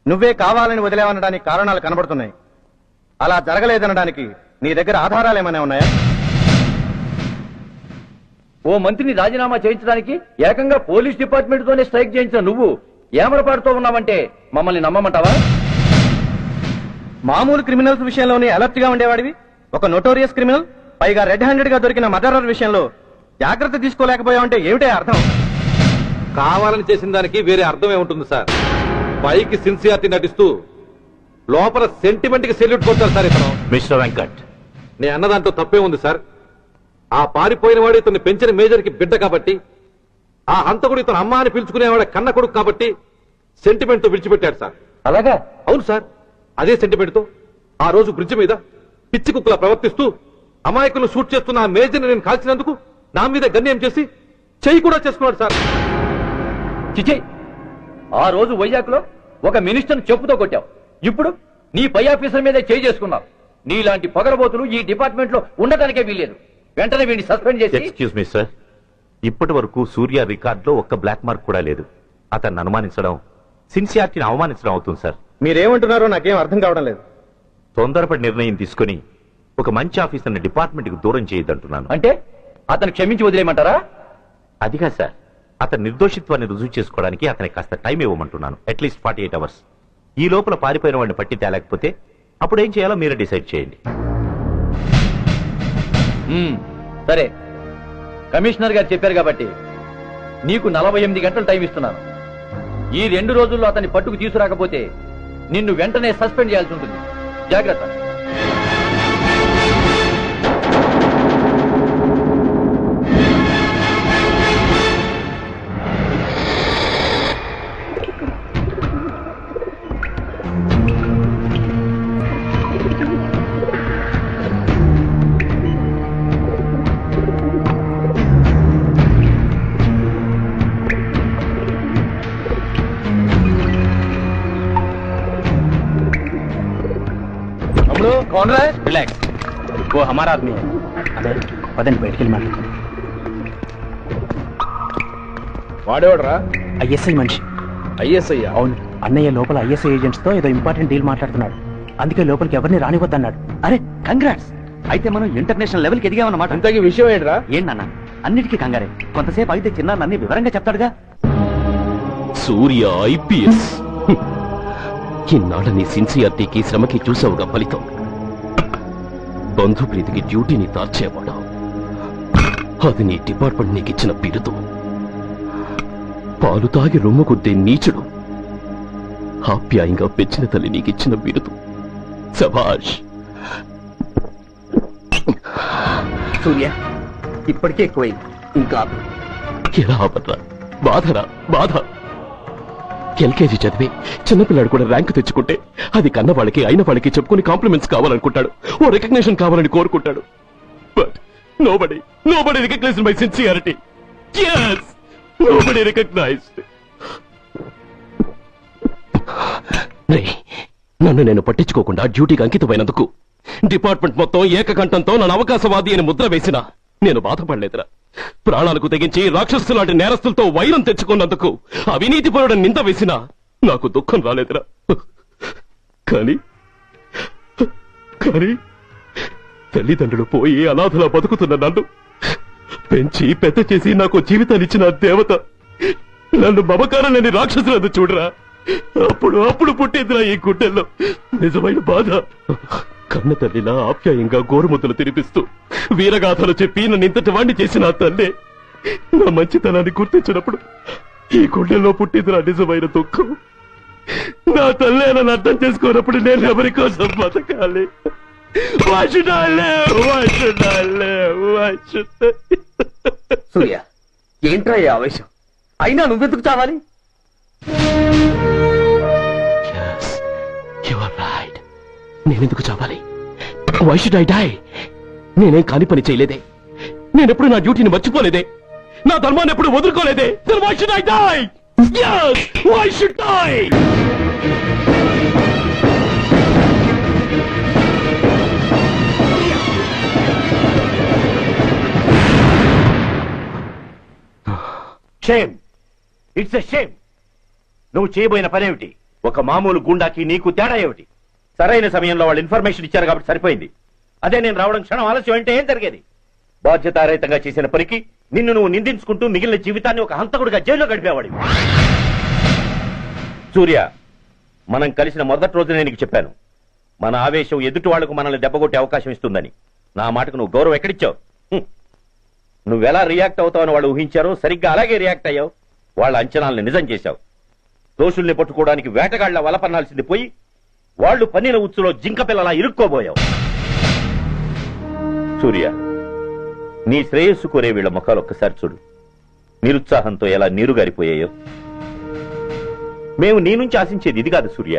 నువ్వే కావాలని వదిలేవనడానికి కారణాలు కనబడుతున్నాయి. అలా జరగలేదనడానికి నీ దగ్గర ఆధారాలు ఏమైనా ఉన్నాయా? ఓ మంత్రిని రాజీనామా చేయించడానికి ఏకంగా పోలీస్ డిపార్ట్మెంట్ తోనే స్ట్రైక్ చేయించిన నువ్వు ఏమరపాటుతో ఉన్నావంటే మమ్మల్ని నమ్మమంటావా? మామూలు క్రిమినల్స్ విషయంలోనే అలర్ట్ గా ఉండేవాడివి ఒక నోటోరియస్ క్రిమినల్, పైగా రెడ్ హ్యాండెడ్ గా దొరికిన మర్డరర్ విషయంలో జాగ్రత్త తీసుకోలేకపోయావంటే ఏమిటే అర్థం? కావాలని చేసిన దానికి వేరే అర్థమే ఉంటుంది సార్. పైకి సిన్సియారిటీ నటిస్తూ లోపల సెంటిమెంట్ కి సెల్యూట్ కొడతారు సార్ ఇతను. మిస్టర్ వెంకట్, నేను అన్న దాంట్లో తప్పే ఉంది సార్. ఆ పారిపోయిన వాడు ఇతన్ని పెంచిన మేజర్ కి బిడ్డ కాబట్టి, ఆ హంతకుడు ఇతను అమ్మ అని పిలుచుకునేవాడు కన్న కొడుకు కాబట్టి సెంటిమెంట్ తో విడిచిపెట్టాడు సార్. అలాగా? అవును సార్. అదే సెంటిమెంట్ తో ఆ రోజు బ్రిడ్జ్ మీద పిచ్చి కుక్కలా ప్రవర్తిస్తూ అమాయకులను షూట్ చేస్తున్న ఆ మేజర్ని నేను కాల్చినందుకు నా మీద గన్యం చేసి చెయ్యి కూడా చేసుకున్నాడు సార్. చిచే, ఆ రోజు వైజాగ్ లో ఒక మినిస్టర్ చెప్పుతో కొట్టావు, ఇప్పుడు నీ పై ఆఫీసర్ మీదే చేయి చేసుకున్నావు. నీలాంటి పొగరబోతులు ఈ డిపార్ట్మెంట్ లో ఉండటానికే వీల్లేదు. వెంటనే వీడిని సస్పెండ్ చేసి. ఎక్స్క్యూజ్ మీ సార్, ఇప్పటి వరకు సూర్య రికార్డులో ఒక్క బ్లాక్ మార్క్ కూడా లేదు. అతన్ని అనుమానించడం సిన్సియారిటీని అవమానించడం అవుతుంది సార్. మీరేమంటున్నారో నాకేం అర్థం కావడం లేదు. తొందరపడి నిర్ణయం తీసుకుని ఒక మంచి ఆఫీసర్ని డిపార్ట్మెంట్ కి దూరం చేయొద్దంటున్నాను. అంటే అతను క్షమించి వదిలేయమంటారా? అదిగా సార్, అతని నిర్దోషిత్వాన్ని రుజువు చేసుకోవడానికి అతనికి కాస్త టైం ఇవ్వమంటున్నాను. At least 48 hours. ఈ లోపల పారిపోయిన వాడిని పట్టి తేలేకపోతే అప్పుడు ఏం చేయాలో మీరే డిసైడ్ చేయండి. సరే, కమిషనర్ గారు చెప్పారు కాబట్టి నీకు 48 గంటలు టైం ఇస్తున్నాను. ఈ 2 రోజుల్లో అతన్ని పట్టుకు తీసుకురాకపోతే నిన్ను వెంటనే సస్పెండ్ చేయాల్సి ఉంటుంది. జాగ్రత్త. कौन रहा है? రిలాక్స్, ఓ హమారా ఆద్మీ హై. అదే పదండి బయటికి వెళ్ళి మాట్లాడుకుందాం. వాడేవాడరా? ఐఎస్ఐ మనిషి. ఐఎస్ఐ? అవును, అన్నయ్య లోపల ఐఎస్ఐ ఏజెంట్స్ తో ఏదో ఇంపార్టెంట్ డీల్ మాట్లాడుతున్నాడు. అందుకే లోపలికి ఎవరిని రానివద్దన్నాడు. అరే కంగ్రాట్స్, అయితే మనం ఇంటర్నేషనల్ లెవెల్ కి ఎదిగామన్నమాట. ఇంతకీ విషయం ఏంట్రా? ఏంటన్నా అన్నిటికీ కంగారే. కొంతసేపు అయితే చిన్న అన్ని వివరంగా చెప్తాడుగా. సూర్య ఐపీఎస్. ఇన్నాళ్ళ నీ సిన్సియారిటీకి శ్రమకి చూసావుగా ఫలితం. బంధుప్రీతికి డ్యూటీని తార్చేవాడు. అది నీ డిపార్ట్మెంట్ నీకిచ్చిన బిరుదు. పాలు తాగి రొమ్ము కొద్దే నీచుడు ఆప్యాయంగా పెంచిన తల్లి నీకిచ్చిన బిరుదు. శభాష్. సూర్య, ఇప్పటికే ఎక్కువైంది, ఇంకా ఎలా ఆపర్రా? బాధరా బాధ. ఎల్కేజీ చదివి చిన్నపిల్లాడు కూడా ర్యాంకు తెచ్చుకుంటే అది కన్న వాళ్ళకి అయిన వాళ్ళకి చెప్పుకుని కాంప్లిమెంట్స్ కావాలనుకుంటాడు, ఓ రికగ్నిషన్ కావాలని కోరుకుంటాడు. But nobody recognized my sincerity. yes, nobody recognized. నన్ను నేను పట్టించుకోకుండా డ్యూటీకి అంకితమైనందుకు డిపార్ట్మెంట్ మొత్తం ఏకకంఠంతో నన్ను అవకాశవాది అని ముద్ర వేసినా నేను బాధపడలేదురా. ప్రాణాలకు తెగించి రాక్షసు లాంటి నేరస్తులతో వైరం తెచ్చుకున్నందుకు అవినీతి పరుడని నింద వేసినా నాకు దుఃఖం రాలేదురా. కానీ తల్లిదండ్రులు పోయి అనాథలా బతుకుతున్న నన్ను పెంచి పెద్ద చేసి నాకు జీవితాన్నిచ్చిన దేవత నన్ను మమకారం లేని రాక్షసులందు చూడరా. అప్పుడు పుట్టిందిరా ఈ గుడ్డెల్లో నిజమైన బాధ. కన్న తల్లిలా ఆప్యాయంగా గోరుముద్దలు తినిపిస్తూ వీరగాథలు చెప్పి నన్ను ఇంతటి వాణ్ణి చేసిన ఆ తల్లే నా మంచితనాన్ని గుర్తించినప్పుడు ఈ గుండెల్లో పుట్టిందిరా నిజమైన దుఃఖం. నా తల్లే నన్ను అర్థం చేసుకోనప్పుడు నేను ఎవరి కోసం బతకాలి? సూర్య, ఏంట్రా ఈ ఆవేశం? అయినా నువ్వెందుకు చావాలి? నేనెందుకు చావాలి? Why should I die? నేనేం కాని పని చేయలేదే, నేనెప్పుడు నా డ్యూటీని మర్చిపోలేదే, నా ధర్మాన్ని ఎప్పుడు వదులుకోలేదే. Then why should I die? Yes, why should I? Shame, it's a shame. నువ్వు చేయబోయిన పనేమిటి? ఒక మామూలు గుండాకి నీకు తేడా ఏమిటి? సరైన సమయంలో వాళ్ళు ఇన్ఫర్మేషన్ ఇచ్చారు కాబట్టి సరిపోయింది. అదే నేను రావడం క్షణం ఆలస్యం అంటే ఏం జరిగేది? బాధ్యతారహితంగా చేసిన పనికి నిన్ను నువ్వు నిందించుకుంటూ మిగిలిన జీవితాన్ని ఒక హంతకుడిగా జైల్లో గడిపేవాడి. సూర్య, మనం కలిసిన మొదటి రోజునే నీకు చెప్పాను, మన ఆవేశం ఎదుటి వాళ్లకు మనల్ని దెబ్బకొట్టే అవకాశం ఇస్తుందని. నా మాటకు నువ్వు గౌరవం ఎక్కడిచ్చావు? నువ్వెలా రియాక్ట్ అవుతావని వాళ్ళు ఊహించారో సరిగ్గా అలాగే రియాక్ట్ అయ్యావు. వాళ్ళ అంచనాలను నిజం చేశావు. దోషుల్ని పట్టుకోవడానికి వేటగాళ్ల వలపన్నాల్సింది పోయి వాళ్ళు పన్నిన ఉచ్చులో జింక పిల్లలా ఇరుక్కోబోయావు. సూర్య, నీ శ్రేయస్సు కోరే వీళ్ల ముఖాలు ఒక్కసారి చూడు. నిరుత్సాహంతో ఎలా నీరుగారిపోయాయో. మేము నీ నుంచి ఆశించేది ఇది కాదు సూర్య.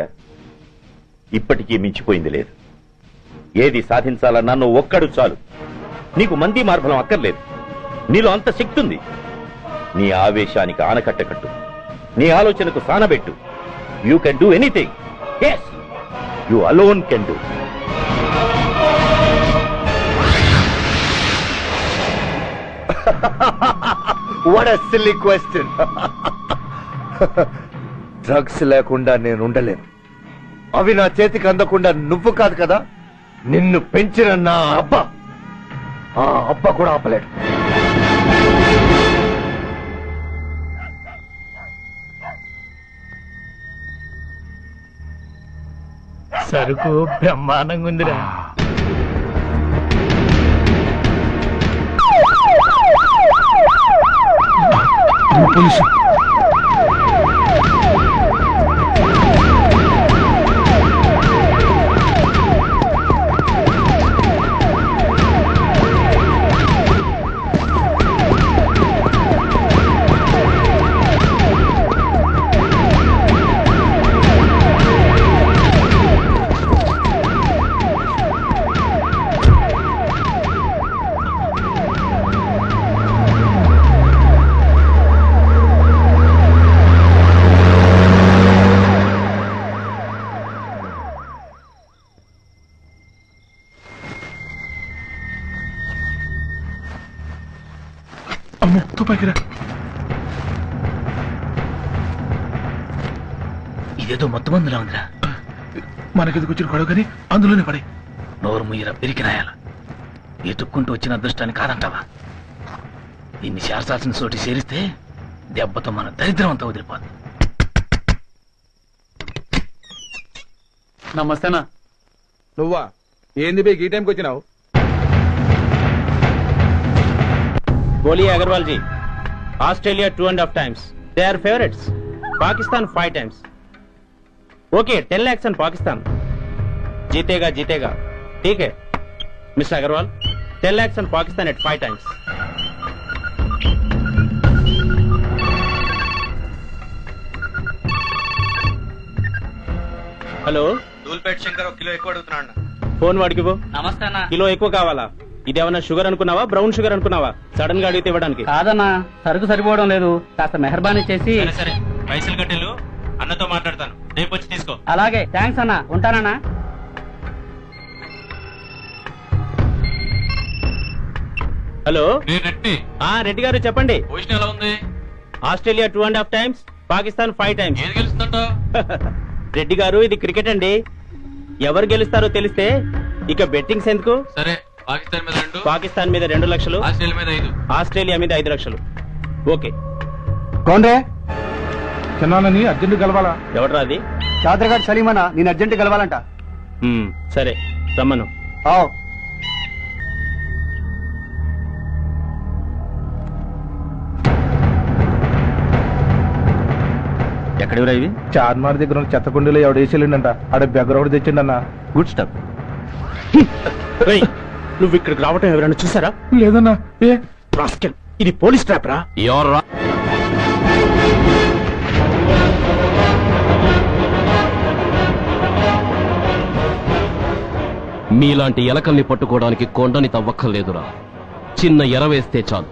ఇప్పటికీ మించిపోయింది లేదు. ఏది సాధించాలన్నా నువ్వు ఒక్కడు చాలు. నీకు మంది మార్బలం అక్కర్లేదు. నీలో అంత శక్తి ఉంది. నీ ఆవేశానికి ఆనకట్టకట్టు, నీ ఆలోచనకు సానబెట్టు. You can do anything. yes, you alone can do. What a silly question. Drugs లేకుండా నేను ఉండలేను. అవి నా చేతికి అందకుండా నువ్వు కాదు కదా, నిన్ను పెంచిన నా అబ్బా, ఆ అబ్బా కూడా ఆపలేడు. సరుకు బ్రహ్మాండంగా ఉందిరా. పోలీసు తుపాకిరా. ఇదేదో మొత్తం మందులా ఉందిరా. మనకెందుకు వచ్చిన గొడవ కానీ అందులోనే పడే. నోరు ముయ్యరా పిరికినాయాల. ఎతుక్కుంటూ వచ్చిన అదృష్టాన్ని కాదంటావా? దీన్ని చేర్చాల్సిన చోటి చేరిస్తే దెబ్బతో మన దరిద్రం అంతా వదిలిపోతుంది. నమస్తేనా. నువ్వా? ఏంది బే ఈ టైంకి వచ్చినావు? बोलिए Agarwal ji. Australia 2.5 times. They are favorites. Pakistan 5 times. Okay, 10 lakhs on Pakistan. जीतेगा जीतेगा. ठीक है mister Agarwal. 10 lakhs on Pakistan at 5 times. Hello, Dhoolpet Shankar 1 kilo ఎక్కువ అడుగుతున్నాడు. ఫోన్ వాడికి నమస్తే అన్న. కిలో ఎక్కువ కావాలా? ఇదేమన్నా షుగర్ అనుకున్నావా, బ్రౌన్ షుగర్ అనుకున్నావా? సడన్ గా అడిగితే ఇవ్వడానికి కాదన్నా, సరుకు సరిపోవడం లేదు. కాస్త మెహర్బానీ చేసి. సరే పైసలు కట్టెలు అన్నతో మాట్లాడతాను, రేపు వచ్చి తీసుకో. అలాగే, థ్యాంక్స్ అన్నా, ఉంటానన్నా. హలో రెడ్డి. రెడ్డి గారు చెప్పండి. పొజిషన్ ఎలా ఉంది? Australia 2.5 times, Pakistan 5 times. ఏది గెలుస్తుందంట? రెడ్డి గారు, ఇది క్రికెట్ అండి. ఎవరు గెలుస్తారో తెలిస్తే ఇక బెట్టింగ్స్ ఎందుకు? సరే, పాకిస్తాన్ మీద 2, పాకిస్తాన్ మీద 2 లక్షలు, ఆస్ట్రేలియా మీద 5, ఆస్ట్రేలియా మీద 5 లక్షలు. ఓకే. కౌండే చిన్నానని అర్జెంట్ కలవాలా? ఎవడరా అది? చాదరగాడు సలీమనా, నేను అర్జెంట్ కలవాలంట. సరే రమ్మను. ఎక్కడివరా ఇవి? చార్మార్ దగ్గర ఉన్న చెత్త కుండీలో ఎవడు వేసేళ్ళంట. ఆడ బెగ్గరౌడ్ తెచ్చిండన్నా. Good stuff. నువ్వు ఇక్కడికి రావటం ఎవరైనా చూసారా? లేదన్నా. ఏ రాస్కెల్, ఇది పోలీస్ ట్రాప్ రా. మీలాంటి ఎలకల్ని పట్టుకోవడానికి కొండని తవ్వక్కర్లేదురా, చిన్న ఎర వేస్తే చాలు.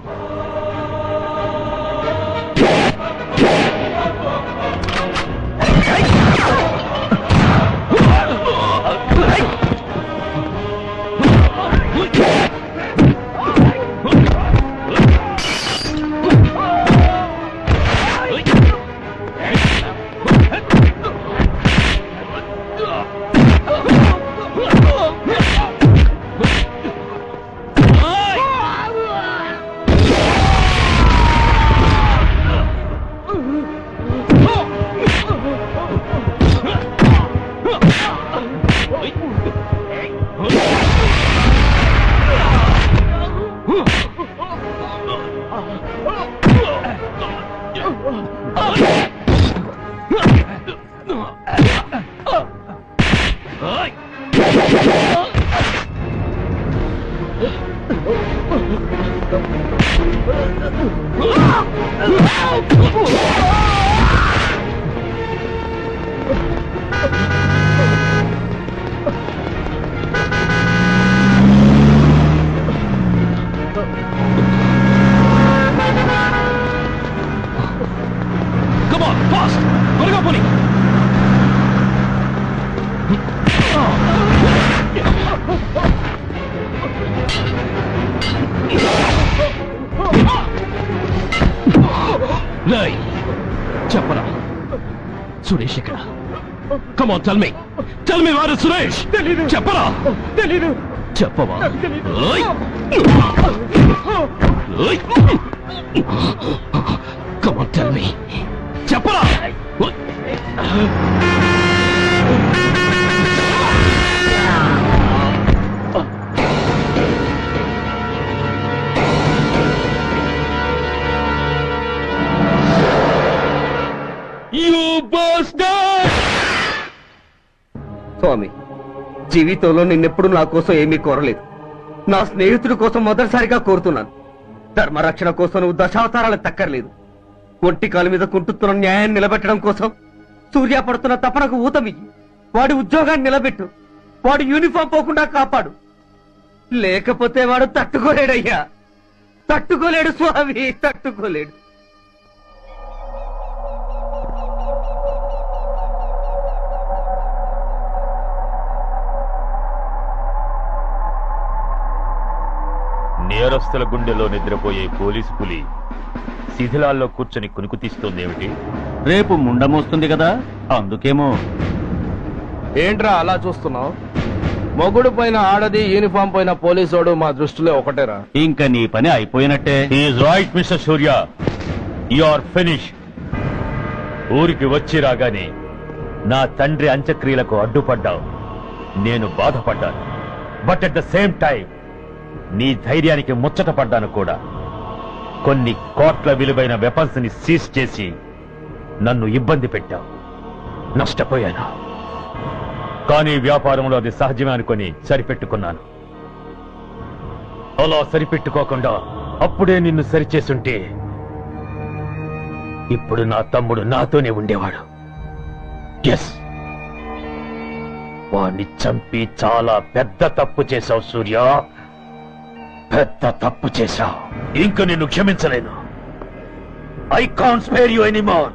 Come on, tell me. Tell me where is Suresh? చెప్పరా? చెప్పవా? Come on, tell me. చెప్పరా? స్వామి, జీవితంలో నిన్నెప్పుడు నా కోసం ఏమీ కోరలేదు. నా స్నేహితుడి కోసం మొదటిసారిగా కోరుతున్నాను. ధర్మరక్షణ కోసం నువ్వు దశావతారాలకు తక్కర్లేదు. ఒంటి కాలు మీద కుంటుతున్న న్యాయాన్ని నిలబెట్టడం కోసం సూర్య పడుతున్న తపనకు ఊతమియ్యి. వాడి ఉద్యోగాన్ని నిలబెట్టు. వాడు యూనిఫామ్ పోకుండా కాపాడు. లేకపోతే వాడు తట్టుకోలేడయ్యా, తట్టుకోలేడు స్వామి, తట్టుకోలేడు. నేరస్తుల గుండెలో నిద్రపోయే పోలీసు పులి శిథిలాల్లో కూర్చొని కునుకు తీస్తోందేమిటి? రేపు ముండమోస్తుంది కదా, అందుకేమో. ఏంట్రా అలా చూస్తున్నావు? మొగుడు పైన ఆడది, యూనిఫామ్ పైన పోలీసోడు మా దృష్టిలో ఒకటేరా. ఇంకా నీ పని అయిపోయినట్టే. Is right mister Surya, you are finish. ఊరికి వచ్చి రాగానే నా తండ్రి అంత్యక్రియలకు అడ్డుపడ్డావు. నేను బాధపడ్డాను. But at the same time నీ ధైర్యానికి ముచ్చట పడ్డాను కూడా. కొన్ని కోట్ల విలువైన వెపన్స్ ని సీజ్ చేసి నన్ను ఇబ్బంది పెట్టావు. నష్టపోయాను. కానీ వ్యాపారంలో అది సహజమే అనుకుని సరిపెట్టుకున్నాను. అలా సరిపెట్టుకోకుండా అప్పుడే నిన్ను సరిచేస్తుంటే ఇప్పుడు నా తమ్ముడు నాతోనే ఉండేవాడు. ఎస్, వాణ్ణి చంపి చాలా పెద్ద తప్పు చేశావు సూర్య, పెద్ద తప్పు చేశావు. ఇంక నిన్ను క్షమించలేను. I can't spare you anymore.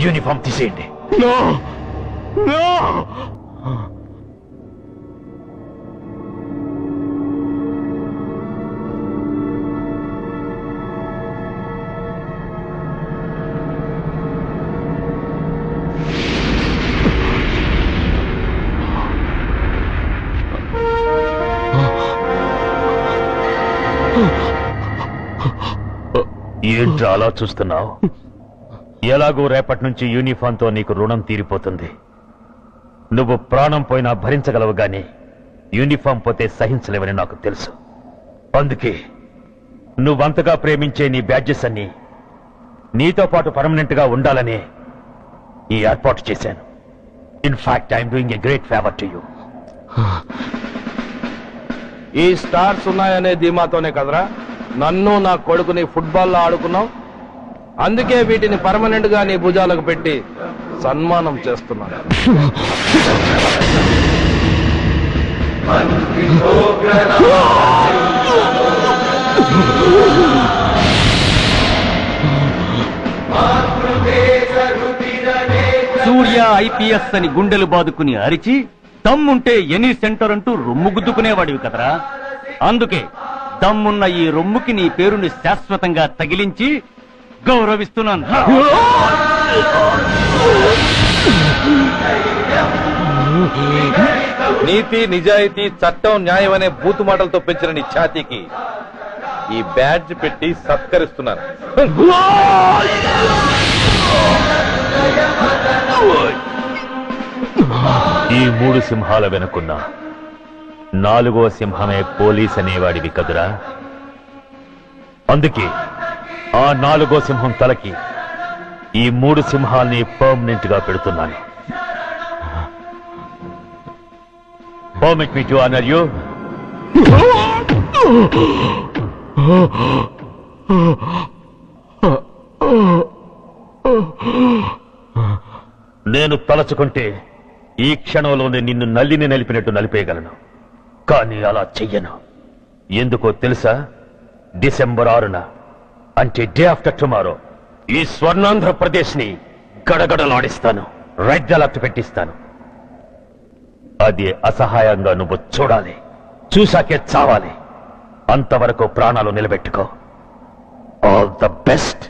Uniform తీసేయండి. ఏంట్రా అలా చూస్తున్నావు? ఎలాగో రేపటి నుంచి యూనిఫామ్తో నీకు రుణం తీరిపోతుంది. నువ్వు ప్రాణం పోయినా భరించగలవు గాని యూనిఫామ్ పోతే సహించలేవని నాకు తెలుసు. అందుకే నువ్వంతగా ప్రేమించే నీ బ్యాడ్జెస్ అన్ని నీతో పాటు పర్మనెంట్ గా ఉండాలని ఈ ఏర్పాటు చేశాను. In fact I'm doing a great favour to you. ఈ స్టార్స్ ఉన్నాయనే ధీమాతోనే కదరా నన్ను నా కొడుకుని ఫుట్బాల్లో ఆడుకున్నావు. అందుకే వీటిని పర్మనెంట్ గా నీ భుజాలకు పెట్టి సన్మానం చేస్తున్నాను. సూర్య ఐపీఎస్ అని గుండెలు బాదుకుని అరిచి దమ్ముంటే ఎనీ సెంటర్ అంటూ రొమ్ము గుద్దుకునేవాడివి కదరా. అందుకే దమ్మున్న ఈ రొమ్ముకి నీ పేరుని శాశ్వతంగా తగిలించి గౌరవిస్తున్నాను. నీతి, నిజాయితీ, చట్టం, న్యాయం అనే బూతు మాటలతో పెంచిన నీ ఛాతీకి ఈ బ్యాడ్జ్ పెట్టి సత్కరిస్తున్నాను. ఈ 3 సింహాల వెనుకున్న 4వ సింహమే పోలీస్ అనేవాడివి కదురా. అందుకే ఆ 4వ సింహం తలకి ఈ 3 సింహాల్ని పర్మనెంట్ గా పెడుతున్నాను. Permit me to honor you. నేను తలచుకుంటే ఈ క్షణంలోనే నిన్ను నల్లిని నలిపినట్టు నలిపేయగలను. కానీ అలా చెయ్యను. ఎందుకో తెలుసా? డిసెంబర్ 6న అంటే డే ఆఫ్టర్ టుమారో ఈ స్వర్ణాంధ్రప్రదేశ్ ని గడగడలాడిస్తాను. రెడ్ అలర్ట్ పెట్టిస్తాను. అది అసహాయంగా నువ్వు చూడాలి. చూశాకే చావాలి. అంతవరకు ప్రాణాలు నిలబెట్టుకో. All the best.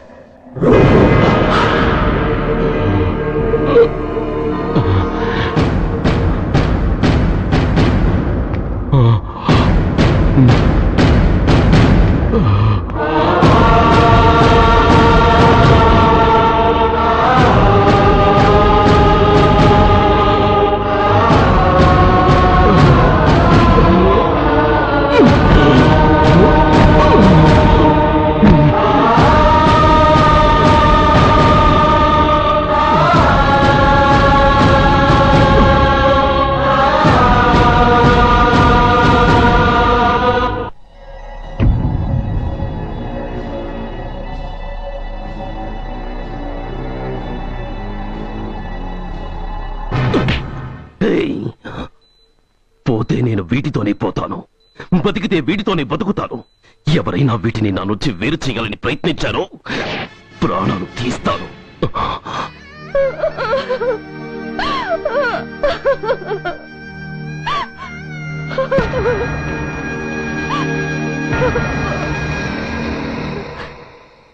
పోతే నేను వీటితోనే పోతాను, బతికితే వీటితోనే బతుకుతాను. ఎవరైనా వీటిని నా నుంచి వేరు చేయాలని ప్రయత్నించారో ప్రాణాలు తీస్తాను.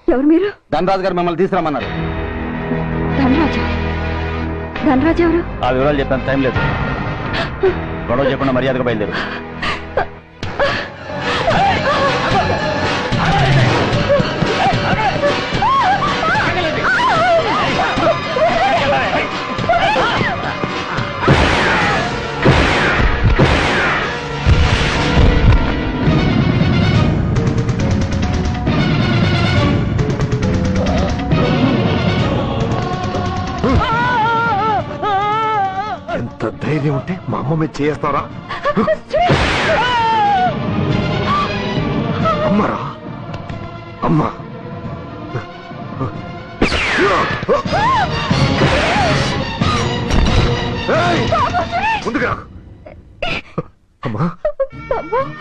ఎవరు మీరు? ధనరాజు గారు మిమ్మల్ని తీసుకురామన్నారు. ధనరాజా? ధనరాజు ఎవరు? ఆ వివరాలు చెప్పాను, టైం లేదు. గొడవ చెప్పకుండా మర్యాదగా బయలుదేరు. ఎంత ధైర్యం ఉంటే మా అమ్మ మీద చేస్తారా? అమ్మరా అమ్మ, ముందుగా అమ్మా,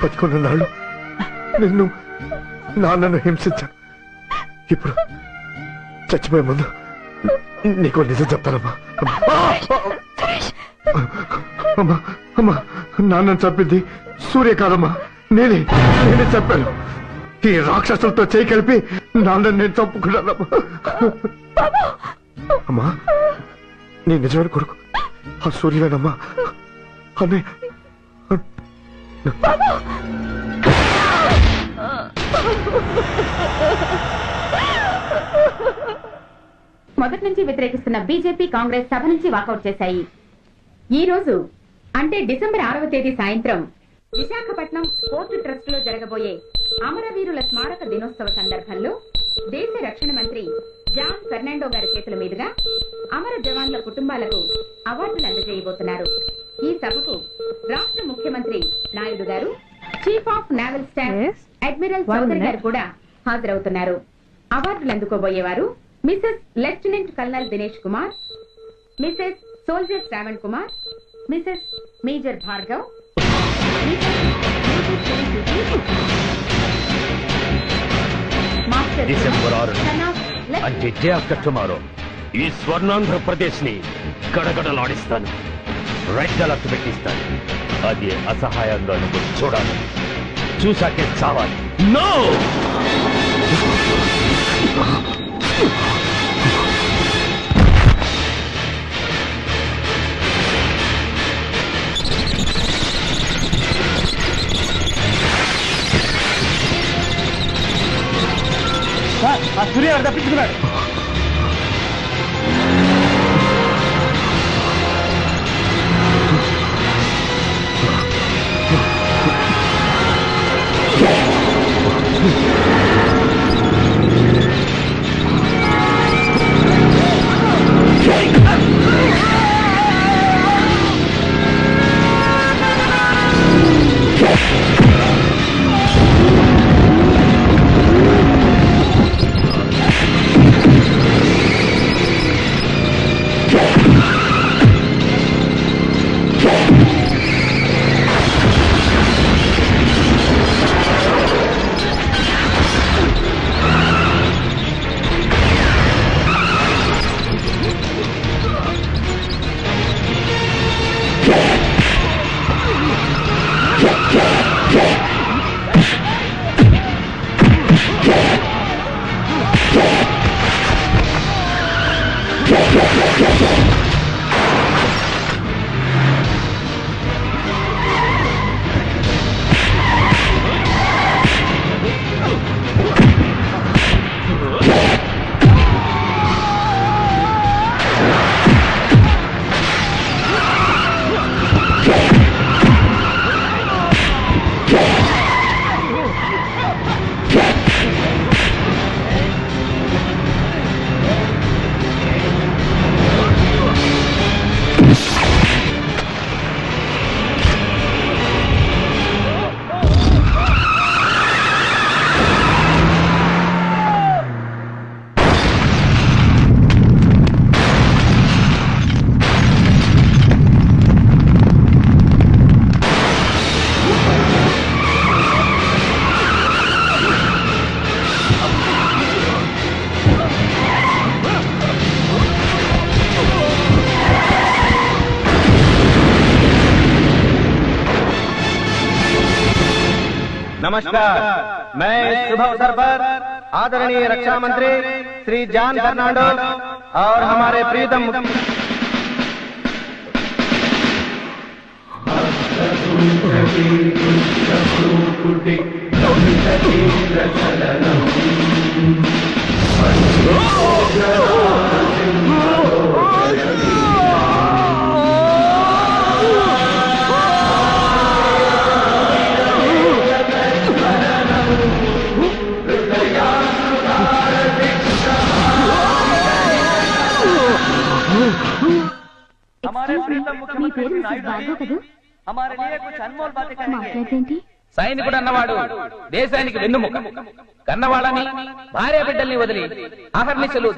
బతుకున్న నాళ్ళు నిన్ను నాన్నను హింసించాను. ఇప్పుడు చచ్చిపోయే ముందు నీకు నిజం చెప్తానమ్మా. అమ్మా అమ్మా, నాన్నను చంపింది సూర్య కాదమ్మా, నేనే చెప్పాను. ఈ రాక్షసులతో చేయి కలిపి నాన్నను నేను చంపుకున్నానమ్మా. అమ్మా, నీ నిజమైన కొడుకు ఆ సూర్యవేనమ్మా. అనే మొదటి నుంచి వ్యతిరేకిస్తున్న బీజేపీ, కాంగ్రెస్ సభ నుంచి వాకౌట్ చేశాయి. ఈ రోజు అంటే డిసెంబర్ 6వ తేదీ సాయంత్రం విశాఖపట్నం పోర్టు ట్రస్ట్ లో జరగబోయే అమరవీరుల స్మారక దినోత్సవ సందర్భంలో దేశ రక్షణ మంత్రి జాన్ ఫెర్నాండో గారి చేతుల మీదుగా అమర జవాన్ల కుటుంబాలకు అవార్డులు అందజేయబోతున్నారు. ఈ సభకు రాష్ట్ర ముఖ్యమంత్రి నాయుడు గారు, chief of naval staff admiral Chowdary గారు కూడా హాజరవుతున్నారు. అవార్డులు అందుకోబోయేవారు Mrs lieutenant colonel Dinesh Kumar, Mrs soldier Shravan Kumar, Mrs major Bhargav, December 6 అంటే డే ఆఫ్టర్ టుమారో ఈ స్వర్ణాంధ్రప్రదేశ్ ని గడగడలాడిస్తాను. రెడ్ అలర్ట్ పెట్టిస్తాను. అది అసహాయంగా నువ్వు చూడాలి. చూశాకే చావాలి. నో! ఆ సూర్య తప్పించుకున్నాడు. नमस्कार, मैं इस शुभ अवसर पर आदरणीय रक्षा मंत्री श्री जॉन फर्नांडो और हमारे प्रीतम సైనికుడు అన్నవాడు దేశానికి వెన్నుముక. కన్నవాళ్ళని భార్య బిడ్డల్ని వదిలి అహర్నిశలు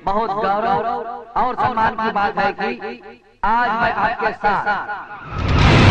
बहुत गौरव और सम्मान की बात है कि आज मैं आपके साथ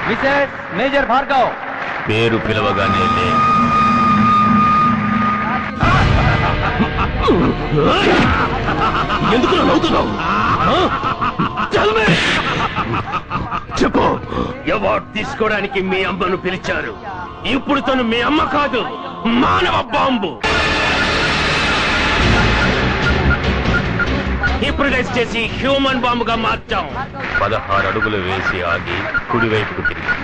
మిసెస్ మేజర్ భార్గవ్ పేరు పిలవగానే లే. ఎందుకు నవ్వుతున్నావు? చెప్పు, అవార్డు తీసుకోవడానికి మీ అమ్మను పిలిచారు. ఇప్పుడు తను మీ అమ్మ కాదు, మానవ బాంబు. హిప్నటైజ్ చేసి హ్యూమన్ బాంబుగా మార్చాం. 16 అడుగులు వేసి ఆగి కుడివైపుకు తిరిగి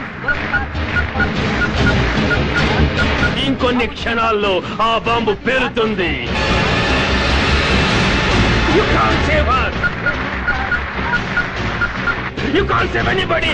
ఇంకొన్ని క్షణాల్లో ఆ bomb పేలుతుంది. You can't save her. You can't save anybody.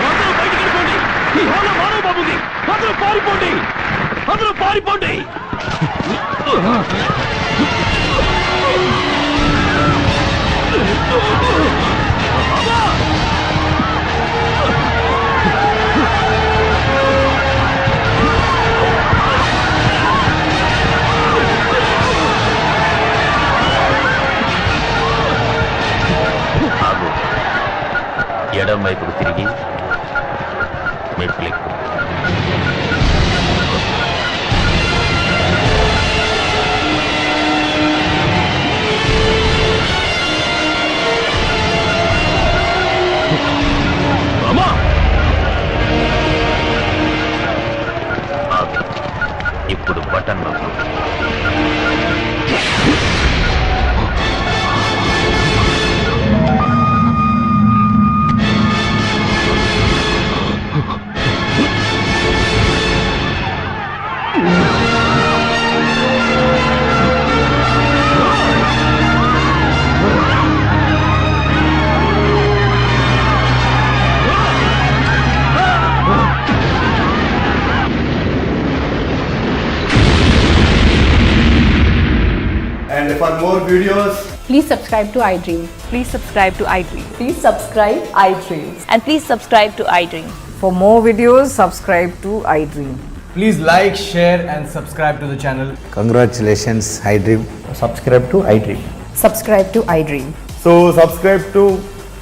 అందరూ బయటికి వెళ్ళిపోండి. ఈ హాల్లో మానవ బాబుంది. అందరూ పారిపోండి, అందరూ పారిపోండి. ఎడం వైపుకు తిరిగి మెట్లెక్కు. ఇప్పుడు బటన్ నొక్కు. And for more videos, please subscribe to iDream. Please subscribe to iDream. Please subscribe iDream. And please subscribe to iDream. For more videos, subscribe to iDream. please like, share and subscribe to the channel. Congratulations, iDream. Subscribe to iDream. Subscribe to iDream. So subscribe to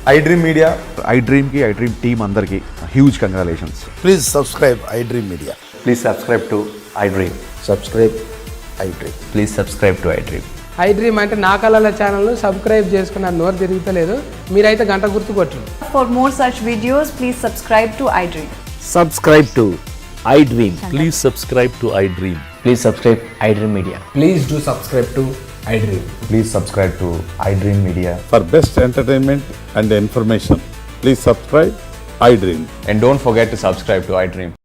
iDream Media. iDream ki iDream team andarki huge congratulations. Please subscribe iDream Media. Please subscribe to iDream. Subscribe iDream. Please subscribe to iDream. iDream అంటే నా కళల channel subscribe చేసుకున్న నోరు తిరుగుతలేదు. మీరైతే గంట గుర్తు కొట్టండి. For more such videos, please subscribe to iDream. Subscribe to iDream. Please subscribe to iDream. Please subscribe iDream Media. Please do subscribe to iDream. Please subscribe to iDream Media. For best entertainment and information, please subscribe iDream. And don't forget to subscribe to iDream.